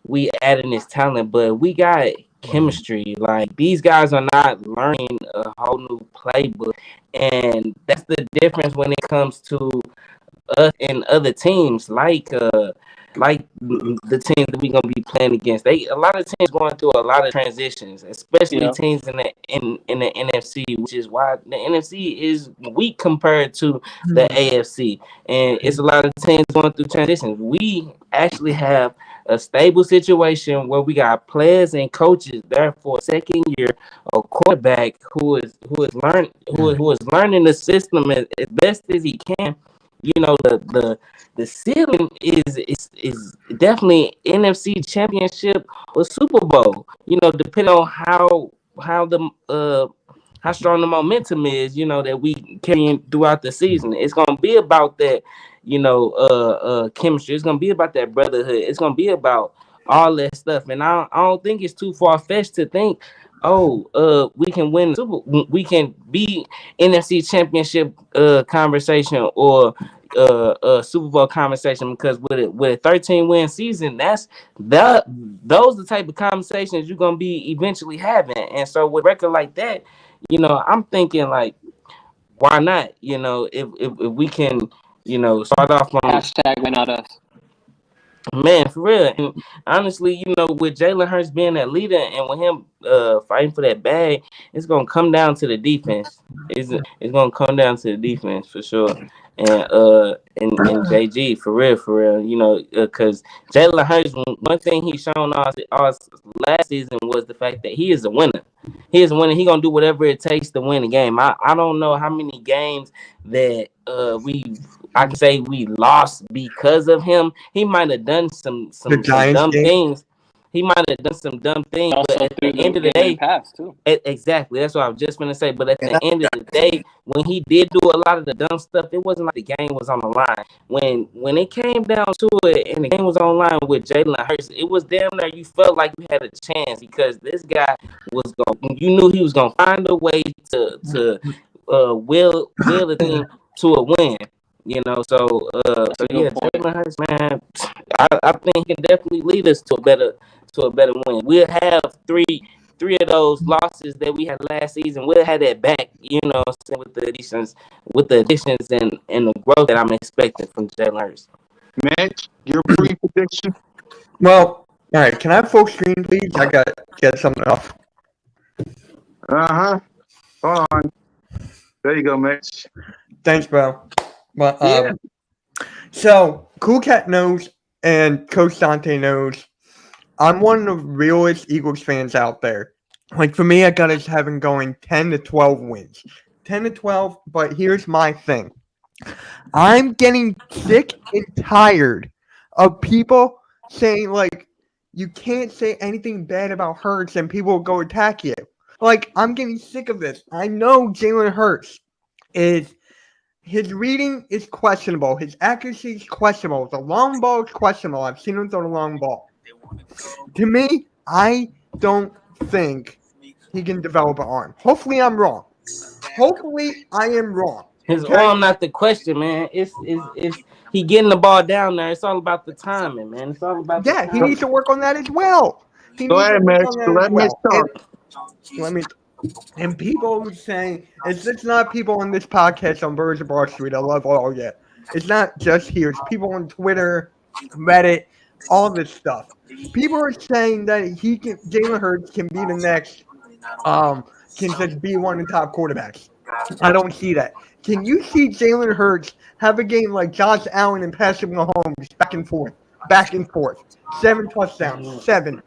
we adding this talent, but we got chemistry. Like, these guys are not learning a whole new playbook, and that's the difference when it comes to us and other teams, like the teams that we're gonna be playing against. A lot of teams going through a lot of transitions, especially teams in the NFC, which is why the NFC is weak compared to the AFC. And it's a lot of teams going through transitions. We actually have a stable situation where we got players and coaches there for a second year, a quarterback who is learning the system as best as he can. The ceiling is definitely NFC Championship or Super Bowl. Depending on how strong the momentum is, that we carrying throughout the season. It's gonna be about that, chemistry. It's gonna be about that brotherhood. It's gonna be about all that stuff. And I don't think it's too far fetched to think, we can win we can be NFC Championship conversation, or Super Bowl conversation, because with a 13-win season, those the type of conversations you're gonna be eventually having. And so with a record like that, I'm thinking, like, why not? If we can, start off on Hashtag win not us. Man, for real. And honestly, with Jalen Hurts being that leader, and with him fighting for that bag, it's gonna come down to the defense. It's gonna come down to the defense for sure. And JG, for real, because Jalen Hurts, one thing he's shown us last season was the fact that he is a winner. He is a winner. He gonna do whatever it takes to win the game. I don't know how many games that I can say we lost because of him. He might have done some dumb things. He might have done some dumb things, but at the end of the day, exactly. That's what I was just gonna say. But at the end of the day, when he did do a lot of the dumb stuff, it wasn't like the game was on the line. When it came down to it, and the game was on the line with Jalen Hurts, it was damn near you felt like you had a chance, because this guy you knew he was gonna find a way to will the team to a win. So yeah, Jalen Hurts, man, I think he can definitely lead us to a better win. We'll have 3 of those losses that we had last season, we'll have that back, with the additions and the growth that I'm expecting from Jalen Hurts. Mitch, your pre-prediction? Well, all right. Can I have full screen, please? I got to get something off. Uh-huh. Hold on. There you go, Mitch. Thanks, bro. But, Yeah. so, Cool Cat knows and Coach Dante knows I'm one of the realest Eagles fans out there. Like, for me, I got us having going 10 to 12 wins. 10 to 12, but here's my thing. I'm getting sick and tired of people saying, like, you can't say anything bad about Hurts and people will go attack you. Like, I'm getting sick of this. I know Jalen Hurts is his reading is questionable. His accuracy is questionable. The long ball is questionable. I've seen him throw the long ball. To me, I don't think he can develop an arm. Hopefully, I'm wrong. Hopefully, I am wrong. His Okay? arm not the question, man. It's he getting the ball down there. It's all about the timing, man. It's all about the Yeah, he timing. needs to work on that as well. He Go needs to ahead, work Mitch. on that Let as Mitch well. talk. And people who saying it's just not people on this podcast on Birds of Broad Street. I love all you. It's not just here. It's people on Twitter, Reddit, all this stuff. People are saying that Jalen Hurts can be the next, can just be one of the top quarterbacks. I don't see that. Can you see Jalen Hurts have a game like Josh Allen and Patrick Mahomes back and forth, 7 touchdowns, 7?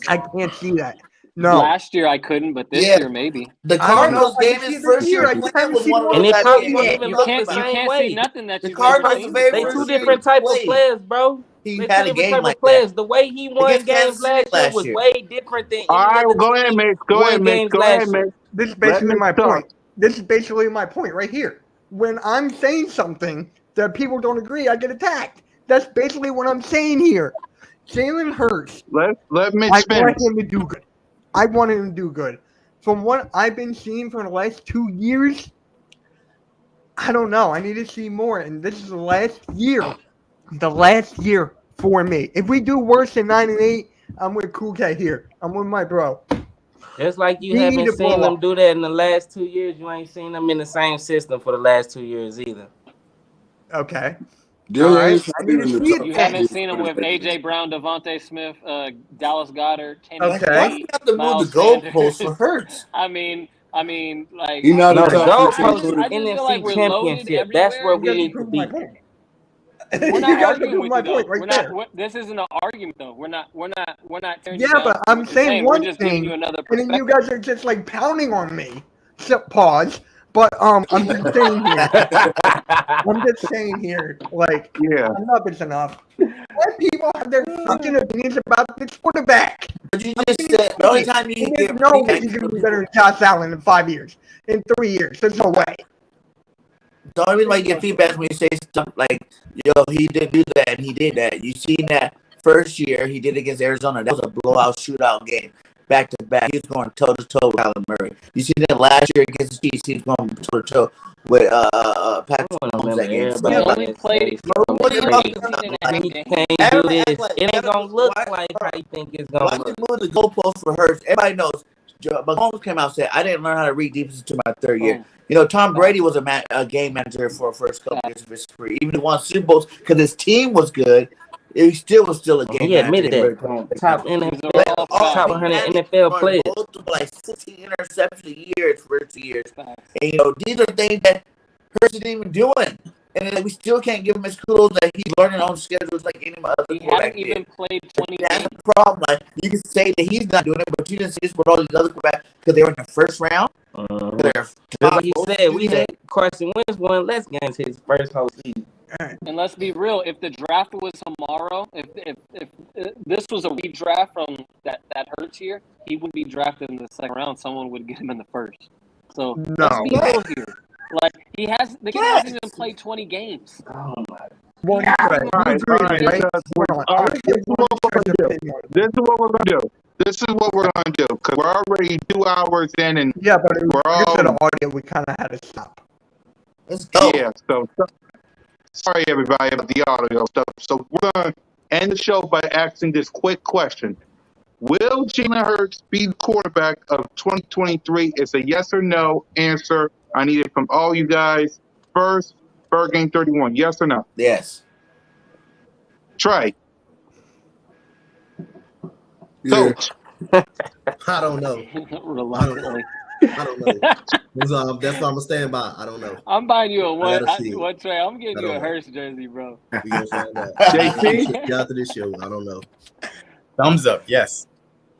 I can't see that. No. Last year I couldn't, but this Yeah. year maybe. The I don't know Cardinals if I game can see his this first year. year I just playing haven't was seen one of one And those it of type probably games. won't yet. even You look can't the you same can't way. see nothing that The you've never Cardinals seen very before. They first two year different he type of played. players, bro. He They two had a different game type like of that players. The way he won against games Kansas City last year last was year. way different than All any right, other go ahead, team Mitch. Go ahead, won Mitch. games Go ahead, last year. Mitch. This is Let basically Mitch my talk. point. This is basically my point right here. When I'm saying something that people don't agree, I get attacked. That's basically what I'm saying here. Jalen Hurts, Let Mitch I finish. want him to do good. I want him to do good. From what I've been seeing for the last 2 years, I don't know. I need to see more. And this is the last year. The last year for me. If we do worse than 9-8, I'm with Cool Cat here. I'm with my bro. Just like you We need haven't to seen blow them up. do that in the last 2 years, you ain't seen them in the same system for the last 2 years either. Okay. Jalen All right. Hurts I not need even to in the see top it You then. 10 haven't seen him with quarterbacks. AJ Brown, Devontae Smith, Dallas Goddard, Kenny Like, why Okay. do G, you have to move the Miles goalposts Sanders. for Hurts? I mean, like He not a No, the top 15 goalpost is I quarterback. just feel like NFC we're loaded Championship. That's where everywhere. You we guys are need to proving my be. point. We're You not guys are arguing proving with my you though. point right there. This isn't an argument though. We're not tearing you Yeah, down but for I'm what you're saying saying. We're one just giving thing, you another and then you perspective. guys are just like pounding on me. So, pause. But I'm just saying here. I'm just saying here. Like, Yeah. enough is enough. Let people have their fucking opinions about this quarterback. But you just said the only time you can There's get no way feedback he's is going from to be better people. than Josh Allen in 5 years. In 3 years. There's no way. The only reason why you get feedback is when you say stuff like, "Yo, he didn't do that and he did that." You seen that first year he did against Arizona. That was a blowout shootout game, back to back. He was going toe to toe with Kyler Murray. You seen that last year against the Chiefs. He was going toe to toe with Patrick I Mahomes remember that game. So He everybody like, only that played say bro, what are you every talking crazy. 16 and about? a half He Like, games. can't do everybody act this. like It ain't gonna look why, like bro, how you think it's why gonna you look. move the goalpost for Hurts? Everybody knows. Mahomes came out and said, "I didn't learn how to read defense until my third year." Boom. You know, Tom Brady was a game manager for the first couple years of his career. Even he won Super Bowls because his team was good. He still was a game He manager. admitted He really that. Top These are NFL, all all top facts. he 100 managed NFL throwing players. multiple like 16 interceptions a year his first years. Facts. And you know, these are things that Hurts isn't even doing. And then we still can't give him his kudos that he's learning on schedules like any other He quarterback hadn't even did. played 20 That's games. the problem. Like, you can say that he's not doing it, but you didn't see this with all these other quarterbacks because they were in the first round. They're Just top like he most said, we season. had Carson Wentz won less games his first whole season. And let's be real, if the draft was tomorrow, if this was a redraft from that Hurts year, he wouldn't be drafted in the second round. Someone would get him in the first. So let's be real here. Like the kid hasn't even played 20 games. Oh my! One right. All right, Right? because Hold on. all I'm right, gonna this give is one what we're person's gonna do. opinion. This is what we're gonna do. This is what we're gonna do because we're already 2 hours in, and Yeah, but we're because of all the audio, we kind of had to stop. Let's go. yeah. So sorry everybody about the audio stuff. So we're gonna end the show by asking this quick question: Will Jalen Hurts be the quarterback of 2023? It's a yes or no answer. I need it from all you guys. First, BIRDGANG 31. Yes or no? Yes. Trey, Yeah. Coach. I don't know. Reluctantly. I don't know. That's what I'm gonna stand by. I don't know. I'm buying you a I gotta see it. one Trey. I'm getting I you a don't know. Hurst jersey, bro. We gonna find out. JP, After this show, I don't know. Thumbs up. Yes.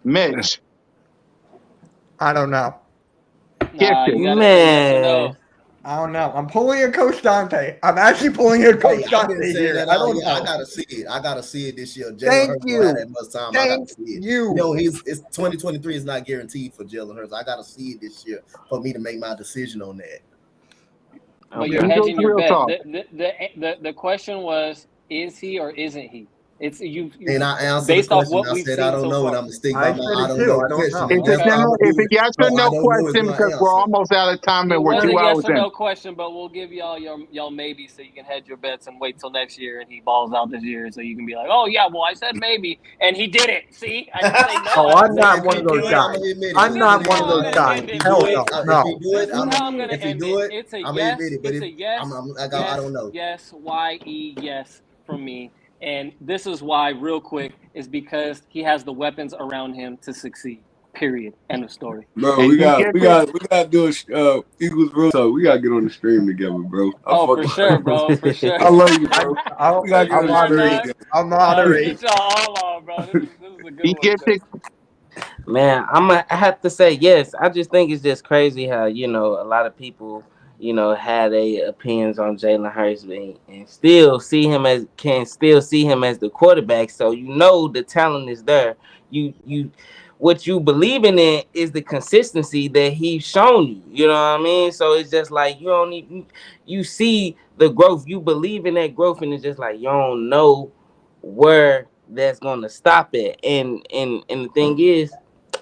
Mitch, I don't know. Nah, Gifted. you gotta say yes or Man, no. I don't know. I'm pulling a Coach Dante. I'm actually pulling a Coach Hey, I've been Dante saying here. that I all don't year. I know. gotta see it. I gotta see it this year. Jalen Thank Hurts don't have you. that much time. I gotta Thank see it. you. You know, it's 2023 is not guaranteed for Jalen Hurts. I gotta see it this year for me to make my decision on that. But okay. you're Eagles hedging your real bet. talk. The question was, is he or isn't he? It's And you I answered the based off question. what I we've said I seen don't so know, and far. I'm gonna stick I by said my I it don't too. know I don't question. know. And It's a that's what Okay. I'm general, gonna it's a do. yes or No, I no don't know is question my because we're answer. almost out of time It and we're was two a yes hours or in. no question, but we'll give y'all maybe so you can hedge your bets and wait till next year and he balls out this year so you can be like, oh yeah, well I said maybe and he did it. See, I didn't say no, Oh, I I'm just said not If one he of maybe. those do it, I'm guys. gonna admit it. I'm But This but not is if one he of how I'm do those it, gonna guys. end if he it, do Hell it, no. boys. if he No. do it, This is I'm how I'm gonna if he end do it. it, It's a I'm gonna admit yes. it. But It's if a yes. I Yes. don't know. Yes. Yes from me. And this is why, real quick, is because he has the weapons around him to succeed. Period. End of story. Bro, And you get it? we got to do a Eagles real talk. We got to get on the stream together, bro. I Oh, for fucking sure, bro. For sure. I love you, I, bro. I'll, We got to get For I'll on the sure, stream moderate. dog. together. I'll We're gonna moderate. get y'all all on, bro. This is a good You one, get Trey. it? Man, I have to say yes. I just think it's just crazy how a lot of people had their opinions on Jalen Hurts and still see him as can still see him as the quarterback. So the talent is there. You what you believing in is the consistency that he's shown you. You know what I mean? So it's just like you don't even you see the growth. You believe in that growth, and it's just like you don't know where that's gonna stop it. And the thing is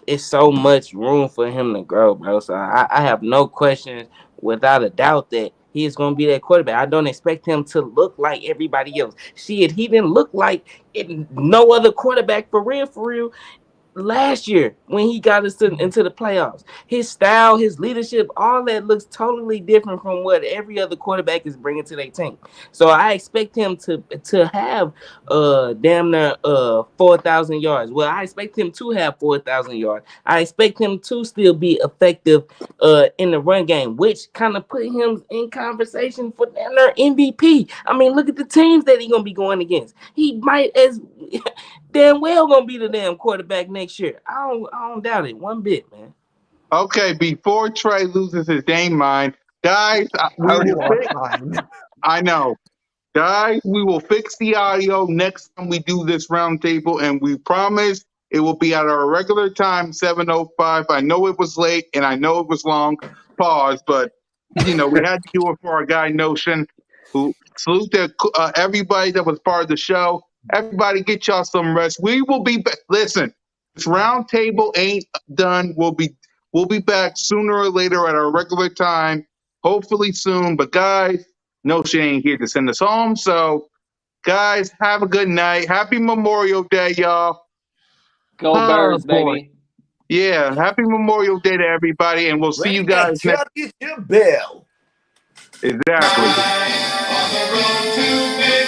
it's so much room for him to grow, bro. So I have no questions without a doubt that he is going to be that quarterback. I don't expect him to look like everybody else. Shit, he didn't look like no other quarterback for real last year when he got us into the playoffs. His style, his leadership, all that looks totally different from what every other quarterback is bringing to their team. So I expect him to have damn near 4,000 yards. Well, I expect him to have 4,000 yards. I expect him to still be effective in the run game, which kind of put him in conversation for damn near MVP. I mean, look at the teams that he's gonna be going against. He might as damn well gonna be the damn quarterback next year. I don't doubt it one bit, man. Okay, before Trey loses his dang mind, guys, we I will lost fix. mine. I know. Guys, we will fix the audio next time we do this roundtable, and we promise it will be at our regular time, 7:05. I know it was late and I know it was long. Pause, but we had to do it for our guy Notion. Who salute to everybody that was part of the show. Everybody, get y'all some rest. We will be back. Listen, this roundtable ain't done. We'll be back sooner or later at our regular time. Hopefully soon. But guys. No, she ain't here to send us home. So, guys, have a good night. Happy Memorial Day, y'all. Go Oh, Birds, boy. baby. Yeah, happy Memorial Day to everybody. And we'll see you Ring guys that next. championship bell. Exactly. On the road to victory.